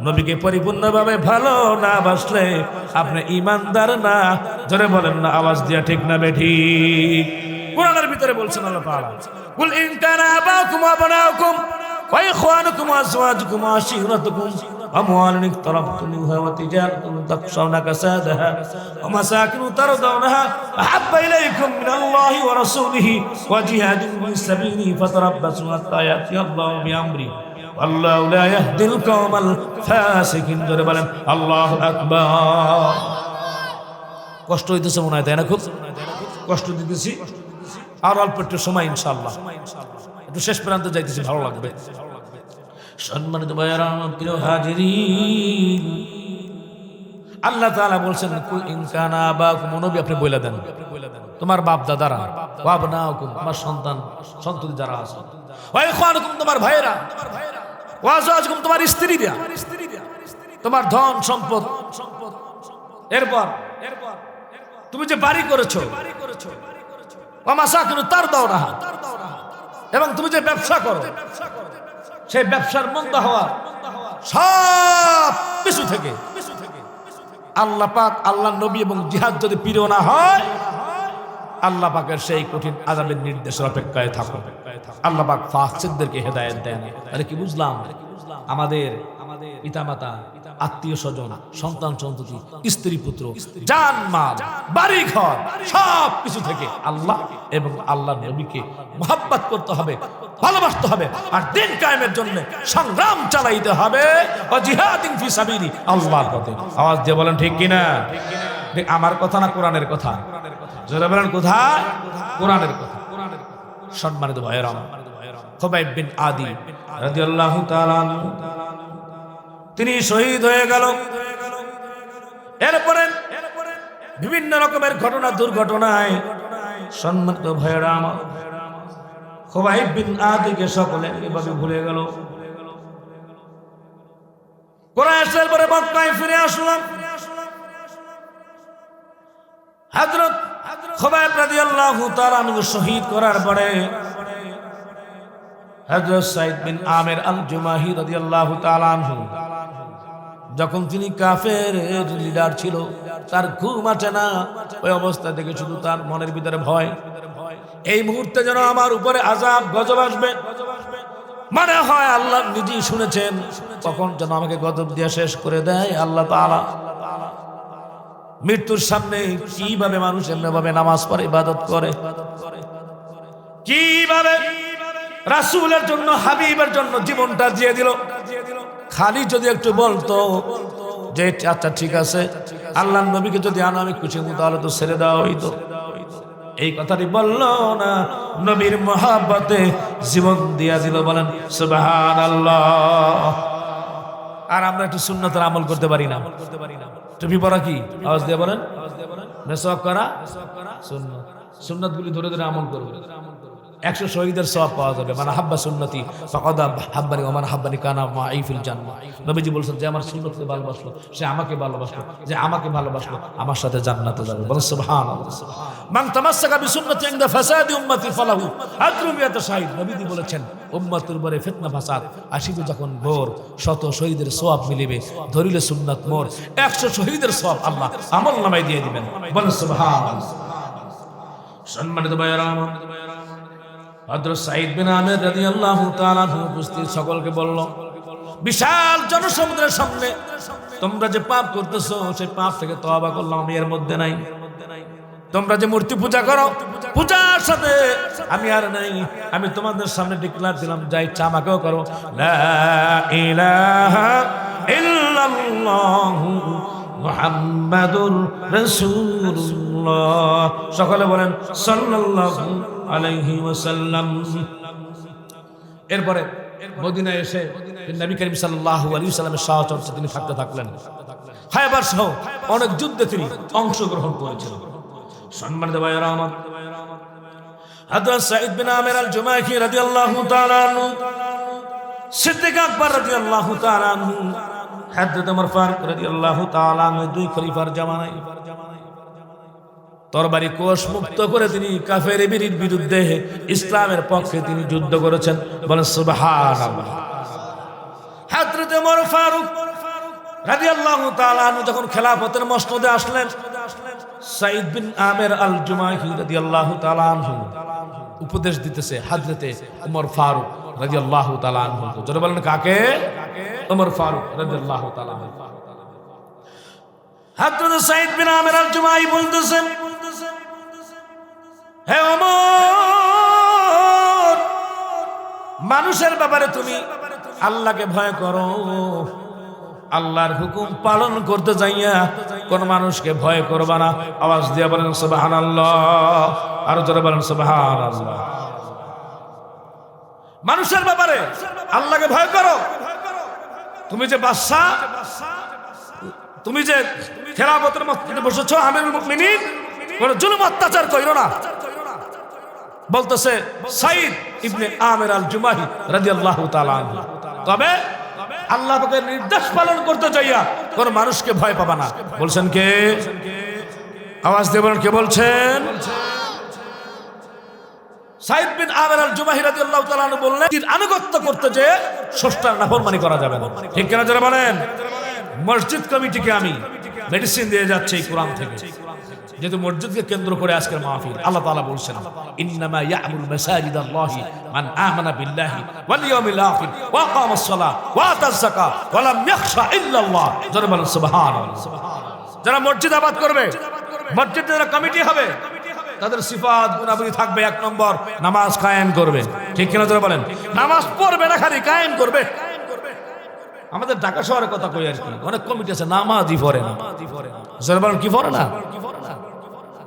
নবীকে পরিপূর্ণভাবে ভালো না বাসলে আপনি ঈমানদার না। জোরে বলেন না আওয়াজ দিয়া ঠিক না বেঠিক? কোরআনের ভিতরে বলছেন আল্লাহ তাআলা, কুল ইন কানা আবাকুম ওয়া আবনাউকুম ওয়া ইখওয়ানুকুম ওয়া আজওয়াজুকুম ওয়া আশীরাতুকুম আমওয়ালুন ইকতারাফতুমুহা ওয়া তিজারাতুন তাখশাউনা কাসাদাহা ওয়া মাসাকিনু তারদাউনাহা আহাব্বা ইলাইকুম মিনাল্লাহি ওয়া রাসূলিহি ওয়া জিহাদুন ফি সাবিলিহি ফাতারাব্বাসু হাত্তা ইয়াতিয়াল্লাহু বিআমরিহি আল্লাহু লা ইয়াহদিল কওমাল ফাসিকিন। জোরে বলেন আল্লাহু আকবার। কষ্ট হইতেছে মনে হয়, তাই না? খুব কষ্ট দিতেছি, আর অল্প একটু সময় ইনশাআল্লাহ একটু শেষ প্রান্তে যাইতেছি, ভালো লাগবে। সম্মানিত ভাইয়েরা, প্রিয় হাজিরিন, আল্লাহ তাআলা বলছেন, কুল ইন কানা আবাকুম, নবী আপনি বলে দেন তোমার বাপ দাদারা, ওয়া আবনাউকুম তোমার সন্তান সন্ততি যারা আছে, ওয়া ইখওয়ানুকুম তোমার ভাইয়েরা, ওয়া আজওয়াজুকুম তোমার স্ত্রীরা, তোমার ধন সম্পদ, এরপর তুমি যে বাড়ি করেছো, ওয়া মাসাকিনু তারদাউনাহা, এবং তুমি যে ব্যবসা করো সেই ব্যবসার মন্দ হওয়া, সব কিছু থেকে আল্লাহ পাক, আল্লাহ নবী এবং জিহাদ যদি প্রিয় না হয়, আল্লাহ পাকের সেই কঠিন আযাবের নির্দেশের অপেক্ষায় থাকো। আল্লাহ পাক ফাসিকদেরকে হেদায়েত দেন। আরে কি বুঝলাম? আমাদের পিতামাতা, আত্মীয় স্বজন, সন্তান সন্ততি, স্ত্রী পুত্র, জান মাল, বাড়ি ঘর, সব কিছু থেকে আল্লাহ এবং আল্লাহ নবীকে মুহাব্বত করতে হবে, ভালোবাসতে হবে, আর দিন কায়েমের জন্য সংগ্রাম চালাইতে হবে। ও জিহাদিন ফি সাবিলি, আল্লাহর পথে। আওয়াজ দিয়ে বলেন ঠিক কিনা? আমার কথা না কোরআনের কথা? জোরে বলেন কোথায়? কোরআনের কথা। সম্মানিত ভাইয়েরা, খুবাইব বিন আদি রাদিয়াল্লাহু তাআলা আনহু তিনি শহীদ হয়ে গেল। এরপরে বিভিন্ন রকমের ঘটনা দুর্ঘটনায় সম্মানিত ভাইয়েরা আমার, খুবাইব বিন আদিকে সকলে এভাবে ভুলে গেল। কুরাইশের পরে মক্কায় ফিরে আসলাম। হযরত খুবাইব রাদিয়াল্লাহু তাআলা আনহু শহীদ করার পরে হযরত সাঈদ বিন আমির আল জুমাহি রাদিয়াল্লাহু তাআলা আনহু, যখন তিনি কাফের লিডার ছিল, তার ঘুম আসে না। ওই অবস্থা থেকে শুধু তার মনের ভিতরে ভয়, এই মুহূর্তে যেন আমার উপরে আযাব গজব আসবে। মনে হয় আল্লাহ নিজেই শুনেছেন, তখন যেন আমাকে গজব দিয়ে শেষ করে দেয় আল্লাহ তাআলা। মৃত্যুর সামনে কিভাবে মানুষ এমনিভাবে নামাজ পড়ে, ইবাদত করে, কিভাবে রাসূলের জন্য, হাবিবের জন্য জীবনটা দিয়ে দিল। খালি যদি একটু বলতো যে আচ্ছা ঠিক আছে, আল্লাহর নবীকে যদি আনো আমি খুশি হতাম, তাহলে তো ছেড়ে দেওয়া হইতো। এই কথাটি বলল না, নবীর মহব্বতে জীবন দিয়া দিল। বলেন সুবহানাল্লাহ। আর আমরা একটু সুন্নতের আমল করতে পারি না। টুপি পরা কি? আওয়াজ দিয়ে বলেন। মেসওয়াক করা সুন্নত। সুন্নতগুলি ধরে ধরে আমল করবে। 100 শহীদের সওয়াব পাওয়া যাবে। মানে হাব্বা সুন্নতি ফাকাদ হাব্বানি ওয়া মান হাব্বানি কানা মাই ফিল জান্নাহ। নবীজি বলেছেন যে আমার সুন্নতকে ভালোবাসলো সে আমাকে ভালোবাসলো, যে আমাকে ভালোবাসলো আমার সাথে জান্নাতে যাবে। বলেন সুবহানাল্লাহ। মান তামাসসাকা বিসুন্নতি ইনদা ফাসাদি উম্মতি ফালাহু আজরু মিয়াত শাহিদ। নবীজি বলেছেন উম্মতের উপরে ফিতনা ফাসাদ আসিবে যখন ভোর 100 শহীদের সওয়াব মিলিবে, ধরিলে সুন্নাত মোর 100 শহীদের সওয়াব আল্লাহ আমলনামায় দিয়ে দিবেন। বলেন সুবহানাল্লাহ। সম্মানিত ভাইরা আমার, হযরত সাঈদ বিন আমির রাদিয়াল্লাহু তাআলা উপস্থিত সকলকে বলল, বিশাল জনসমুদ্রের সামনে তোমরা যে পাপ করতেছো সেই পাপ থেকে তওবা করলাম, আমি এর মধ্যে নাই। তোমরা যে মূর্তি পূজা করো পূজার সাথে আমি আর নাই। আমি তোমাদের সামনে ডিক্লেয়ার দিলাম যা ইচ্ছা আমাকেও করো। লা ইলাহা ইল্লাল্লাহু মুহাম্মাদুর রাসূলুল্লাহ। সকলে বলেন সাল্লাল্লাহু আলাইহি ওয়াসাল্লাম। এরপরে মদিনায় এসে নবী করিম সাল্লাল্লাহু আলাইহি ওয়াসাল্লামের সাহচর্যে তিনি থাকতে থাকলেন। খায়বার সহ অনেক যুদ্ধে তিনি অংশগ্রহণ করেছিলেন। সম্মানিত ভাইরা আমার, হযরত সাঈদ বিন আমির আল জুমাহি রাদিয়াল্লাহু তাআলা আনহু, সিদ্দিক আকবর রাদিয়াল্লাহু তাআলা আনহু, হযরত ওমর ফারুক রাদিয়াল্লাহু তাআলা আনহু, দুই খলিফার জামানায় তরবারি কোষ মুক্ত করে তিনি কাফেরের বিরুদ্ধে ইসলামের পক্ষে তিনি যুদ্ধ করেছেন। বলেন সুবহানাল্লাহ। হযরত ওমর ফারুক রাদিয়াল্লাহু তাআলা আনহু যখন খেলাফতের মসনদে আসলেন, সাঈদ বিন আমির আল জুমাহি রাদিয়াল্লাহু তাআলা আনহু উপদেশ দিতেছে হযরতে ওমর ফারুক রাদিয়াল্লাহু তাআলা আনহু। জোরে বলেন কাকে? ওমর ফারুক রাদিয়াল্লাহু তাআলা আনহু। হযরত সাঈদ বিন আমির আল জুমাহি বলতেছেন, হে ওমর, মানুষের ব্যাপারে তুমি আল্লাহকে ভয় করো, আল্লাহর হুকুম পালন করতে যাইয়া কোন মানুষকে ভয় করবা না। আওয়াজ দিয়ে বলেন সুবহানাল্লাহ। আর জোরে বলেন সুবহানাল্লাহ। মানুষের ব্যাপারে আল্লাহকে ভয় করো। তুমি যে বাদশা, তুমি যে খেলাফতের মসজিদে বসেছো, আমিরুল মুমিনিন, কোন জুলুম অত্যাচার কইরো না। বলতেছে সাঈদ ইবনে আমির আল জুমাহি রাদিয়াল্লাহু তাআলা আনহু, তবে আল্লাহ পাকের নির্দেশ পালন করতে চাইয়া কোন মানুষকে ভয় পাবা না। বলছেন কে? আওয়াজ দিয়ে বলেন কে বলছেন? সাঈদ বিন আমির আল জুমাহি রাদিয়াল্লাহু তাআলা আনহু বললেন, আনুগত্য করতে যে স্রষ্টার নাফরমানি করা যাবে না। ঠিক কিনা যারা বলেন? মসজিদ কমিটিকে আমি মেডিসিন দিয়ে যাচ্ছি এই কোরআন থেকে, যেহেতু মসজিদকে কেন্দ্র করে আজকের মাহফিল। আল্লাহ তাআলা বলছেন, ইন্নামা ইয়া'মুরু মাসাজিদাল্লাহি মান আমানা বিল্লাহি ওয়াল ইয়াউমিল আখির ওয়া আকামাস সালাহ ওয়া আতাজ যাকাত ওয়া লাম ইয়াখশা ইল্লাল্লাহ। জোরে বলেন সুবহানাল্লাহ। যারা মসজিদ আবাদ করবে, মসজিদের যারা কমিটি হবে, তাদের সিফাত গুণাবলী থাকবে। 1 নম্বর, নামাজ কায়েম করবে। ঠিক কিনা যারা বলেন? নামাজ পড়বে না, খালি কায়েম করবে। আমাদের ঢাকা শহরের কথা কই আর কি, অনেক কমিটি আছে নামাজই পড়ে না। জোরে বলেন কি পড়ে না?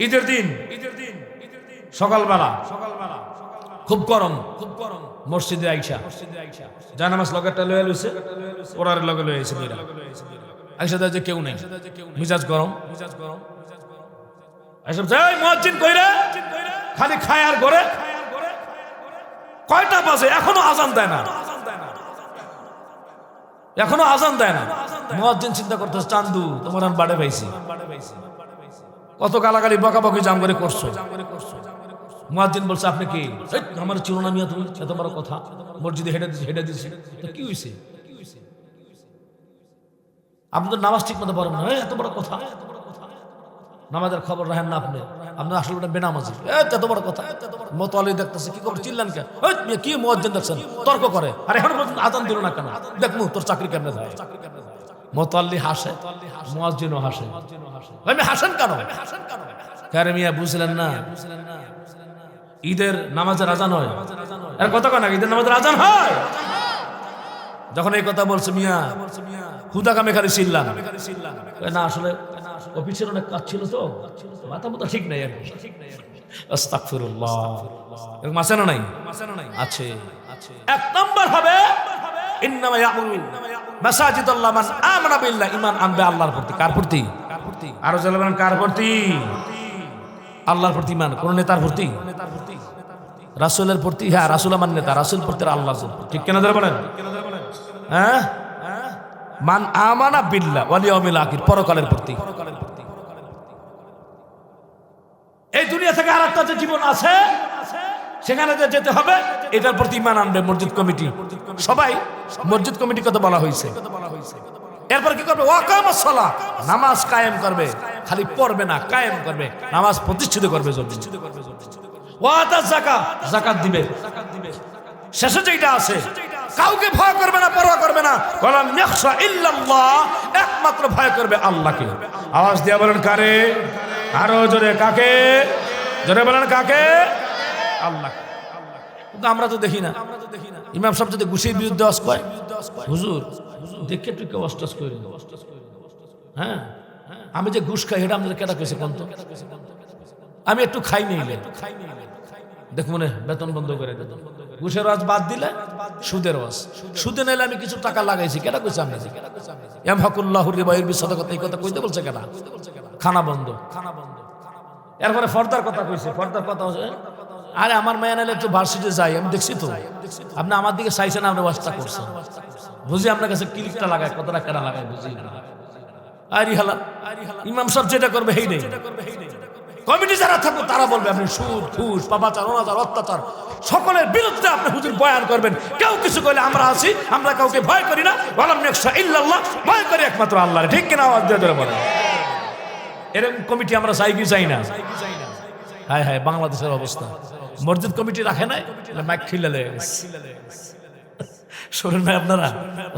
ঈদের দিন সকালবেলা খুব গরম, মসজিদে আইসা জানামাজ লগেরটা লয়ে লইছে, ওরার লগে লয়ে আইছে দুইটা। আইসা যে কেউ নেই, মিজাজ গরম। আইসা যাই মুয়াজ্জিন কইরা খালি খায় আর ঘরে। কয়টা বাজে এখনো আজান দেয় না, এখনো আজান দেয় না। মুয়াজ্জিন চিন্তা করতেছে, চান্দু তোমার আমি বাড়ে পাইছি, কত গালাগালি বকাবকি জাম করে করছো। মুয়াজ্জিন বলছে, আপনি কি আমার চিনো না মিয়া, তুমি এত বড় কথা মসজিদে হেঁটে দিছি, কি হয়েছে? আপনি তো নামাজ ঠিক মতো পড়েন না, এত বড় কথা, নামাজের খবর রাখেন না আপনি, আপনি আসলে বেনামাজি, এত বড় কথা। মোতালি দেখতেছে, কি খবর, চিল্লান কেন? কি মুয়াজ্জিন দেখছেন তর্ক করে, আর এখন পর্যন্ত আজান দিল না কেন? দেখমু তোর চাকরি কেমনে যায়। মোতাল্লি হাসে, মুয়াজ্জিনও হাসে। আমি হাসেন কেন? কারে মিয়া বুঝলেন না, ঈদের নামাজের আজান হয়। এর কথা কয় না, ঈদের নামাজের আজান হয়। যখন এই কথা বলছে মিয়া হুদা কামে খালি চিল্লান না, আসলে অফিসের অনেক কাজ ছিল তো, মাথা মতো ঠিক নাই আর কি। আস্তাগফিরুল্লাহ। এরকম আছে না নাই? আছে। 1 নম্বর হবে ইন্নামা ইয়া'মুরু মাসাজিদাল্লাহ মান আমানা বিল্লাহ, ঈমান আনবে আল্লাহর প্রতি। কার প্রতি? আরো বলেন কার প্রতি? আল্লাহর প্রতি ঈমান। কোন নেতার প্রতি? রাসূলের প্রতি, হ্যাঁ রাসূল আমার নেতা, রাসূল প্রতি আল্লাহ, ঠিক কিনা ধরে বলেন? হ্যাঁ, মান আমানা বিল্লাহ ওয়াল ইয়াউমিল আখির, পরকালের প্রতি। এই দুনিয়া থেকে আর একটা যে জীবন আছে সেখানে যে যেতে হবে, এটার প্রতি ঈমান আনবে মসজিদ কমিটি, সবাই মসজিদ কমিটি কথা বলা হয়েছে। এরপর কি করবে? ওয়াকামাস সালাহ, নামাজ কায়েম করবে, খালি পড়বে না, কায়েম করবে, নামাজ প্রতিষ্ঠিত করবে। ওয়াতাজ যাকাত, যাকাত দিবে। শেষে যেটা আছে, কাউকে ভয় করবে না, পরোয়া করবে না। ওয়ালাম ইয়াখশা ইল্লাল্লাহ, একমাত্র ভয় করবে আল্লাহকে। আওয়াজ দিয়ে বলেন কারে? আরো জোরে, কাকে? জোরে বলেন কাকে? আল্লাহ। কিন্তু আমরা তো দেখি না। ইমাম সাহেব যদি ঘুষের বিরুদ্ধে ওয়াজ করে, হুজুর দেখে একটু কেউ ওয়াজ করে। হ্যাঁ, আমি যে ঘুষ খাই এটা আমাদের কেটা কইছে কোন? আমি একটু খাই নিলে দেখ মনে বেতন বন্ধ করে দেন। ঘুষের ওয়াজ বাদ দিলে সুদের ওয়াজ, সুদে নিলে আমি কিছু টাকা লাগাইছি, কেটা কইছে? আমি ইয়ামহাকুল্লাহুর রিবা ওয়ায়ুরবি সাদাকাত, এই কথা কইতে বলছে কেনা? খানা বন্ধ। এরপরে ফর্দার কথা কইছে। ফর্দার কথা হচ্ছে, আরে আমার মেয়ে নাইলে একটু ভার্সিটি যাই, আমি দেখছি তো আপনি আমার দিকে চাইছেন, আপনি ওয়াজটা করছেন, বুঝি আপনার কাছে ক্লিকটা লাগায়, কতটা কেনা লাগায় বুঝি না। আরি হালা, ইমাম সাহেব যেটা করবে হেই নেই। কমিটি যারা থাকবে তারা বলবে আপনি সুদ, ঘুষ, পাপাচার, অনাচার, অত্যাচার সকলের বিরুদ্ধে আপনি হুজুর বয়ান করবেন। কেউ কিছু করলে আমরা আছি, আমরা কাউকে ভয় করি না। ওয়ালাম ইয়াখশা ইল্লাল্লাহ, ভয় করি একমাত্র আল্লাহর, ঠিক কিনা? আওয়াজ দিয়ে ধরে বলেন। এরকম কমিটি আমরা চাই কি চাই না? হায় হায়, বাংলাদেশের অবস্থা। মসজিদ কমিটি রাখে নাই, মাইক খিলে লেগে গেছে। শোনেন ভাই আপনারা,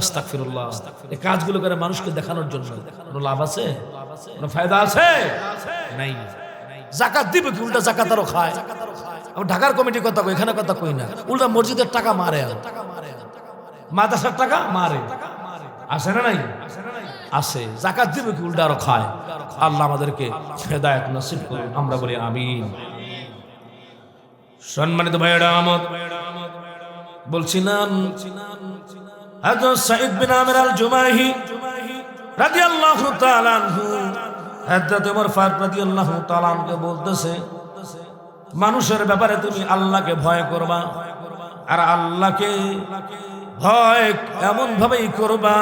আস্তাগফিরুল্লাহ, এই কাজগুলো করে মানুষকে দেখানোর জন্য কোনো লাভ আছে? কোনো ফায়দা আছে? নাই। যাকাত দিবে কি? উল্টা যাকাত আরো খায়। আমি ঢাকার কমিটির কথা কই, এখানে কথা কই না। উল্টা মসজিদের টাকা মারে, মাদ্রাসার টাকা মারে। আছে না নাই? আছে। যাকাত দিবে কি? উল্টা আরো খায়। আল্লাহ আমাদেরকে হেদায়েত নসিব করুন, আমরা বলি আমিন। সম্মানিত ভাইয়েরা আমার, বলছিলাম হযরত সাঈদ বিন আমির আল জুমাহি রাদিয়াল্লাহু তাআলা আনহু হযরত ওমর ফারুক রাদিয়াল্লাহু তাআলা আনহুকে বলতেছে, মানুষের ব্যাপারে তুমি আল্লাহকে ভয় করবা, আর আল্লাহকে ভয় এমন ভাবেই করবা,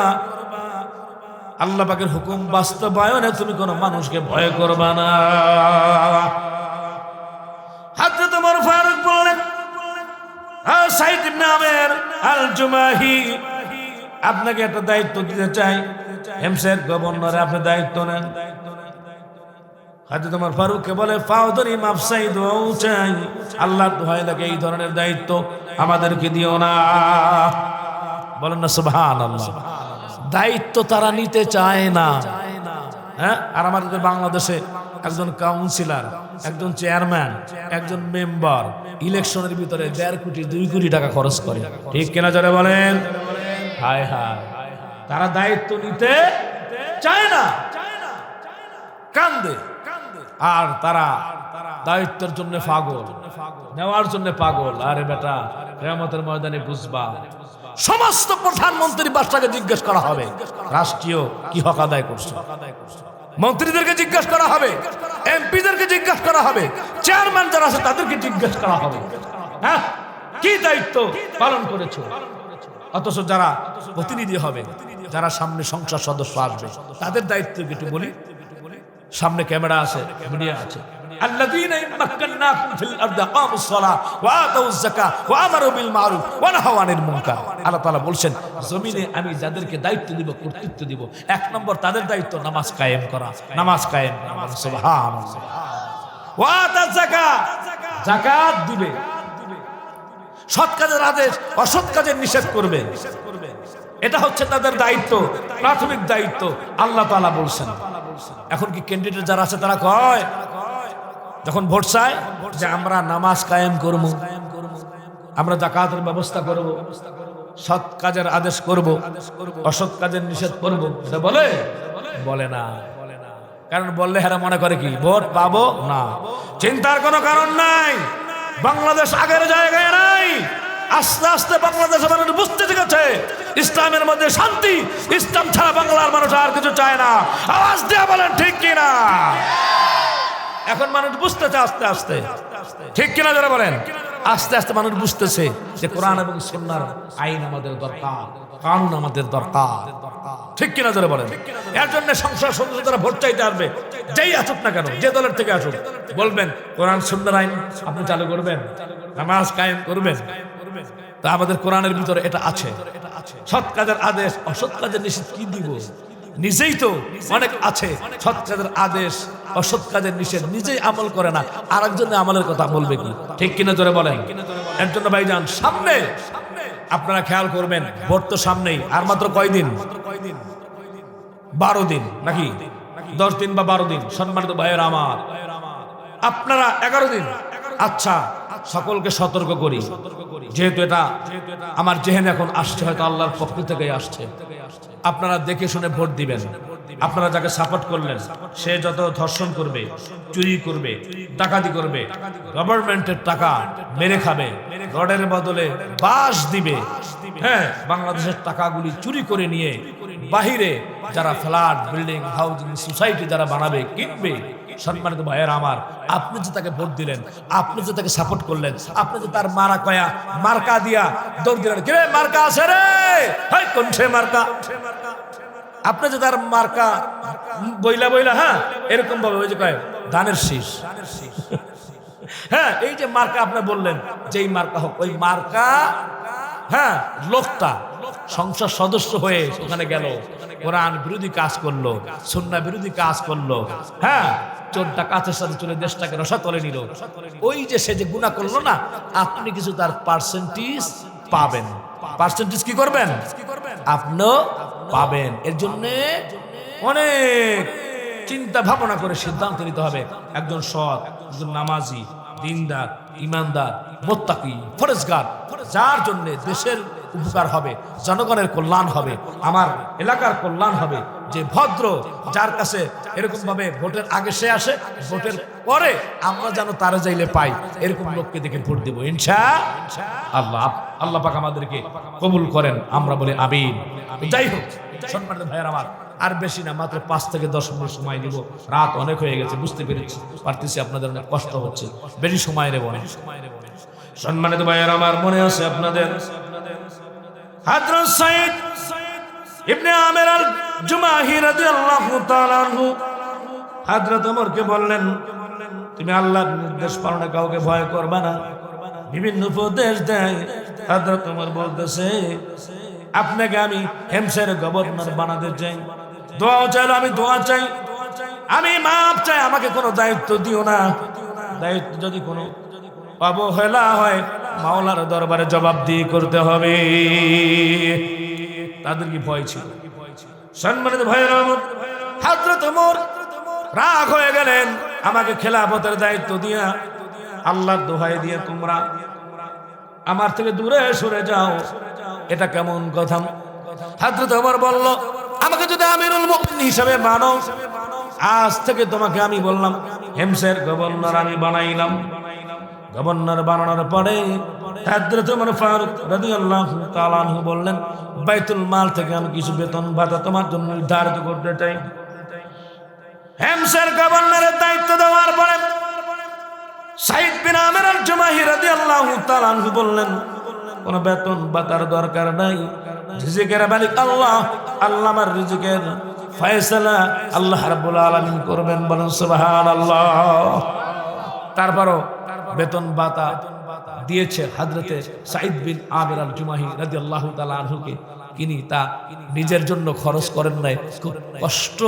আল্লাহ পাকের হুকুম বাস্তবায়নে তুমি কোনো মানুষকে ভয় করবা না। হযরত ওমর ফারুক বললেন, সাঈদ ইবনে আমির আল জুমাহি, আপনাকে একটা দায়িত্ব দিতে চাই, হেমসের গভর্নরে আপনি দায়িত্ব নেন। হযরত ওমর ফারুককে বলে, ফাউদরি মাফসাই দোয়াও চাই, আল্লাহর দোহাই লাগে এই ধরনের দায়িত্ব আমাদেরকে দিও না। বলেন না সুবহানাল্লাহ। দায়িত্ব তারা নিতে চায় না। হ্যাঁ, আর আমাদের বাংলাদেশে একজন কাউন্সিলর, একজন চেয়ারম্যান, একজন মেম্বার ইলেকশনের ভিতরে 1.5 কোটি 2 কোটি টাকা খরচ করে, ঠিক কিনা যারা বলেন? হায় হায়, তারা দায়িত্ব নিতে চায় না, কান্দে। আর তারা দায়িত্বের জন্য পাগল, নেওয়ার জন্য পাগল। আরে বেটা, কিয়ামতের ময়দানে বুঝবা, সমস্ত প্রধানমন্ত্রী বাদশাকে জিজ্ঞেস করা হবে রাষ্ট্রীয় কি হক আদায় করছে, মন্ত্রীদেরকে জিজ্ঞেস করা হবে, এমপিদেরকে জিজ্ঞেস করা হবে, চেয়ারম্যান যারা আছে তাদেরকে জিজ্ঞেস করা হবে, হ্যাঁ কি দায়িত্ব পালন করেছো। অথচ যারা প্রতিনিধি হবে, যারা সামনে সংসদ সদস্য আসবে, তাদের দায়িত্ব একটু বলি। সামনে ক্যামেরা আছে, মিডিয়া আছে। আল্লাযীনা ইম্মাক্কান্নাকুম ফিল আরদি আকামুস সালাহ ওয়া আতাউয যাকাত ওয়া আমারু বিল মারুফ ওয়া নাহাউ আনিল মুনকার। আল্লাহ তাআলা বলছেন, জমিনে আমি যাদেরকে দায়িত্ব দিব, কর্তৃত্ব দিব, 1 নম্বর তাদের দায়িত্ব নামাজ কায়েম করা, নামাজ কায়েম। সুবহানাল্লাহ। ওয়া আতা যাকাত, যাকাত দিবে, সৎ কাজের আদেশ, অসৎ কাজের নিষেধ করবে। এটা হচ্ছে তাদের দায়িত্ব, প্রাথমিক দায়িত্ব। আল্লাহ তাআলা বলছেন। এখন কি ক্যান্ডিডেট যারা আছে তারা কয়, যখন ভোট চায় যে আমরা নামাজ কায়েম করব, আমরা যাকাতের ব্যবস্থা করব, সৎ কাজের আদেশ করব, অসৎ কাজের নিষেধ করব, এটা বলে? বলে না। কারণ বললে হেরা মনে করে কি ভোট পাবো না। চিন্তার কোনো কারণ নাই। বাংলাদেশ আগের জায়গায় নাই। আস্তে আস্তে বাংলাদেশের মানুষ বুঝতে শিখেছে ইসলামের মধ্যে শান্তি, ইসলাম ছাড়া বাংলার মানুষ আর কিছু চায় না। আওয়াজ দিয়ে বলেন ঠিক কিনা? এখন মানুষ বুঝতেছে আস্তে আস্তে, ঠিক কিনা যারা বলেন? আস্তে আস্তে মানুষ বুঝতেছে যে কোরআন এবং সুন্নাহর আইন আমাদের দরকার, কানুন আমাদের দরকার। ঠিক কিনা জোরে বলেন? এর জন্য সংসার সদস্যরা ভোট চাইতে আসবে, যেই আসুক না কেন, যে দলের থেকে আসুক, বলবেন কোরআন সুন্নাহর আইন আপনি চালু করবেন, নামাজ কায়েম করবেন। তা আমাদের কোরআনের ভিতরে এটা আছে, সৎ কাজের আদেশ, অসৎ কাজের নিষেধ কি দিব? নিজেই তো অনেক আছে সৎ কাজের আদেশ, অসৎ কাজের নিষেধ, নিজেই আমল করে না, আরেকজনের আমলের কথা বলবে কি? ঠিক কিনা জোরে বলেন? এর জন্য ভাইজান সামনে আপনারা খেয়াল করবেন, ভোট তো সামনেই, আর মাত্র কয়দিন? 12 দিন নাকি 10 দিন বা 12 দিন। সম্মানিত ভাইয়েরা আমার, আপনারা 11 দিন। আচ্ছা, সকলকে সতর্ক করি, যেহেতু এটা আমার জেহেনে এখন আসছে, হয়তো আল্লাহর পক্ষ থেকে আসছে, আপনারা দেখে শুনে ভোট দিবেন। আপনারা যাকে সাপোর্ট করলেন সে যত ধর্ষণ করবে, চুরি করবে, ডাকাতি করবে, গভর্নমেন্টের টাকা মেরে খাবে, রডের বদলে বাঁশ দিবে, হ্যাঁ, বাংলাদেশের টাকাগুলি চুরি করে নিয়ে বাহিরে যারা ফ্ল্যাট, বিল্ডিং, হাউজিং সোসাইটি যারা বানাবে, কিনবে, সম্মানিত ভাইয়েরা আমার, আপনি যে তাকে ভোট দিলেন, আপনি যে তাকে সাপোর্ট করলেন, আপনি যে তার মার্কা দিয়া দৌড় দিলেন, কে মার্কা আছে রে, কোন সে মার্কা, আপনি যে তার মার্কা বইলা বইলা, হ্যাঁ, এরকম ভাবে ওই যে কয় ধানের শীষ, হ্যাঁ, এই যে মার্কা আপনি বললেন, যেই মার্কা হোক, ওই মার্কা, হ্যাঁ, লোকটা সংসদ সদস্য হয়ে ওখানে গেল, কোরআন বিরোধী কাজ করলো, সুন্নাহ বিরোধী কাজ করলো, হ্যাঁ, চোর ডাকাতের সাথে চলে দেশটাকে রসাতলে নিল, ওই যে সে যে গুনাহ করলো না, আপনি কিছু তার পার্সেন্টেজ পাবেন। পার্সেন্টেজ কি করবেন? আপনিও পাবেন। এর জন্য অনেক চিন্তা ভাবনা করে সিদ্ধান্ত নিতে হবে। একজন সৎ, একজন নামাজি, দিনদার, ইমানদার, মুত্তাকি, ফরজগার, যার জন্য দেশের উপকার হবে, জনগণের কল্যাণ হবে, আমার এলাকার কল্যাণ হবে, যে ভদ্র, যার কাছে এরকম ভাবে ভোটের আগে সে আসে, ভোটের পরে আমরা যেন তারে যাইলে পাই, এরকম লোককে দেখে ভোট দেব ইনশাআল্লাহ। আল্লাহ পাক আমাদেরকে কবুল করেন, আমরা বলি আমিন। যাই হোক সম্মানিত ভাইয়ের আমার, আর বেশি না, মাত্র 5 থেকে 10 মিনিট সময় নিব। রাত অনেক হয়ে গেছে, বুঝতে পারতেছি আপনাদের অনেক কষ্ট হচ্ছে, বেশি সময় নেব না। সম্মানিত ভাইয়ের আমার, মনে আছে আপনাদের হযরত সাইদ ইবনে আমির আল জুমাহি রাদিয়াল্লাহু তাআলা আনহু হযরত ওমরকে বললেন, তুমি আল্লাহর নির্দেশ পালনে কাউকে ভয় করবে না, বিভিন্ন উপদেশ দেয়। হযরত ওমর বলতেছে, আপনাকে আমি হেমসের গভর্নর বানাতে চাই, দোয়া চাইলে আমি দোয়া চাই, আমি মাপ চাই, আমাকে কোনো দায়িত্ব দিও না, দায়িত্ব যদি কোনো অবহেলা হয় মাওলার দরবারে জবাবদিহি করতে হবে। তাদের কি ভয় ছিল? সম্মানিত ভাইয়েরা আমার, হযরত ওমর রাগ হয়ে গেলেন, আমাকে খেলাফতের দায়িত্ব দিয়া, আল্লাহর দোহাই দিয়ে তোমরা আমার থেকে দূরে সরে যাও, এটা কেমন কথা? হযরত ওমর বলল, আমাকে যদি আমিরুল মুমিনিন হিসেবে মানো, আজ থেকে তোমাকে আমি বললাম হেমসের গভর্নর আমি বানাইলাম। গভর্নর বানানোর পরে হযরত ওমর ফারুক রাদিয়াল্লাহু তাআলা আনহু বললেন, বাইতুল মাল থেকে আমি কিছু বেতন ভাতা তোমার জন্য নির্ধারিত করতে চাই। হেমসের গভর্নরের দায়িত্ব দেওয়ার পরে সাইদ বিন আমির আল জুমাহি রাদিয়াল্লাহু তাআলা আনহু বললেন, কোনো বেতন ভাতার দরকার নাই, রিজিকের মালিক আল্লাহ, আল্লাহ আমার রিজিকের ফয়সালা আল্লাহ রাব্বুল আলামিন করবেন, বলেন সুবহানাল্লাহ। তারপরও বেতন ভাতা দিয়েছে হযরতে সাইদ বিন আমির আল জুমাহি রাদিয়াল্লাহু তাআলা আনহুকে, তিনি তা নিজের জন্য খরচ করেন নাই, খুব কষ্ট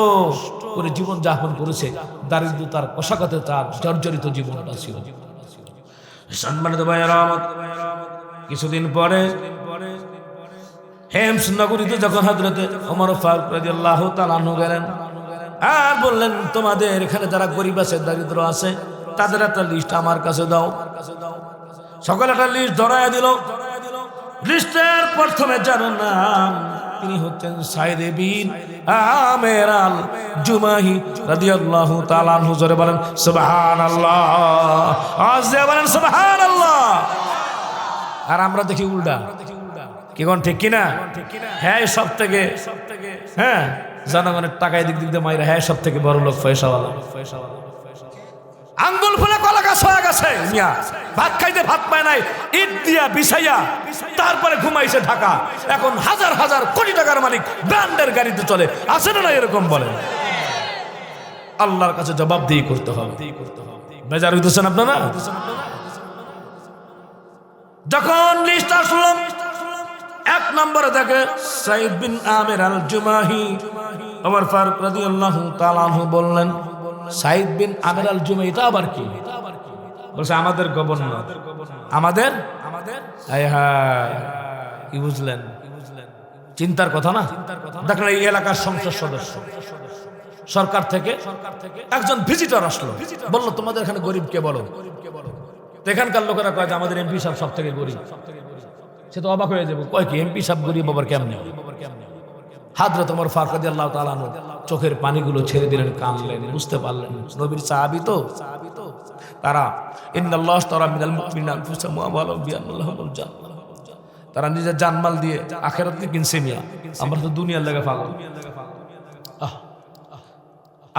করে জীবন যাপন করেছে, দারিদ্রতার কষাঘাতে তার জর্জরিত জীবনটা ছিল। সম্মানিত ভাইয়েরা আমার, কিছুদিন পরে হেমস নগরীতে যখন হযরতে ওমর ফারুক রাদিয়াল্লাহু তাআলা আনহু গেলেন আর বললেন, তোমাদের এখানে যারা গরিব আছে, দারিদ্র আছে, তাদের একটা লিস্ট আমার কাছে দাও। সকলে একটা লিস্ট ধরায় দিল। লিস্টের প্রথমে যার নাম, তিনি হচ্ছেন সাইদ বিন আমির আল জুমাহি রাদিয়াল্লাহু তাআলা আনহু। জোরে বলেন সুবহানাল্লাহ, আওয়াজে বলেন সুবহানাল্লাহ। আর আমরা দেখি উল্টা, কি কোন ঠিক কিনা? হ্যাঁ, সব থেকে, হ্যাঁ, জনগণের টাকা এদিক দিক দিয়ে মাইরা, হ্যাঁ, সব থেকে বড় লোক, পয়সাওয়ালা। আঙ্গুল ফুলে কলা গাছ হয়ে গেছে মিয়া, ভাত খাইতে ভাত পায় নাই, ইট দিয়া বিছাইয়া তারপরে ঘুমাইছে ঢাকা। এখন হাজার হাজার কোটি টাকার মালিক, ব্র্যান্ডের গাড়িতে চলে, আছে না? এরকম বলে। আল্লাহর কাছে জবাবদিহি করতে হবে। বেজার হইতেছেন আপনারা? যখন লিস্ট আসলো, 1 নম্বরে দেখে সাইদ বিন আমির আল জুমাহি। ওমর ফারুক রাদিয়াল্লাহু তাআলা আনহু বললেন, সাইদ বিন আমির আল জুমাহি এটা আবার কি? বলছে আমাদের গভর্নর। আমাদের হায় হায়, কি বুঝলেন? চিন্তার কথা না? দেখেন এই এলাকার সংসদ সদস্য, সরকার থেকে একজন ভিজিটর আসলো, বললো তোমাদের এখানে গরিব কে বলো? এখানকার লোকেরা কয় যে আমাদের এমপি সাহেব সব থেকে গরিব। সে তো অবাক হয়ে যাবে, কয় কি এমপি সাহেব গরিব আবার কেমনে? হযরত ওমর ফারুক রাদিয়াল্লাহু তাআলা আনহু চোখের পানিগুলো ছেড়ে দিলেন, কাঁদলেন, বুঝতে পারলেন নবীর সাহাবী তো তারা। ইন্নাল্লাহ আশতারা মিনাল মুমিনিনা আনফুসাহুম ওয়া আমওয়ালাহুম বিআন্না লাহুমুল জান্নাহ। তারা নিজের জানমাল দিয়ে আখিরাতকে কিনছে মিয়া। আমরা তো দুনিয়ার লাগা পাগল।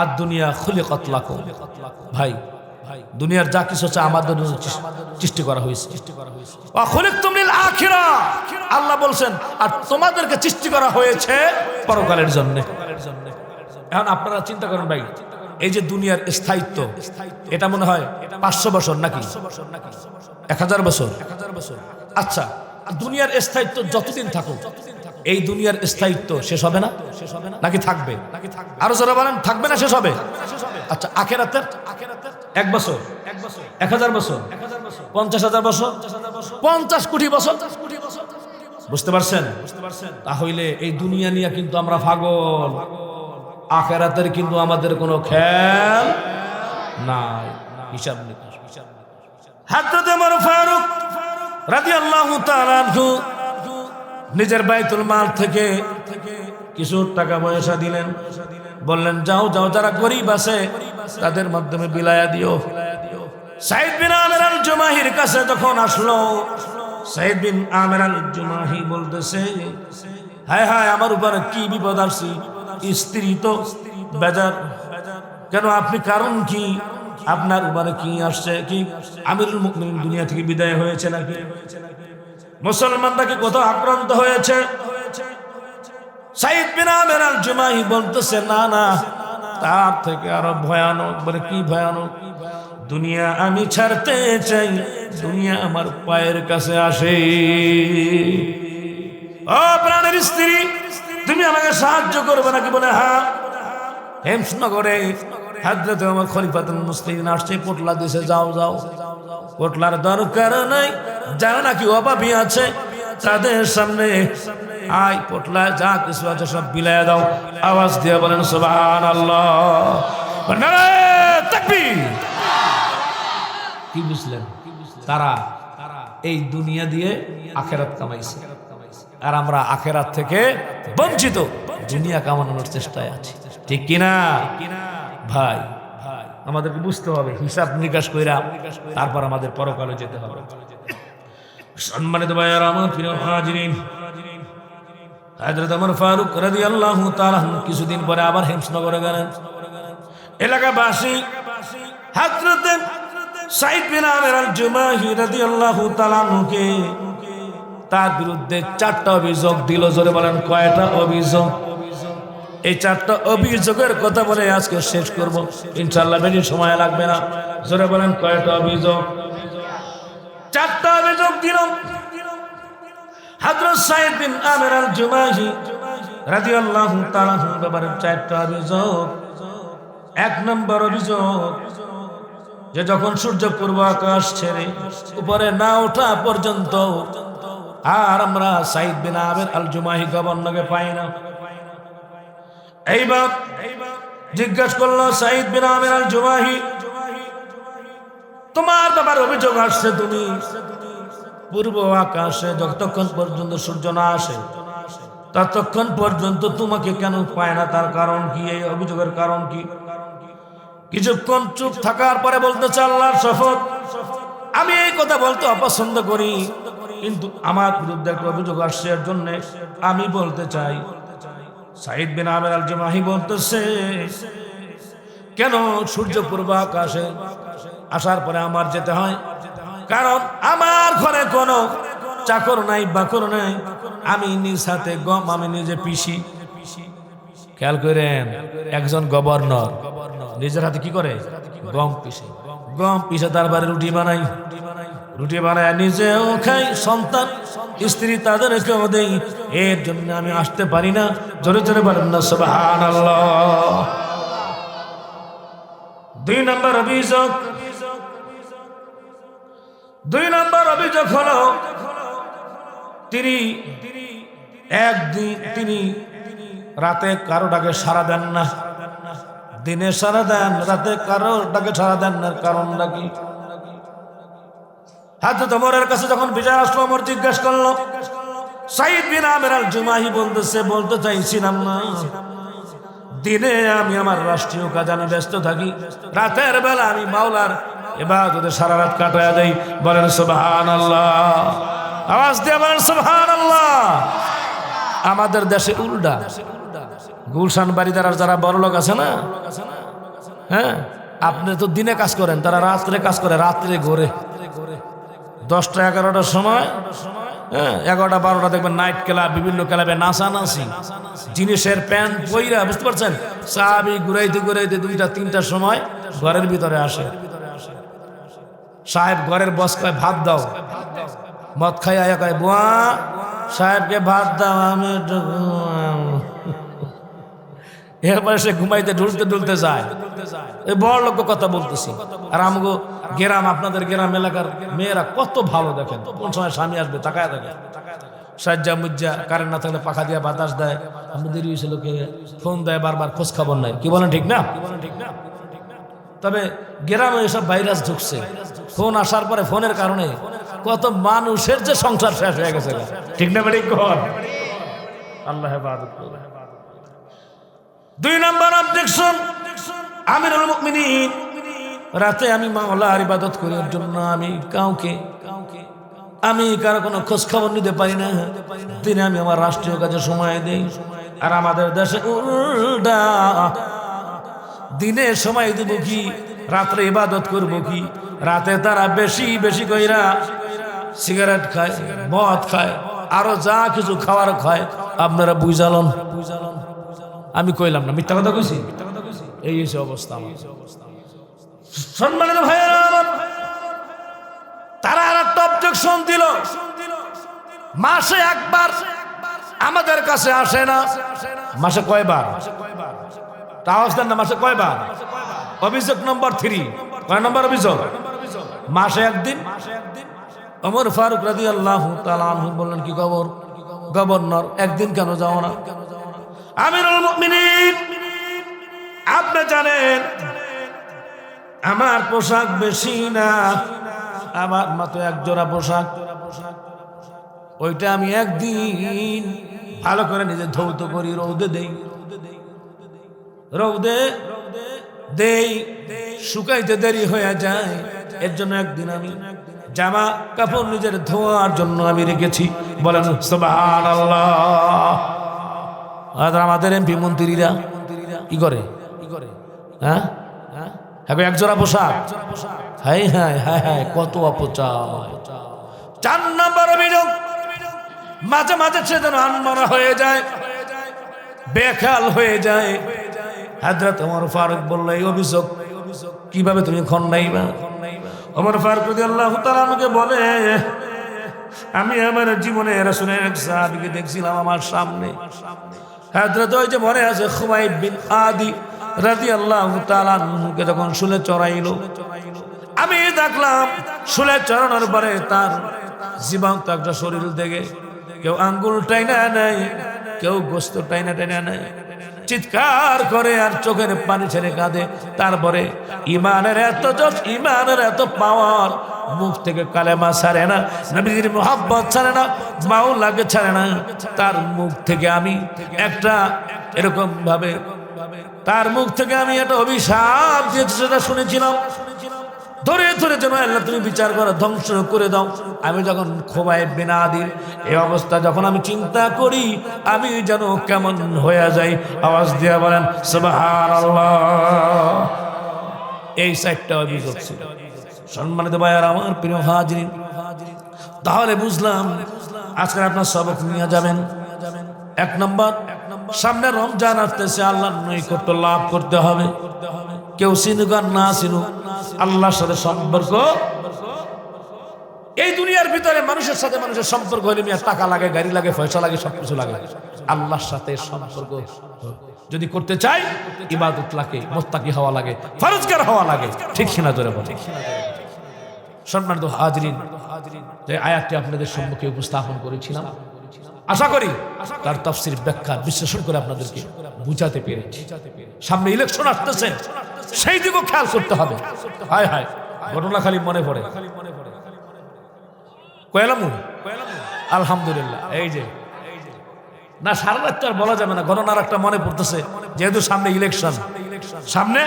আর দুনিয়া খুলিকাত লাকুম, ভাই দুনিয়ার যা কিছু আছে আমাদের জন্য সৃষ্টি করা হয়েছে। ওয়া খুলিকতুম লিল আখিরা, আল্লাহ বলছেন, আর তোমাদেরকে সৃষ্টি করা হয়েছে পরকালের জন্য। এখন আপনারা চিন্তা করেন ভাই, এই যে দুনিয়ার স্থায়িত্ব, এটা মনে হয় 500 বছর নাকি 1000 বছর? আচ্ছা, দুনিয়ার স্থায়িত্ব যতদিন থাকুক, এই দুনিয়ার স্থায়িত্ব শেষ হবে না নাকি থাকবে? আরো যারা বলেন থাকবে না, শেষ হবে। আচ্ছা, আখিরাতের 1 বছর, 1000 বছর, 50,000 বছর, 50 কোটি বছর, বুঝতে পারছেন? তাহলে এই দুনিয়া নিয়ে কিন্তু আমরা পাগল, আখিরাতের কিন্তু আমাদের কোনো খেয়াল নাই, হিসাব নিকাশ। হযরত ওমর ফারুক রাদিয়াল্লাহু তাআলা আনহু নিজের বাইতুল মাল থেকে কিছু টাকা পয়সা দিলেন, বললেন যাও যাও যারা গরিব আছে তাদের মাধ্যমে বিলায়া দিও। সাইদ বিন আমির আল জুমাহির কাছে যখন আসলো, সাইদ বিন আমির আল জুমাহি বলতেছে, হায় হায় আমার উপরে কি বিপদ আসছে, স্ত্রী তো বেজার, কেন আপনি কারণ কি? আপনার উপরে কি আসছে? কি আমিরুল মুমিনিন দুনিয়া থেকে বিদায় হয়েছে নাকি? মুসলমানরা কি কত আক্রান্ত হয়েছে? সাইদ বিন আমির আল জুমাহি বলতেছে, না না, তার থেকে আরো ভয়ানক। বলে কি ভয়ানক? দুনিয়া আমি ছাড়তে চাই, দুনিয়া আমার পায়ের কাছে আসে। ও প্রাণের স্ত্রী, তুমি আমাকে সাহায্য করবে নাকি? বলে হ্যাঁ। হেমসনগরে হযরত ওমর খলিফাতুল মুসলিমিন আসছে, পোটলা দিছে, যাও যাও, পোটলার দরকার নাই, যারা নাকি অভাবী আছে তাদের সামনে আই পোটলা যা কিছু আছে সব বিলায়া দাও। আওয়াজ দিয়ে বলেন সুবহানাল্লাহ, নারায়ে তাকবীর। কি বুঝলেন? তারা এই দুনিয়া দিয়ে আখিরাত কামাইছে, আর আমরা আখিরাত থেকে বঞ্চিত, দুনিয়া কামানোর চেষ্টায় আছি, ঠিক কিনা ভাই? আমাদেরকে বুঝতে হবে, হিসাব নিকাশ কইরা তারপর আমাদের পরকালে যেতে হবে। সম্মানিত ভাইয়েরা আমার, প্রিয় হাজিরিন, হযরত ওমর ফারুক রাদিয়াল্লাহু তাআলা কিছুদিন পরে আবার হেমসনগরে গেলেন। এলাকাবাসী হযরত সাইদ বিন আমির আল জুমাহি রাদিয়াল্লাহু তাআলা কে তার বিরুদ্ধে 4টা অভিযোগ দিল। জোরে বলেন কয়টা অভিযোগ? এই 4টা অভিযোগের কথা বলে আজকে শেষ করব ইনশাআল্লাহ, বেশি সময় লাগবে না। জোরে বলেন কয়টা অভিযোগ? 4টা অভিযোগ দিল হযরত সাইদ বিন আমির আল জুমাহি রাদিয়াল্লাহু তাআলা ব্যাপারে। 4টা অভিযোগ। 1 নম্বর অভিযোগ, যে যখন সূর্য পূর্ব আকাশ ছেড়ে উপরে না ওঠা পর্যন্ত আর আমরা সাইদ বিন আমির আল জুমাহি গভর্নরকে পাই না। এইবার জিজ্ঞাসা করলো সাইদ বিন আমির আল জুমাহি, তোমার ব্যাপারে অভিযোগ আসছে, তুমি পূর্ব আকাশে যতক্ষণ পর্যন্ত সূর্য না আসে ততক্ষণ পর্যন্ত তোমাকে কেন পায় না? তার কারণ কি? এই অভিযোগের কারণ কি? কিছুক্ষণ চুপ থাকার পরে বলতেছে, আল্লাহর শপথ, আমি এই কথা বলতে অপছন্দ করি, কিন্তু আমার বিরুদ্ধে একটা অভিযোগ আসছে, এর জন্য আমি বলতে চাই। সাইদ বিন আমির আল জুমাহি বলতেছে, কেন সূর্য পূর্ব আকাশে আসার পরে আমার যেতে হয়, কারণ আমার ঘরে কোনো চাকর নাই বাকর নাই, আমি নিজ হাতে গম আমি নিজে পিষি। খেয়াল করেন, একজন গভর্নর নিজের হাতে কি করে? গম পিষে। গম পিষে তারপরে রুটি বানাই, রুটি বানায় নিজেও খাই, সন্তান স্ত্রী তাদেরকেও দেই। এর জন্য আমি আসতে পারি না। জোরে জোরে বলেন না সুবহানাল্লাহ। 2 নম্বর অভিযোগ, 2 নম্বর অভিযোগ হলো তিনি রাতে কারো ডাকে সাড়া দেন না, দিনে সাড়া দেন, রাতে কারো ডাকে সাড়া দেন না। কারণটা কি? হযরত ওমরের কাছে যখন বিচার আসলো, ওমর জিজ্ঞেস করলো, সাইদ বিন আমির আল জুমাহি বলতে চাইছিলাম না, দিনে আমি আমার রাষ্ট্রীয় কাজে আমি ব্যস্ত থাকি, রাতের বেলা আমি মাওলার ইবাদতে সারা রাত কাটায়া দেই। বলেন সুবহানাল্লাহ, আওয়াজ দিয়ে বলেন সুবহানাল্লাহ। আমাদের দেশে উল্টা। গুলশান বাড়িদার যারা বড় লোক আছে না, হ্যাঁ, আপনি তো দিনে কাজ করেন, তারা রাত্রে কাজ করে, রাত্রে ঘোরে। 10টা 11টার সময়, হ্যাঁ, 11টা 12টা দেখবেন নাইট ক্লাব, বিভিন্ন ক্লাবে নাচানাচি, জিনিসের প্যান্ট পইরা, বুঝতে পারছেন, চাবি ঘুরাইতে ঘুরাইতে 2টা 3টার সময় ঘরের ভিতরে আসে। সাহেব ঘরের বস কয় ভাত দাও, মদ খাই আয়া কয় বুয়া সাহেবকে ভাত দাও, আমি একটু ঘুমাবো। এরপরে সে ঘুমাইতে ঢুলতে যায়। এই বড় লোক কথা বলতেছি। আর আমগো গ্রাম, আপনাদের গ্রাম এলাকার মেয়েরা কত ভালো, দেখেন কোন সময় স্বামী আসবে তাকায় দেখে, সাজ্জা মুজ্জা, কারেন্ট না থাকলে পাখা দিয়ে বাতাস দেয়, আমি দেরি হয়েছে লোকে ফোন দেয়, বারবার খোঁজ খবর নাই। কি বলেন ঠিক না? তবে গ্রামে এসব ভাইরাস ঢুকছে, ফোন আসার পরে ফোনের কারণে কত মানুষের যে সংসার শেষ হয়ে গেছে। ঠিক না বেঠিক? আল্লাহ হেফাজত করবে। 2 নম্বর অবজেকশন, আমিরুল মুমিনিন, রাতে আমি মাওলার ইবাদত করার জন্য আমি কারো কোনো খোঁজ খবর নিতে পারি না, দিনে আমি আমার রাষ্ট্রীয় কাজে সময় দেই। আর আমাদের দেশে উল্টা, দিনে সময় দেব কি, রাত্রে ইবাদত করব কি, রাতে তারা বেশি বেশি কইরা সিগারেট খায়, মদ খায়, আরো যা কিছু খাওয়ার খায়। আপনারা বুঝালন, আমি কইলাম না, মিথ্যা কথা কইছি? এই হচ্ছে অবস্থা আমার। সম্মানিত ভাইয়েরা আমার, তারা আর একটা অবজেকশন দিল, মাসে একবার আমাদের কাছে আসে না। মাসে কয়বার? তাও দেন না, মাসে কয়বার? অভিযোগ নম্বর 3। কয় নম্বর অভিযোগ? মাসে একদিন। ওমর ফারুক রাদিয়াল্লাহু তাআলা আনহু বললেন, কি খবর গভর্নর, একদিন কেন যাও না? আমিরুল মুমিনিন, আপনি জানেন আমার পোশাক বেশি না, আমার মাত্র 1 জোড়া পোশাক, ওইটা আমি একদিন ভালো করে নিজে ধৌত করি, রৌদে দেই, শুকাইতে দেরি হয়ে যায়। এর জন্য একদিন আমি জামা কাপড় নিজের ধোয়ার জন্য আমি রেখেছি। বলেন সুবহানাল্লাহ। আর আমাদের এমপি মন্ত্রীরা কি করে? হ্যাঁ, 1 জোড়া পোশাক। হাই হাই হাই হাই, কত অপচার। 4 নম্বর অভিযোগ, মাঝে মাঝে সে যেন আনমনা হয়ে যায়, বেখাল হয়ে যায়। হযরত ওমর ফারুক বলল, এই অভিযোগ কিভাবে তুমি খণ্ডাইবা? ওমর ফারুক রাদিয়াল্লাহু তাআলা আমাকে বলে, আমি আমার জীবনে রাসূলের এক সাহাবীকে দেখছিলাম আমার সামনে। হযরত ওই যে মনে আছে খুবাইব বিন আদি রাদিয়াল্লাহু তাআলা আনহুকে যখন শুলে চড়াইলো, আমি দেখলাম শুলে চড়ানোর পরে তার জীবন্ত একটা শরীর থেকে কেউ আঙ্গুল টাইনা নেয়, কেউ গোস্ত টাইনা নেয়, চিৎকার করে আর চোখের পানি ছেড়ে কাঁদে। তারপরে ইমানের এত জোশ, ইমানের এত পাওয়ার, মুখ থেকে কালেমা ছাড়ে না, নবীর মুহাব্বত ছাড়ে না, মাওলাকে ছাড়ে না। তার মুখ থেকে আমি একটা এরকম ভাবে, তার মুখ থেকে আমি একটা অভিশাপ দিয়েছি, সেটা শুনেছিলাম। ধরে ধরে যেন আল্লাহ তুমি বিচার করো, ধ্বংস করে দাও। আমি যখন খুবাইব বিন আদির এই অবস্থা যখন আমি চিন্তা করি, আমি যেন কেমন হয়ে যাই। আওয়াজ দিয়ে বলেন সুবহানাল্লাহ। এই 4টা অভিযোগ ছিল। সম্মানিত ভাইয়ার আমার প্রিয় হাজিরিন, তাহলে বুঝলাম আজকে আপনার সবক নিয়ে যাবেন। এক নম্বর, সামনে রমজান আসতেছে, আল্লাহর নৈকট্য লাভ করতে হবে। কেউ চিনুক আর না চিনুক, আল্লাহর সাথে সম্পর্ক। এই দুনিয়ার ভিতরে মানুষের সাথে মানুষের সম্পর্ক হলে মিয়া টাকা লাগে, গাড়ি লাগে, পয়সা লাগে, সবকিছু লাগে। আল্লাহর সাথে সম্পর্ক যদি করতে চাই, ইবাদত লাগে, মুত্তাকি হওয়া লাগে, ফরজগার হওয়া লাগে। ঠিক কিনা জোরে বলেন। সম্মানিত হাজিরিন, যে আয়াতটি আপনাদের সম্মুখে উপস্থাপন করেছিলাম, আশা করি তার তাফসীর, ব্যাখ্যা, বিশ্লেষণ করে আপনাদেরকে বুঝাতে পেরেছি। সামনে ইলেকশন আসতেছে, সেই দিকেও খেয়াল করতে হবে। হায় হায়, ঘটনা খালি মনে পড়ে। কয়লামু আলহামদুলিল্লাহ, এই যে না, সারা রাত তো আর বলা যাবে না। ঘটনার একটা মনে পড়তেছে, যেহেতু সামনে ইলেকশন, সামনে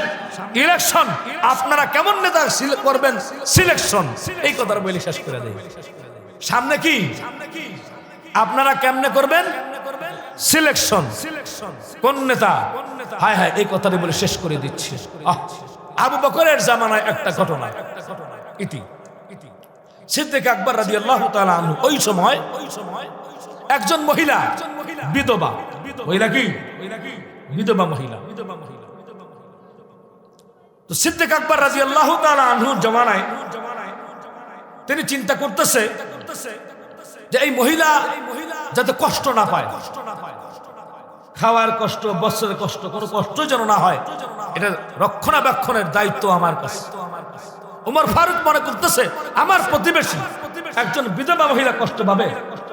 ইলেকশন, আপনারা কেমন নেতা করবেন, সিলেকশন, এই কথাটা বলে শেষ করে দেয়। সামনে কি আপনারা কেমনে করবেন, সিলেকশন, কোন নেতা, হায় হায়, এই কথাটা বলে শেষ করে দিচ্ছি। আবু বকরের জামানায় একটা ঘটনা, ইতি সিদ্দিক আকবর রাদিয়াল্লাহু তাআলা আনহু, ওই সময় একজন মহিলা বিধবা, মহিলা কি বিধবা মহিলা। তো সিদ্দিক আকবর রাদিয়াল্লাহু তাআলা আনহু জামানায় তিনি চিন্তা করতেছে যে এই মহিলা যাতে কষ্ট না পায়, খাওয়ার কষ্ট, বস্ত্রের কষ্ট, কোনো কষ্ট যেন না হয়, এটা রক্ষণাবেক্ষণের দায়িত্ব আমার কাছে। ওমর ফারুক মনে করতেছে, আমার প্রতিবেশী একজন বিধবা মহিলা কষ্ট পাবে,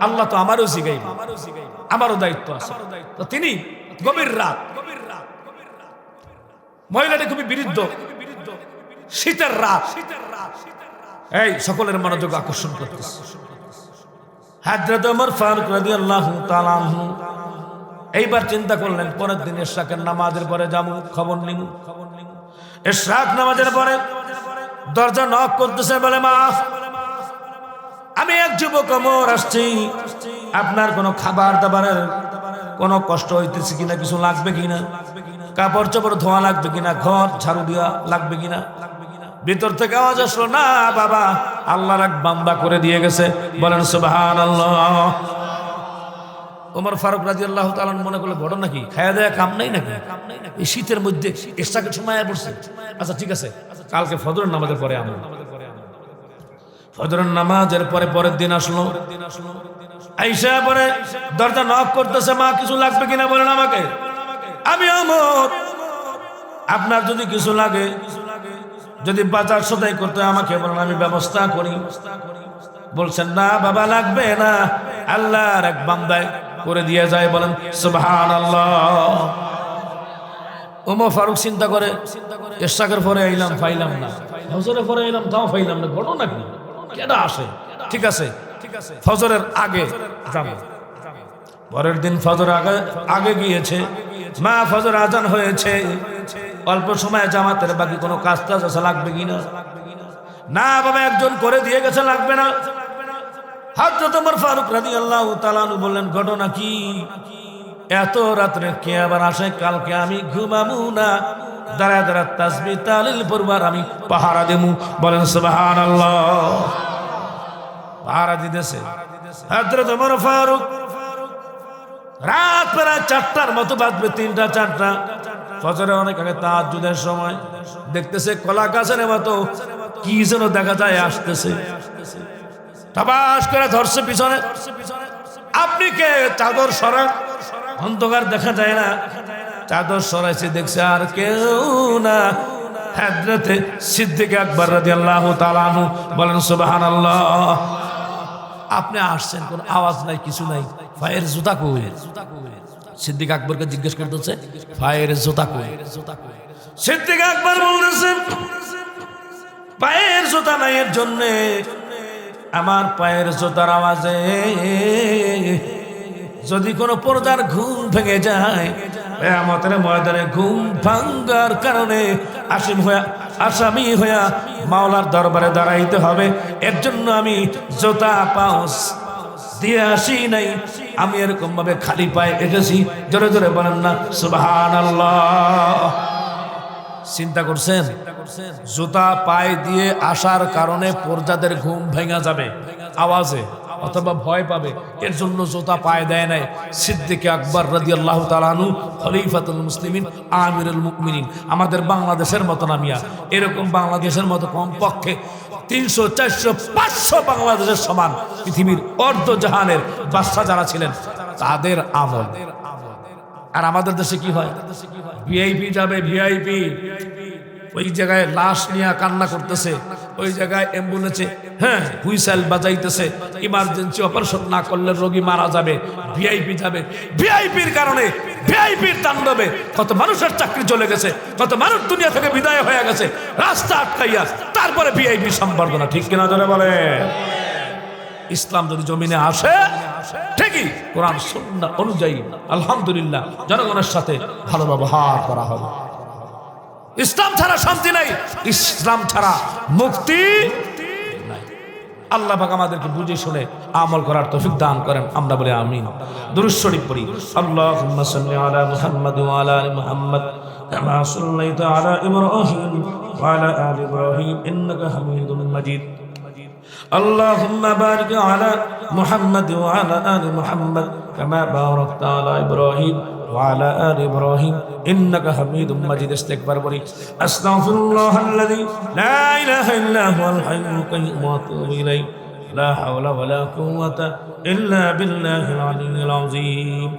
আল্লাহ তো আমারও জিগাই, আমারও দায়িত্ব আছে। তো তিনি গভীর রাত, মহিলাটি খুবই বিরুদ্ধ, শীতের রাত, এই সকলের মনোযোগ আকর্ষণ করতেছে। হযরত ওমর ফারুক রাদিয়াল্লাহু তাআলা আনহু এইবার চিন্তা করলেন, পরের দিন ইশরাকের নামাজের পরে যাবো, খবর নিব। ইশরাক নামাজের পরে দরজা নক করতেছে, বলে, মা, আমি এক যুবক ওমর আসছি, আপনার কোনো খাবার দাবারের কোনো কষ্ট হইতেছে কিনা, কিছু লাগবে কিনা, কাপড় চোপড় ধোয়া লাগবে কিনা, ঘর ঝাড়ু দেওয়া লাগবে কিনা। ভিতর থেকে আওয়াজ আসলো, না বাবা, আল্লাহর এক বান্দা করে দিয়ে গেছে, বলেন সুবহানাল্লাহ। ওমর ফারুক রাদিয়াল্লাহু তাআলা মনে করলে ঘটনা কি, খায়া দেয়া কাম নাই নাকি, এই শীতের মধ্যে ইশরাকের সময় পড়ছে। আচ্ছা ঠিক আছে, কালকে ফজরের নামাজের পরে আমো। ফজরের নামাজের পরে পরের দিন আসলো, আইসা পরে দরজা নক করতেছে, মা কিছু লাগবে কিনা বলেন আমাকে, আমি ওমর, আপনার যদি কিছু লাগে, যদি বাজার সদাই করতে আমাকে বলেন, আমি ব্যবস্থা করি। বলছেন, না বাবা, লাগবে না, আল্লাহর এক বান্দায় করে দিয়ে যায়, বলেন সুবহানাল্লাহ। ওমর ফারুক চিন্তা করে, ইশরাকের পরে আইলাম, পাইলাম না, ফজরের পরে আইলাম, তাও পাইলাম না, ঘটনা কি, কেডা আসে, ঠিক আছে ফজরের আগে যাব। পরের দিন ফজর আগে গিয়েছে, মা ফজর আজান হয়েছে, অল্প সময় জামাতের বাকি কোনো কাজ টাজ আছে, লাগবে কিনা, না বাবা একজন করে দিয়ে গেছে, লাগবে না। হযরত ওমর ফারুক রাদিয়াল্লাহু তাআলা আনহু বললেন, ঘটনা কি, এত রাত্রে কে আবার আসে, কালকে আমি ঘুমাবো না, দাঁড়ায় দাঁড়ায় তাসবিহ তাহলিল পড়বার আমি পাহারা দেবো, বলেন সুবহানাল্লাহ। পাহারা দিতেছে হযরত ওমর ফারুক, রাত প্রায় 4টার মতো বাজবে, 3টা 4টা, ফজরের অনেক আগে তাহাজ্জুদের সময়, দেখতেছে কলা গাছের মতো কি যেন দেখা যায় আসতেছে, তাবাস করে ধরছে পিছনে। আপনি কে, চাদর সরান, অন্ধকার দেখা যায় না, চাদর সরাইছে, দেখছে আর কেউ না, হযরত সিদ্দিক আকবর রাদিয়াল্লাহু তাআলা আনহু, বলেন সুবহানাল্লাহ। আপনি আসছেন, কোন আওয়াজ নাই, কিছু নাই, পায়ের জুতা কই? সিদ্দিক আকবরকে জিজ্ঞেস করতেছে, পায়ের জুতা কই? সিদ্দিক আকবর বলতেছেন, পায়ের জুতা নাই, এর জন্য আমার পায়ের জুতার আওয়াজে যদি কোনো পর্দার ঘুম ভেঙে যায়, কিয়ামতের ময়দানে ঘুম ভাঙ্গার কারণে আসামি হইয়া মাওলার দরবারে দাঁড়াইতে হবে, এর জন্য আমি জুতা পাউস দিয়ে আসি নাই, আমি এরকম ভাবে খালি পায়ে এসেছি। জোরে জোরে বলেন না সুবহানাল্লাহ। চিন্তা করছেন জুতা পায়ে দিয়ে আসার কারণে প্রজাদের ঘুম ভেঙে যাবে আওয়াজে, অথবা ভয় পাবে, এর জন্য জুতা পায়ে দেয় নাই সিদ্দিক আকবর রাদিয়াল্লাহু তাআলা আনহু খলিফাতুল মুসলিমিন আমিরুল মুমিনিন। আমাদের বাংলাদেশের মতো না মিয়া, এরকম বাংলাদেশের মতো কমপক্ষে 300, 400, 500 বাংলাদেশের সমান পৃথিবীর অর্ধ জাহানের বাদশা যারা ছিলেন তাদের আমল। আর আমাদের দেশে কি হয়, ভিআইপি যাবে, ভিআইপি ওই জায়গায় লাশ নিয়ে কান্না করতেছে, ওই জায়গায় অ্যাম্বুলেন্সে হুইসেল বাজাইতেছে, ইমার্জেন্সি অপারেশন না করলে রোগী মারা যাবে, ভিআইপি যাবে। ভিআইপির কারণে, ভিআইপির তাণ্ডবে কত মানুষের চাকরি চলে গেছে, কত মানুষ দুনিয়া থেকে বিদায় হয়ে গেছে রাস্তা আটকাইয়া, তারপরে ভিআইপি সম্বর্ধনা। ঠিক কিনা জোরে বলে? ইসলাম যদি জমিনে আসে ঠিকই কোরআন সুন্নাহ অনুযায়ী আলহামদুলিল্লাহ জনগণের সাথে ভালো ব্যবহার করা হবে। ইসলাম ছাড়া শান্তি নাই, ইসলাম ছাড়া মুক্তি নাই। আল্লাহ পাক আমাদেরকে বুঝে শুনে আমল করার তৌফিক দান করেন, আমরা বলি আমিন। দুরূদ শরীফ পড়ি। আল্লাহুম্মা সাল্লি আলা মুহাম্মাদ ওয়া আলা আলি মুহাম্মাদ কামা সাল্লাইতা আলা ইব্রাহিম ওয়া আলা আলি ইব্রাহিম ইন্নাকা হামিদুম মাজিদ। اللهم بارك على محمد وعلى آل محمد كما باركت على إبراهيم وعلى آل إبراهيم إنك حميد مجيد। استغفر بري أستغفر الله الذي لا إله إلا هو الحي القيوم وأتوب إليه لا حول ولا قوة إلا بالله العلي العظيم।